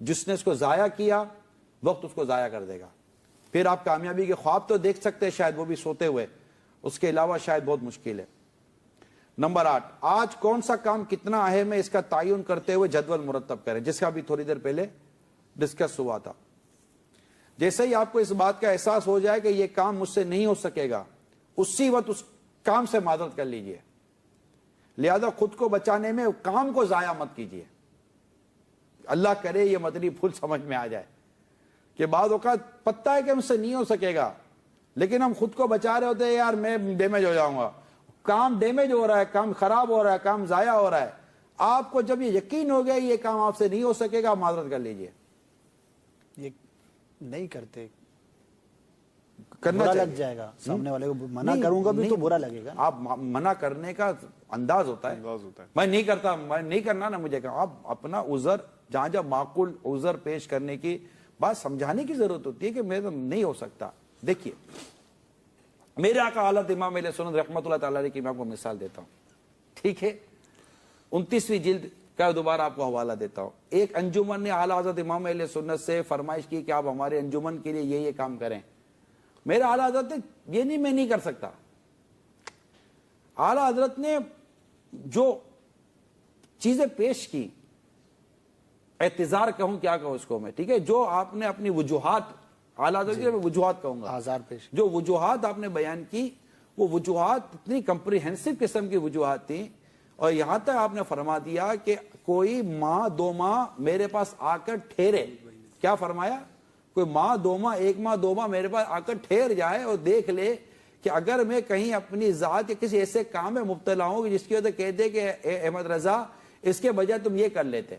جس نے اس کو ضائع کیا, وقت اس کو ضائع کر دے گا. پھر آپ کامیابی کے خواب تو دیکھ سکتے ہیں شاید, وہ بھی سوتے ہوئے, اس کے علاوہ شاید بہت مشکل ہے. نمبر 8, آج کون سا کام کتنا اہم ہے اس کا تعین کرتے ہوئے جدول مرتب کریں, جس کا بھی تھوڑی دیر پہلے ڈسکس ہوا تھا. جیسے ہی آپ کو اس بات کا احساس ہو جائے کہ یہ کام مجھ سے نہیں ہو سکے گا, اسی وقت اس کام سے معذرت کر لیجئے. لہذا خود کو بچانے میں کام کو ضائع مت کیجئے. اللہ کرے یہ مدنی پھول سمجھ میں آ جائے کہ بعض اوقات پتہ ہے کہ ہم سے نہیں ہو سکے گا، لیکن ہم خود کو بچا رہے ہوتے ہیں، یار میں ڈیمیج ہو جاؤں گا، کام ڈیمیج ہو رہا ہے، کام خراب ہو رہا ہے، کام ضائع ہو رہا ہے. آپ کو جب یہ یقین ہو گیا یہ کام آپ سے نہیں ہو سکے گا، معذرت کر لیجئے. یہ نہیں کرتے، کرنا برا چاہیے. لگ جائے گا سامنے والے کو، منع کروں گا بھی تو برا لگے گا. آپ منع کرنے کا انداز ہوتا ہے، میں نہیں کرتا، میں نہیں کرنا نا مجھے کہا. آپ اپنا عذر جہاں جب معقول عذر پیش کرنے کی بات سمجھانے کی ضرورت ہوتی ہے کہ میرا نہیں ہو سکتا. دیکھیے میرے آقا حضرت امام اہل سنت رحمۃ اللہ تعالی علیہ کی میں آپ کو مثال دیتا ہوں، ٹھیک ہے. 29ویں جلد کا دوبارہ آپ کو حوالہ دیتا ہوں. ایک انجمن نے اعلیٰ حضرت امام اہل سنت سے فرمائش کی کہ آپ ہمارے انجمن کے لیے یہ کام کریں. میرے اعلیٰ حضرت نے یہ نہیں میں نہیں کر سکتا. اعلیٰ حضرت نے جو چیزیں پیش کی، اعتذار کہوں کیا کہوں اس کو میں، ٹھیک ہے، جو آپ نے اپنی وجوہات، اعلیٰ حضرت میں وجوہات کہوں گا، آزار پیش، جو وجوہات آپ نے بیان کی وہ وجوہات اتنی کمپریہنسو قسم کی وجوہات تھیں. اور یہاں تک آپ نے فرما دیا کہ کوئی ماہ 2 ماہ میرے پاس آ کر ٹھہرے. کیا فرمایا؟ کوئی ماہ 2 ماہ 1 ماہ 2 ماہ میرے پاس آ کر ٹھہر جائے اور دیکھ لے کہ اگر میں کہیں اپنی ذات یا کسی ایسے کام میں مبتلا ہوں جس کی وجہ سے کہہ دے کہ اے احمد رضا اس کے بجائے تم یہ کر لیتے،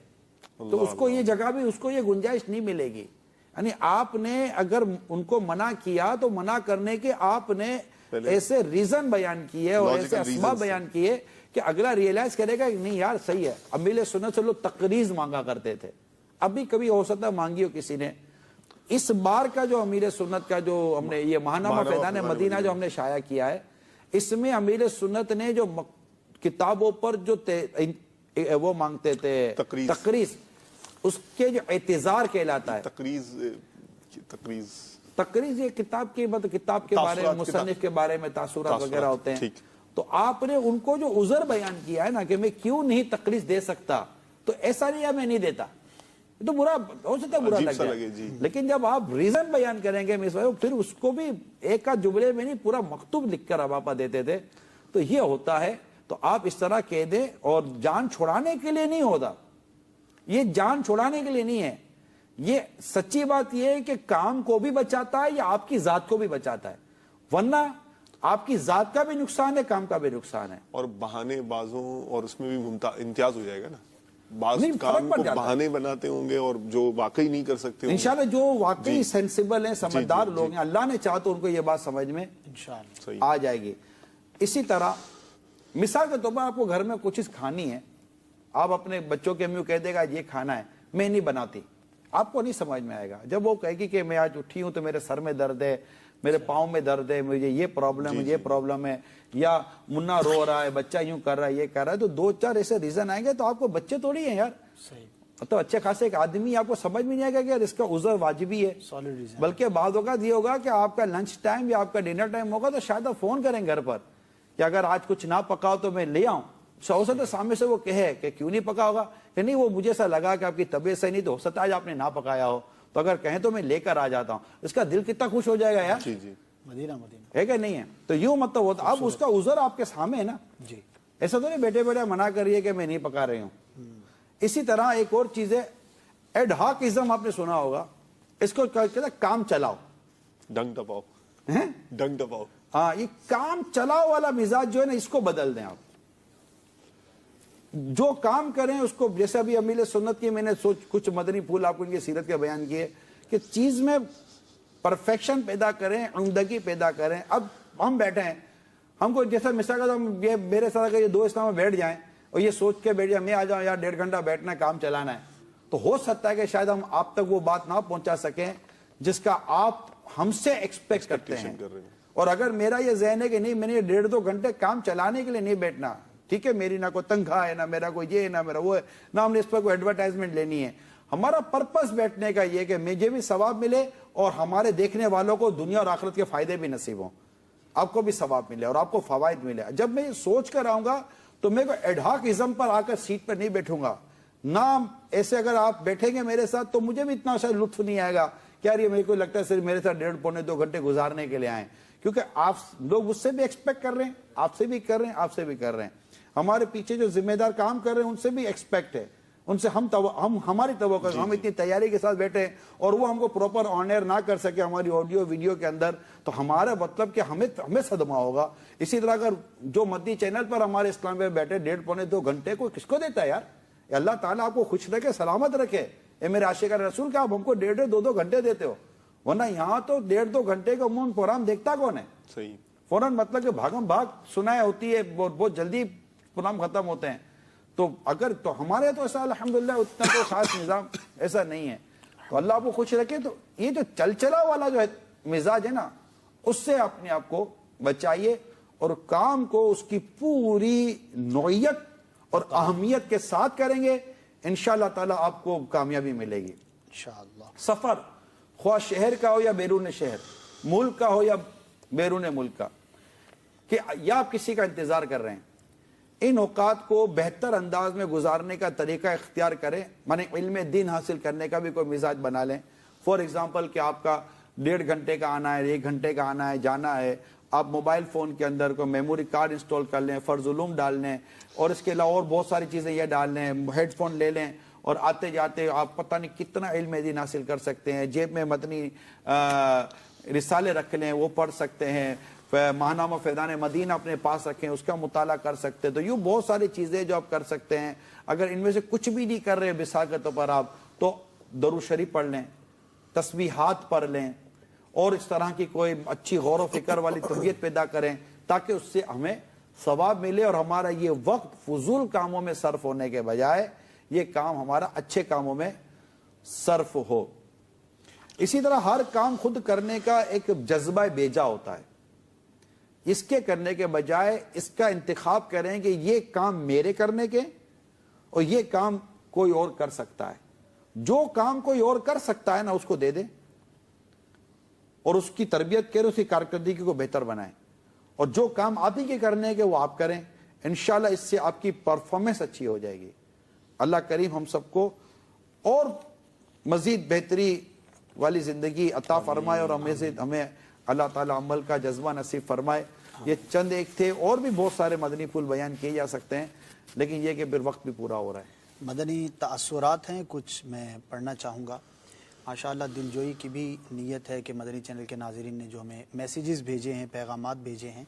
تو اس کو یہ جگہ بھی، اس کو یہ گنجائش نہیں ملے گی. یعنی آپ نے اگر ان کو منع کیا تو منع کرنے کے آپ نے ایسے ریزن بیان کیے اور ایسے اسباب بیان کیے کہ اگلا ریئلائز کرے گا کہ نہیں یار صحیح ہے. امیل سنت سے لوگ تقریض مانگا کرتے تھے، ابھی کبھی ہو سکتا ہے مانگی ہو کسی نے. اس بار کا جو امیر سنت کا جو ہم نے یہ ماہنامہ فیضان مدینہ جو ہم نے شائع کیا ہے، اس میں امیر سنت نے جو کتابوں پر جو وہ مانگتے تھے تقریض، اس کے جو اعتذار کہلاتا ہے. تقریض یہ کتاب کے بارے میں، مصنف کے بارے میں تاثرات وغیرہ ہوتے ہیں. تو آپ نے ان کو جو عذر بیان کیا ہے نا کہ میں کیوں نہیں تقریض دے سکتا، تو ایسا نہیں ہے میں نہیں دیتا، تو برا ہو سکتا ہے، برا لگ جائے. لیکن جب آپ ریزن بیان کریں گے پھر اس کو بھی ایک کا جملے میں نہیں پورا مکتوب لکھ کر اب آپ دیتے تھے. تو یہ ہوتا ہے. تو آپ اس طرح کہہ دیں، اور جان چھڑانے کے لیے نہیں ہوتا، یہ جان چھڑانے کے لیے نہیں ہے. یہ سچی بات یہ ہے کہ کام کو بھی بچاتا ہے یا آپ کی ذات کو بھی بچاتا ہے، ورنہ آپ کی ذات کا بھی نقصان ہے، کام کا بھی نقصان ہے. اور بہانے بازوں اور اس میں بھی امتیاز ہو جائے گا نا. بعض کام کو بہانے بناتے ہوں گے اور جو واقعی نہیں کر سکتے ہوں گے. انشاءاللہ جو واقعی سینسیبل ہیں، سمجھدار لوگ ہیں، اللہ نے چاہا تو ان کو یہ بات سمجھ میں آ جائے گی. اسی طرح مثال کے طور پر آپ کو گھر میں کچھ چیز کھانی ہے، آپ اپنے بچوں کے امی کہہ دے گا یہ کھانا ہے، میں نہیں بناتی، آپ کو نہیں سمجھ میں آئے گا. جب وہ کہے گی کہ میں آج اٹھی ہوں تو میرے سر میں درد ہے، میرے پاؤں میں درد ہے، مجھے یہ پرابلم ہے، یا منا رو رہا ہے، بچہ یوں کر رہا ہے، یہ کر رہا ہے، تو 2-4 ایسے ریزن آئیں گے. تو آپ کو بچے تھوڑی ہیں یار، تو اچھے خاصے ایک آدمی آپ کو سمجھ میں نہیں آئے گا کہ یار اس کا عذر واجبی ہے. بلکہ بعض اوقات یہ ہوگا کہ آپ کا لنچ ٹائم یا آپ کا ڈنر ٹائم ہوگا تو شاید آپ فون کریں گھر پر کہ اگر آج کچھ نہ پکاؤ تو میں لے آؤں. ہو سکتا ہے سامنے سے وہ کہے کہ کیوں نہیں پکا ہوگا، کہ نہیں وہ مجھے ایسا لگا کہ آپ کی طبیعت صحیح نہیں، تو ہو سکتا ہے آج آپ نے نہ پکایا ہو، تو اگر کہیں تو میں لے کر آ جاتا ہوں. اس کا دل کتنا خوش ہو جائے گا یار، مدینہ ہے کہ نہیں ہے. تو یوں مطلب ہوتا اب اس کا عذر آپ کے سامنے ہے نا. ایسا تو نہیں بیٹے منع کریے کہ میں نہیں پکا رہی ہوں. اسی طرح ایک اور چیز ہے، ایڈ ہاکزم آپ نے سنا ہوگا، اس کو کہتے ہیں کام چلاؤ، ڈنگ ٹپاؤ. ہاں، یہ کام چلاؤ والا مزاج جو ہے نا اس کو بدل دیں. آپ جو کام کریں اس کو، جیسے ابھی امیل سنت کی میں نے کچھ مدنی پھول آپ کو ان کی سیرت کے بیان کیے کہ چیز میں پرفیکشن پیدا کریں، عمدگی پیدا کریں. اب ہم بیٹھے ہیں، ہم کو جیسا مثال کا یہ میرے ساتھ اگر یہ 2 اسلام میں بیٹھ جائیں اور یہ سوچ کے بیٹھ جائیں میں آ جاؤں یار 1.5 گھنٹہ بیٹھنا ہے، کام چلانا ہے، تو ہو سکتا ہے کہ شاید ہم آپ تک وہ بات نہ پہنچا سکیں جس کا آپ ہم سے ایکسپیکٹ کرتے ہیں. اور اگر میرا یہ ذہن ہے کہ نہیں میں نے 1.5-2 گھنٹے کام چلانے کے لیے نہیں بیٹھنا، ٹھیک ہے، میری نہ کوئی تنخواہ ہے، نہ میرا کوئی یہ ہے، نہ میرا وہ ہے، نہ ہم نے اس پر کوئی ایڈورٹائزمنٹ لینی ہے، ہمارا پرپس بیٹھنے کا یہ کہ مجھے بھی ثواب ملے اور ہمارے دیکھنے والوں کو دنیا اور آخرت کے فائدے بھی نصیب ہوں، آپ کو بھی ثواب ملے اور آپ کو فوائد ملے. جب میں یہ سوچ کر آؤں گا تو میں کوئی ایڈہاکزم پر آ کر سیٹ پر نہیں بیٹھوں گا. نہ ایسے اگر آپ بیٹھیں گے میرے ساتھ تو مجھے بھی اتنا شاید لطف نہیں آئے گا کہ یار یہ میرے کو لگتا ہے صرف میرے ساتھ 1.5-2 گھنٹے گزارنے کے لیے آئیں، کیونکہ آپ لوگ مجھ سے بھی ایکسپیکٹ کر رہے ہیں، آپ سے بھی کر رہے ہیں، آپ سے بھی کر رہے ہیں. ہمارے پیچھے جو ذمہ دار کام کر رہے ہیں ان سے بھی ایکسپیکٹ ہے، ان سے ہماری توقع ہم اتنی تیاری کے ساتھ بیٹھے اور وہ ہم کو پراپر آن ایئر نہ کر سکے ہماری آڈیو ویڈیو کے اندر، تو ہمارا مطلب کہ ہمیں صدمہ ہوگا۔ اسی طرح اگر جو مدنی چینل پر ہمارے اسلام میں بیٹھے 1.5 پونے 2 گھنٹے کو کس کو دیتا ہے یار؟ اللہ تعالیٰ آپ کو خوش رکھے، سلامت رکھے۔ اے میرے عاشقان رسول، کہ آپ ہم کو 1.5-2 گھنٹے دیتے ہو، ورنہ یہاں تو 1.5-2 گھنٹے کا عموماً پروگرام دیکھتا کون ہے؟ صحیح، فوراً مطلب کہ بھاگم بھاگ سنائے ہوتی ہے، بہت جلدی پروگرام ختم ہوتے ہیں۔ تو اگر تو ہمارے تو ایسا الحمدللہ اتنا کوئی خاص نظام ایسا نہیں ہے، تو اللہ آپ کو خوش رکھے۔ تو یہ جو چلچلا والا جو ہے مزاج ہے نا، اس سے اپنے آپ کو بچائیے اور کام کو اس کی پوری نوعیت اور اہمیت کے ساتھ کریں گے، انشاءاللہ تعالیٰ آپ کو کامیابی ملے گی انشاءاللہ۔ سفر خواہ شہر کا ہو یا بیرون شہر، ملک کا ہو یا بیرون ملک کا، کہ یا آپ کسی کا انتظار کر رہے ہیں، ان اوقات کو بہتر انداز میں گزارنے کا طریقہ اختیار کریں، مانے علم دین حاصل کرنے کا بھی کوئی مزاج بنا لیں۔ فور ایگزامپل کہ آپ کا 1.5 گھنٹے کا آنا ہے، 1 گھنٹے کا آنا ہے، جانا ہے، آپ موبائل فون کے اندر کوئی میموری کارڈ انسٹال کر لیں، فرض علوم ڈال لیں، اور اس کے علاوہ اور بہت ساری چیزیں یہ ڈال لیں، ہیڈ فون لے لیں، اور آتے جاتے آپ پتہ نہیں کتنا علم دین حاصل کر سکتے ہیں۔ جیب میں مدنی رسالے رکھ لیں، وہ پڑھ سکتے ہیں، ماہنامہ فیضان مدینہ اپنے پاس رکھیں، اس کا مطالعہ کر سکتے ہیں۔ تو یوں بہت ساری چیزیں جو آپ کر سکتے ہیں۔ اگر ان میں سے کچھ بھی نہیں کر رہے مثال کے طور پر آپ، تو درود شریف پڑھ لیں، تسبیحات پڑھ لیں، اور اس طرح کی کوئی اچھی غور و فکر والی طبیعت پیدا کریں، تاکہ اس سے ہمیں ثواب ملے اور ہمارا یہ وقت فضول کاموں میں صرف ہونے کے بجائے یہ کام ہمارا اچھے کاموں میں صرف ہو۔ اسی طرح ہر کام خود کرنے کا ایک جذبہ بیجا ہوتا ہے، اس کے کرنے کے بجائے اس کا انتخاب کریں کہ یہ کام میرے کرنے کے اور یہ کام کوئی اور کر سکتا ہے۔ جو کام کوئی اور کر سکتا ہے نا، اس کو دے دیں اور اس کی تربیت کریں، اس کی کارکردگی کو بہتر بنائیں، اور جو کام آپ ہی کے کرنے کے وہ آپ کریں، انشاءاللہ اس سے آپ کی پرفارمنس اچھی ہو جائے گی۔ اللہ کریم ہم سب کو اور مزید بہتری والی زندگی عطا فرمائے، اور ہمیں اللہ تعالیٰ عمل کا جذبہ نصیب فرمائے۔ یہ چند ایک تھے، اور بھی بہت سارے مدنی پھول بیان کیے جا سکتے ہیں، لیکن یہ کہ پھر وقت بھی پورا ہو رہا ہے۔ مدنی تاثرات ہیں کچھ میں پڑھنا چاہوں گا۔ ماشاءاللہ دلجوئی کی بھی نیت ہے کہ مدنی چینل کے ناظرین نے جو ہمیں میسیجز بھیجے ہیں، پیغامات بھیجے ہیں،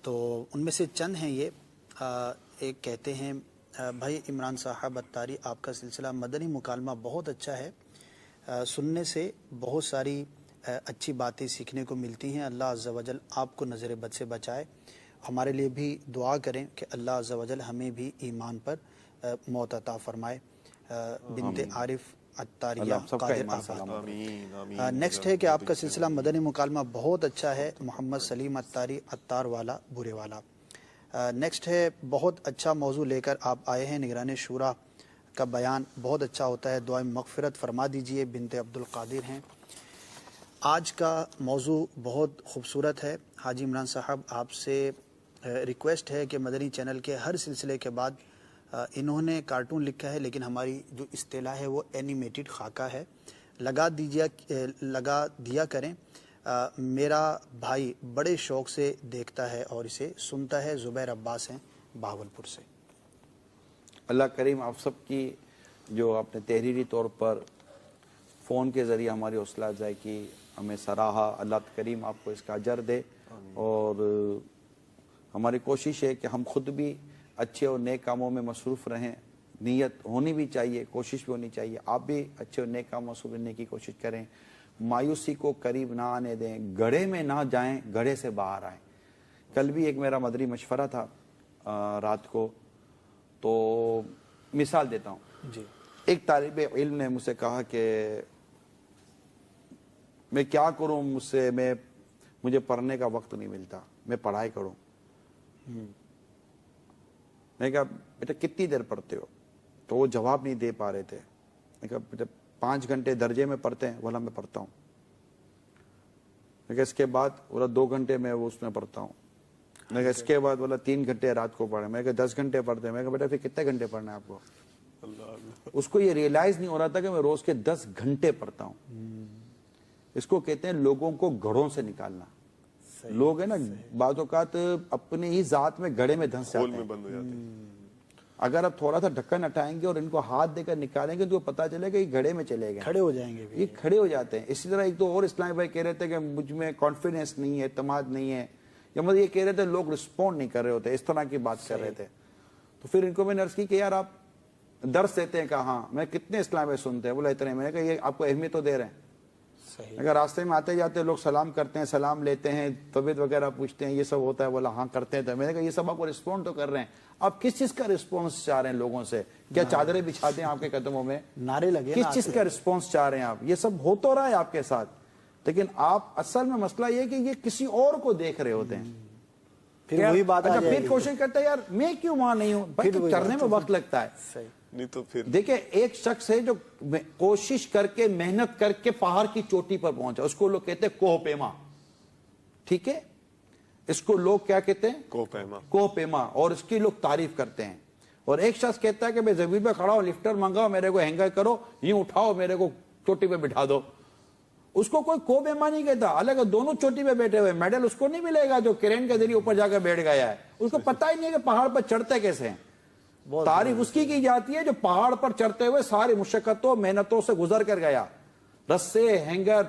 تو ان میں سے چند ہیں یہ۔ ایک کہتے ہیں، بھائی عمران صاحب اتاری، آپ کا سلسلہ مدنی مکالمہ بہت اچھا ہے، سننے سے بہت ساری اچھی باتیں سیکھنے کو ملتی ہیں۔ اللہ عز و جل آپ کو نظر بد سے بچائے۔ ہمارے لیے بھی دعا کریں کہ اللہ عز و جل ہمیں بھی ایمان پر موت عطا فرمائے۔ بنت عارف اتاریہ قادر آباد۔ نیکسٹ ہے کہ آپ کا سلسلہ مدنی مکالمہ بہت اچھا ہے، محمد سلیم اتاری اتار والا برے والا۔ نیکسٹ ہے، بہت اچھا موضوع لے کر آپ آئے ہیں، نگران شورا کا بیان بہت اچھا ہوتا ہے، دعائیں مغفرت فرما دیجئے، بنت عبد القادر ہیں۔ آج کا موضوع بہت خوبصورت ہے۔ حاجی عمران صاحب، آپ سے ریکویسٹ ہے کہ مدنی چینل کے ہر سلسلے کے بعد انہوں نے کارٹون لکھا ہے، لیکن ہماری جو اصطلاح ہے وہ اینیمیٹڈ خاکہ ہے، لگا دیا کریں۔ میرا بھائی بڑے شوق سے دیکھتا ہے اور اسے سنتا ہے۔ زبیر عباس ہیں بہاولپور سے۔ اللہ کریم آپ سب کی جو آپ نے تحریری طور پر فون کے ذریعے ہماری حوصلہ افزائی کی، ہمیں سراہا، اللہ کریم آپ کو اس کا اجر دے۔ اور ہماری کوشش ہے کہ ہم خود بھی اچھے اور نیک کاموں میں مصروف رہیں، نیت ہونی بھی چاہیے، کوشش بھی ہونی چاہیے، آپ بھی اچھے اور نیک کام مصروف رہنے کی کوشش کریں، مایوسی کو قریب نہ آنے دیں، گڑھے میں نہ جائیں، گڑھے سے باہر آئیں۔ کل بھی ایک میرا مدنی مشورہ تھا رات کو، تو مثال دیتا ہوں، ایک طالب علم نے مجھ سے کہا کہ میں کیا کروں، مجھے پڑھنے کا وقت نہیں ملتا، میں پڑھائی کروں۔ میں کہا بیٹا کتنی دیر پڑھتے ہو؟ تو وہ جواب نہیں دے پا رہے تھے۔ میں کہا بیٹا 5 گھنٹے درجے میں پڑھتے ہیں؟ بولا میں پڑھتا ہوں۔ میں کہا اس کے بعد؟ بولا 2 گھنٹے میں وہ اس میں پڑھتا ہوں۔ میں کہا اس کے بعد؟ بولا 3 گھنٹے رات کو پڑھے۔ میں کہا 10 گھنٹے پڑھتے ہیں۔ میں کہا بیٹا پھر کتنے گھنٹے پڑھنا ہے آپ کو؟ اس کو یہ ریئلائز نہیں ہو رہا تھا کہ میں روز کے 10 گھنٹے پڑھتا ہوں۔ اس کو کہتے ہیں لوگوں کو گھڑوں سے نکالنا۔ لوگ ہیں نا بعض اوقات اپنی ہی ذات میں گڑھے میں دھنس جاتے ہیں، اگر آپ تھوڑا سا ڈھکن ہٹائیں گے اور ان کو ہاتھ دے کر نکالیں گے تو پتہ چلے گا یہ گھڑے میں چلے گئے, کھڑے ہو جائیں گے, یہ کھڑے ہو جاتے ہیں. اسی طرح ایک تو اور اسلامی بھائی کہہ رہے تھے کہ مجھ میں کانفیڈنس نہیں ہے, اعتماد نہیں ہے, یا مطلب یہ کہہ رہے تھے لوگ رسپونڈ نہیں کر رہے ہوتے, اس طرح کی بات کر رہے تھے. تو پھر ان کو میں نے عرض کی کہ یار آپ درس دیتے ہیں, کہا ہاں. میں کتنے اسلام بھائی سنتے ہیں, بولا اتنے. میں نے کہا یہ آپ کو اہمیت تو دے رہے ہیں. اگر راستے میں آتے جاتے لوگ سلام کرتے ہیں, سلام لیتے ہیں, طبیعت وغیرہ پوچھتے ہیں, یہ سب ہوتا ہے, بولا ہاں کرتے ہیں. تو میں نے کہا یہ سب آپ کو رسپونڈ تو کر رہے ہیں, آپ کس چیز کا رسپونس چاہ رہے ہیں لوگوں سے؟ کیا چادریں بچھاتے ہیں آپ کے قدموں میں؟ نعرے لگے, کس چیز کا رسپونس چاہ رہے ہیں آپ؟ یہ سب ہو تو رہا ہے آپ کے ساتھ, لیکن آپ اصل میں مسئلہ یہ کہ یہ کسی اور کو دیکھ رہے ہوتے ہیں. پھر وہی بات آ جائے گی, پھر کوشش کرتا ہے یار میں کیوں وہاں نہیں ہوں, بھائی چڑھنے میں وقت لگتا ہے. نہیں تو پھر دیکھیں ایک شخص ہے جو کوشش کر کے محنت کر کے پہاڑ کی چوٹی پر پہنچا, اس کو لوگ کہتے ہیں کوہ پیما. ٹھیک ہے, اس کو لوگ کیا کہتے ہیں؟ کوہ پیما. اور اس کی لوگ تعریف کرتے ہیں. اور ایک شخص کہتا ہے کہ میں زمین پہ کھڑا ہوں, لفٹر منگاؤ, میرے کو ہینگر کرو, یوں اٹھاؤ, میرے کو چوٹی پہ بٹھا دو. اس کو کوئی کوہ پیما نہیں کہتا. حالانکہ دونوں چوٹی پہ بیٹھے ہوئے, میڈل اس کو نہیں ملے گا جو کرین کے ذریعے اوپر جا کے بیٹھ گیا ہے. اس کو پتہ ہی نہیں ہے کہ پہاڑ پر چڑھتے کیسے ہیں. تعریف اس کی جاتی ہے جو پہاڑ پر چڑھتے ہوئے ساری مشقتوں محنتوں سے گزر کر گیا. رسے, ہینگر,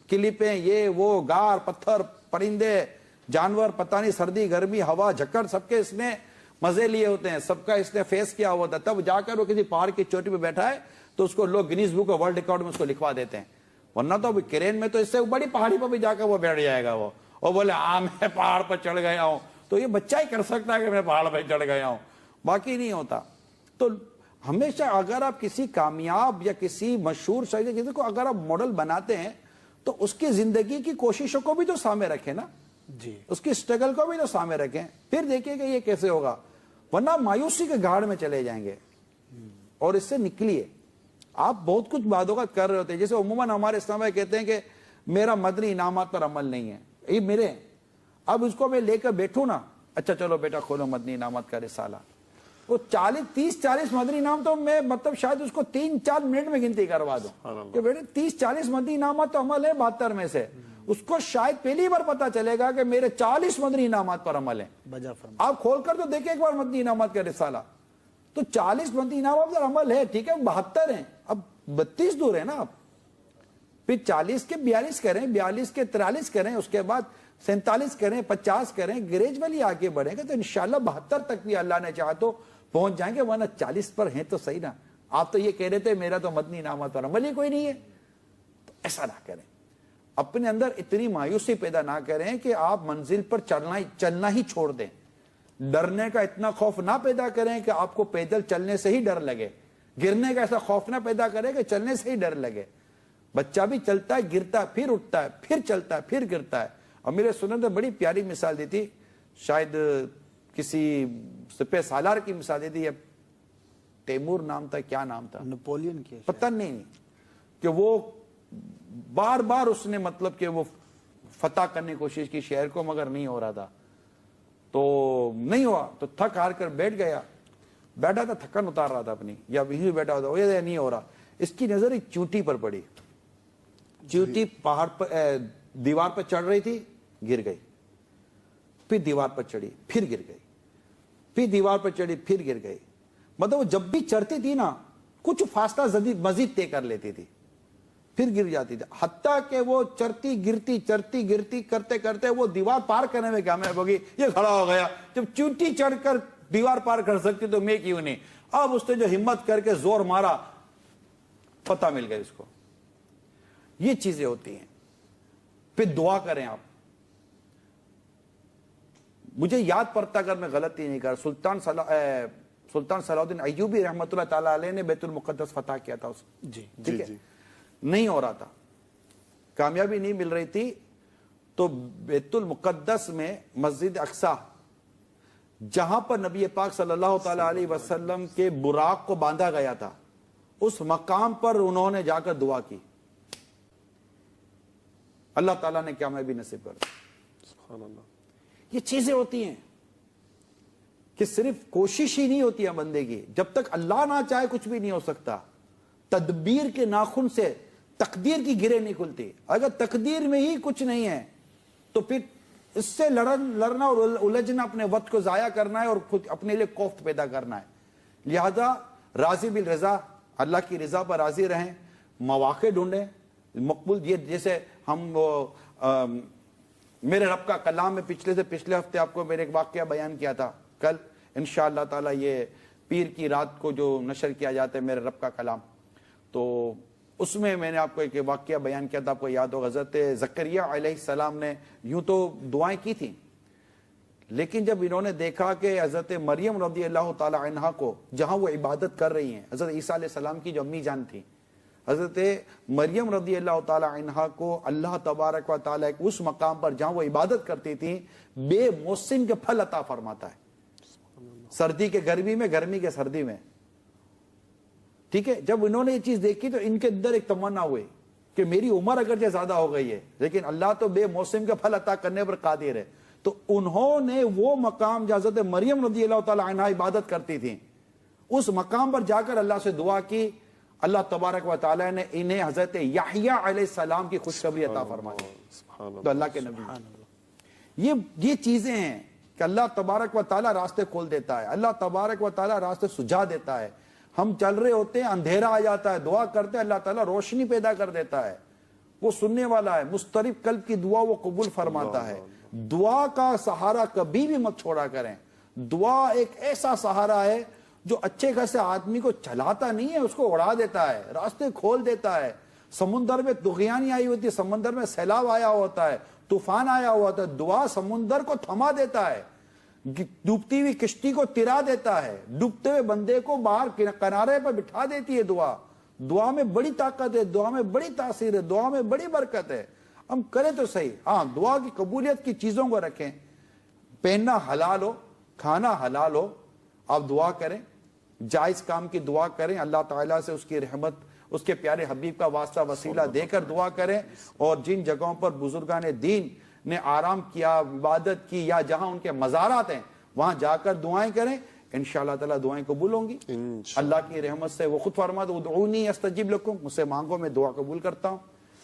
کلپیں, یہ وہ, گار, پتھر, پرندے, جانور, پتہ نہیں سردی, گرمی, ہوا, جھکڑ, سب کے اس نے مزے لیے ہوتے ہیں, سب کا اس نے فیس کیا ہوا تھا. تب جا کر وہ کسی پہاڑ کی چوٹی پہ بیٹھا ہے تو اس کو لوگ Guinness book of world record میں اس کو لکھوا دیتے ہیں. ورنہ تو کرین میں تو اس سے بڑی پہاڑی پر بھی جا کر وہ بیٹھ جائے گا وہ, اور بولے ہاں میں پہاڑ پر چڑھ گیا ہوں. تو یہ بچہ ہی کر سکتا ہے کہ میں پہاڑ پہ چڑھ گیا ہوں, باقی نہیں ہوتا. تو ہمیشہ اگر آپ کسی کامیاب یا کسی مشہور شخص کسی کو اگر آپ ماڈل بناتے ہیں تو اس کی زندگی کی کوششوں کو بھی تو سامنے رکھیں نا, جی, اس کی اسٹرگل کو بھی تو سامنے رکھیں. پھر دیکھیں کہ یہ کیسے ہوگا, ورنہ مایوسی کے گاڑ میں چلے جائیں گے. اور اس سے نکلیے. آپ بہت کچھ باتوں کا کر رہے ہوتے ہیں, جیسے عموماً ہمارے اسلام میں کہتے ہیں کہ میرا مدنی انعامات پر عمل نہیں ہے, یہ میرے. اب اس کو میں لے کر بیٹھوں نا, اچھا چلو بیٹا کھولو مدنی انعامات کا رسالہ, وہ 30-40 مدنی انعام تو میں مطلب شاید اس کو 3-4 منٹ میں گنتی کروا دوں کہ بیٹے 30-40 مدنی انعامات تو عمل ہے 72 میں سے. اس کو شاید پہلی بار پتا چلے گا کہ میرے 40 مدنی انعامات پر عمل ہے. آپ کھول کر تو دیکھیں ایک بار مدنی انعامات کا رسالہ, تو 40 مدنی انعامات پر عمل ہے, ٹھیک ہے 72 ہیں, اب 32 دور ہیں نا. آپ پھر 40 کے 42 کریں, 42 کے 43 کریں, اس کے بعد 47 کریں, 50 کریں, گریجولی آگے بڑھیں گے تو انشاءاللہ 72 تک بھی اللہ نے چاہا تو پہنچ جائیں گے. ورنہ 40 پر ہیں تو صحیح نا. آپ تو یہ کہہ رہے تھے میرا تو مدنی انعامات پر عمل ہی کوئی نہیں ہے. تو ایسا نہ کریں, اپنے اندر اتنی مایوسی پیدا نہ کریں کہ آپ منزل پر چلنا ہی چھوڑ دیں. ڈرنے کا اتنا خوف نہ پیدا کریں کہ آپ کو پیدل چلنے سے ہی ڈر لگے. گرنے کا ایسا خوف نہ پیدا کرے کہ چلنے سے ہی ڈر لگے. بچہ بھی چلتا ہے, گرتا ہے, پھر اٹھتا ہے, پھر چلتا ہے, پھر گرتا ہے. اور میرے سنت نے بڑی پیاری مثال دی تھی, شاید کسی سپہ سالار کی مثال دی تھی, یا تیمور نام تھا, کیا نام تھا, نپولین کی, پتہ نہیں, کہ وہ بار بار اس نے مطلب کہ وہ فتح کرنے کی کوشش کی شہر کو, مگر نہیں ہو رہا تھا. تو نہیں ہوا تو تھک ہار کر بیٹھ گیا. بیٹھا تھا, تھکن اتار رہا تھا اپنی, یا وہیں بیٹھا ہوتا, وہ نہیں ہو رہا. اس کی نظر ایک چونٹی پر پڑی. چونٹی پہاڑ پر دیوار پر چڑھ رہی تھی, گر گئی. پھر دیوار پر چڑھی, پھر گر گئی. پھر دیوار پر چڑھی, پھر گر گئی. مطلب وہ جب بھی چڑھتی تھی نا کچھ فاصلہ مزید طے کر لیتی تھی, پھر گر جاتی تھی. حتیٰ کہ وہ چڑھتی گرتی کرتے کرتے وہ دیوار پار کرنے میں کامیاب ہوگی. یہ کھڑا ہو گیا, جب چونٹی چڑھ کر دیوار پار کر سکتی تو میں کیوں نہیں. اب اس نے جو ہمت کر کے زور مارا, پتہ مل گئی اس کو. یہ چیزیں ہوتی ہیں. پھر دعا کریں آپ. مجھے یاد پڑتا, اگر میں غلطی نہیں کر, سلطان صلاح الدین ایوبی رحمۃ اللہ تعالی علیہ نے بیت المقدس فتح کیا تھا. جی ٹھیک ہے, نہیں ہو رہا تھا, کامیابی نہیں مل رہی تھی. تو بیت المقدس میں مسجد اقصی, جہاں پر نبی پاک صلی اللہ تعالی علیہ وسلم کے براق کو باندھا گیا تھا, اس مقام پر انہوں نے جا کر دعا کی. اللہ تعالیٰ نے کامیابی نصیب کر دی. سبحان اللہ. یہ چیزیں ہوتی ہیں کہ صرف کوشش ہی نہیں ہوتی ہے بندے کی. جب تک اللہ نہ چاہے کچھ بھی نہیں ہو سکتا. تدبیر کے ناخن سے تقدیر کی گریں نہیں کھلتی. اگر تقدیر میں ہی کچھ نہیں ہے تو پھر اس سے لڑنا اور الجھنا, اپنے وقت کو ضائع کرنا ہے اور خود اپنے لیے کوفت پیدا کرنا ہے. لہذا راضی بالرضا، اللہ کی رضا پر راضی رہیں، مواقع ڈھونڈیں مقبول. یہ جیسے ہم میرے رب کا کلام میں پچھلے ہفتے آپ کو میرے ایک واقعہ بیان کیا تھا. کل انشاءاللہ تعالی یہ پیر کی رات کو جو نشر کیا جاتا ہے میرے رب کا کلام، تو اس میں میں نے آپ کو ایک واقعہ بیان کیا تھا. آپ کو یاد ہو حضرت زکریا علیہ السلام نے یوں تو دعائیں کی تھیں، لیکن جب انہوں نے دیکھا کہ حضرت مریم رضی اللہ تعالی عنہا کو جہاں وہ عبادت کر رہی ہیں، حضرت عیسیٰ علیہ السلام کی جو امی جان تھی حضرت مریم رضی اللہ تعالی عنہا کو اللہ تبارک و تعالی اس مقام پر جہاں وہ عبادت کرتی تھی بے موسم کے پھل عطا فرماتا ہے، سردی کے گرمی میں، گرمی کے سردی میں. ٹھیک ہے، جب انہوں نے یہ چیز دیکھی تو ان کے اندر ایک تمنا ہوئی کہ میری عمر اگرچہ زیادہ ہو گئی ہے لیکن اللہ تو بے موسم کے پھل عطا کرنے پر قادر ہے. تو انہوں نے وہ مقام جہاں حضرت مریم رضی اللہ تعالی عنہا عبادت کرتی تھی اس مقام پر جا کر اللہ سے دعا کی. اللہ تبارک و تعالی نے انہیں حضرت یحییٰ علیہ السلام کی خوشخبری عطا فرمائی. تو اللہ کے نبی، یہ چیزیں ہیں کہ اللہ تبارک و تعالی راستے کھول دیتا ہے، اللہ تبارک و تعالی راستے سجا دیتا ہے. ہم چل رہے ہوتے ہیں، اندھیرا آ جاتا ہے، دعا کرتے ہیں، اللہ تعالیٰ روشنی پیدا کر دیتا ہے. وہ سننے والا ہے، مضطرب قلب کی دعا وہ قبول فرماتا ہے. دعا کا سہارا کبھی بھی مت چھوڑا کریں. دعا ایک ایسا سہارا ہے جو اچھے خاصے آدمی کو چلاتا نہیں ہے، اس کو اڑا دیتا ہے، راستے کھول دیتا ہے. سمندر میں طغیانی آئی ہوتی ہے، سمندر میں سیلاب آیا ہوتا ہے، طوفان آیا ہوا ہوتا ہے، دعا سمندر کو تھما دیتا ہے، ڈوبتی ہوئی کشتی کو ترا دیتا ہے، ڈوبتے ہوئے بندے کو باہر کنارے پر بٹھا دیتی ہے. دعا میں بڑی طاقت ہے، دعا میں بڑی تاثیر ہے، دعا میں بڑی برکت ہے. ہم کریں تو صحیح. ہاں، دعا کی قبولیت کی چیزوں کو رکھیں. پہننا حلال ہو، کھانا حلال ہو، آپ دعا کریں، جائز کام کی دعا کریں، اللہ تعالیٰ سے اس کی رحمت، اس کے پیارے حبیب کا واسطہ وسیلہ دے کر دعا کریں. اور جن جگہوں پر بزرگان دین نے آرام کیا، عبادت کی، یا جہاں ان کے مزارات ہیں وہاں جا کر دعائیں کریں، انشاءاللہ تعالیٰ دعائیں قبول ہوں گی. اللہ کی رحمت سے وہ خود فرماتا ادعونی استجب لکم، مجھ سے مانگو میں دعا قبول کرتا ہوں.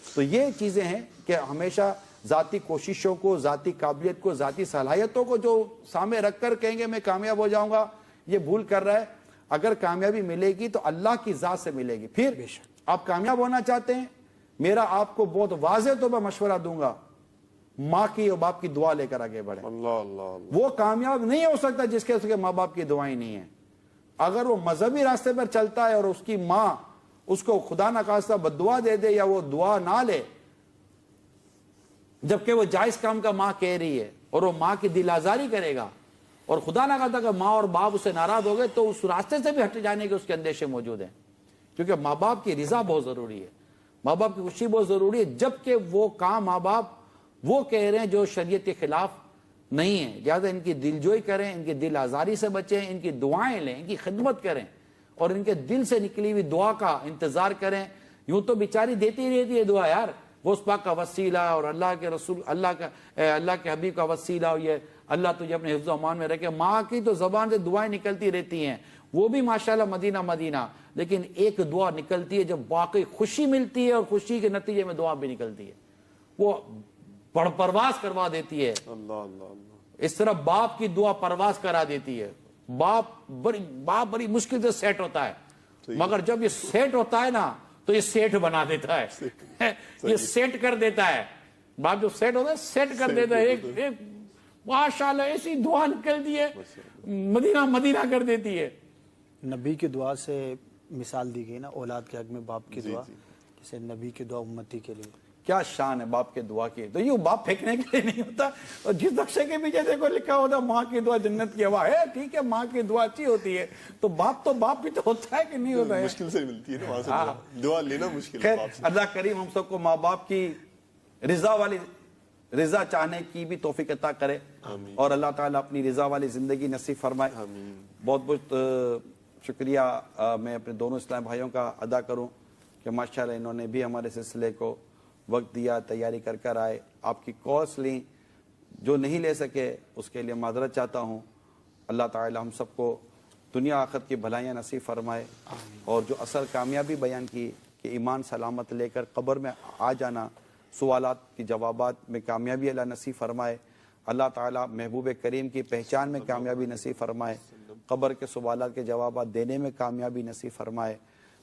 تو یہ چیزیں ہیں کہ ہمیشہ ذاتی کوششوں کو، ذاتی قابلیت کو، ذاتی صلاحیتوں کو جو سامنے رکھ کر کہیں گے میں کامیاب ہو جاؤں گا، یہ بھول کر رہا ہے. اگر کامیابی ملے گی تو اللہ کی ذات سے ملے گی. پھر آپ کامیاب ہونا چاہتے ہیں، میرا آپ کو بہت واضح طور پر مشورہ دوں گا، ماں کی اور باپ کی دعا لے کر آگے بڑھیں. وہ کامیاب نہیں ہو سکتا جس کے اس کے ماں باپ کی دعائیں نہیں ہیں. اگر وہ مذہبی راستے پر چلتا ہے اور اس کی ماں اس کو خدا نخواستہ بددعا دے دے یا وہ دعا نہ لے، جبکہ وہ جائز کام کا ماں کہہ رہی ہے، اور وہ ماں کی دل آزاری کرے گا، اور خدا نہ کرتا کہ ماں اور باپ اسے ناراض ہو گئے، تو اس راستے سے بھی ہٹ جانے کے اس کے اندیشے موجود ہیں. کیونکہ ماں باپ کی رضا بہت ضروری ہے، ماں باپ کی خوشی بہت ضروری ہے، جبکہ وہ کام ماں باپ وہ کہہ رہے ہیں جو شریعت کے خلاف نہیں ہے. لہٰذا ان کی دلجوئی کریں، ان کی دل آزاری سے بچیں، ان کی دعائیں لیں، ان کی خدمت کریں، اور ان کے دل سے نکلی ہوئی دعا کا انتظار کریں. یوں تو بیچاری دیتی رہتی ہے دعا، یار وہ اس پاک کا وسیلہ اور اللہ کے رسول، اللہ کے حبیب کا وسیلہ، اور یہ اللہ تجھے اپنے حفظ و امان میں رکھے. ماں کی تو زبان سے دعائیں نکلتی رہتی ہیں، وہ بھی ماشاءاللہ مدینہ مدینہ، لیکن ایک دعا نکلتی ہے جب واقعی خوشی ملتی ہے، اور خوشی کے نتیجے میں دعا بھی نکلتی ہے، وہ پرواز کروا دیتی ہے. اس طرح باپ کی دعا پرواز کرا دیتی ہے. باپ بڑی مشکل سے سیٹ ہوتا ہے، مگر جب یہ سیٹ ہوتا ہے نا تو یہ سیٹ بنا دیتا ہے، یہ سیٹ کر دیتا ہے. باپ جو سیٹ ہوتا ہے سیٹ کر دیتا ہے. ایک ماشاءاللہ ایسی دعا نکلتی ہے، مدینہ مدینہ کر دیتی ہے. نبی کی دعا سے مثال دی گئی نا اولاد کے حق میں باپ کی دعا، جیسے نبی کی دعا امتی کے لیے. کیا شان ہے باپ کے دعا کی. تو یہ باپ پھینکنے کے لیے نہیں ہوتا، اور جس نقشے کے پیچھے دیکھو لکھا ہوتا ماں کی دعا جنت کی ہوا ہے. ٹھیک ہے، ماں کی دعا اچھی ہوتی ہے، تو باپ بھی تو ہوتا ہے کہ نہیں ہوتا ہے. مشکل سے ملتی ہے نا وہاں سے دعا لینا مشکل. خیر، اللہ کریم ہم سب کو ماں باپ کی رضا چاہنے کی بھی توفیق عطا کرے، اور اللہ تعالیٰ اپنی رضا والی زندگی نصیب فرمائے. بہت بہت شکریہ میں اپنے دونوں اسلام بھائیوں کا ادا کروں کہ ماشاءاللہ انہوں نے بھی ہمارے سلسلے کو وقت دیا، تیاری کر کر آئے. آپ کی کالس لیں، جو نہیں لے سکے اس کے لیے معذرت چاہتا ہوں. اللہ تعالی ہم سب کو دنیا آخرت کی بھلائیاں نصیب فرمائے، اور جو اصل کامیابی بیان کی کہ ایمان سلامت لے کر قبر میں آ جانا، سوالات کی جوابات میں کامیابی اللہ نصیب فرمائے. اللہ تعالی محبوب کریم کی پہچان میں کامیابی نصیب فرمائے. قبر کے سوالات کے جوابات دینے میں کامیابی نصیب فرمائے،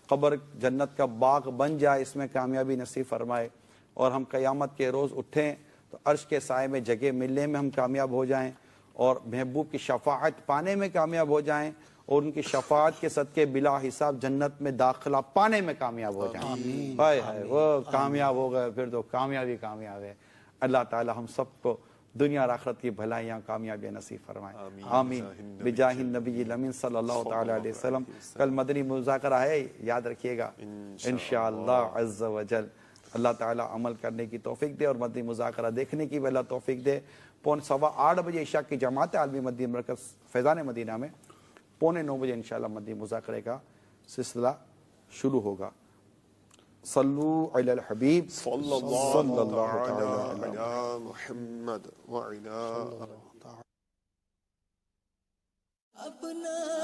قبر جنت کا باغ بن جائے اس میں کامیابی نصیب فرمائے، اور ہم قیامت کے روز اٹھیں تو عرش کے سائے میں جگہ ملنے میں ہم کامیاب ہو جائیں، اور محبوب کی شفاعت پانے میں کامیاب ہو جائیں، اور ان کی شفاعت کے صدقے بلا حساب جنت میں داخلہ پانے میں کامیاب ہو جائیں۔ ہائے ہائے، وہ کامیاب ہو گئے پھر تو کامیابی کامیاب ہے۔ اللہ تعالی ہم سب کو دنیا اور آخرت کی بھلائیاں کامیابیاں نصیب فرمائیں، آمین بجاہ النبی الامین صلی اللہ تعالی علیہ وسلم۔ کل مدنی مذاکرہ ہے، یاد رکھیے گا انشاءاللہ عز و جل۔ اللہ تعالی عمل کرنے کی توفیق دے اور مدنی مذاکرہ دیکھنے کی بھی اللہ توفیق دے۔ 8:15 بجے عشاء کی جماعت عالمی مدنی مرکز فیضان مدینہ میں 8:45 بجے انشاءاللہ مدنی مذاکرے کا سلسلہ شروع ہوگا۔ صلو علی الحبیب صلی اللہ علی محمد وعلی اپنا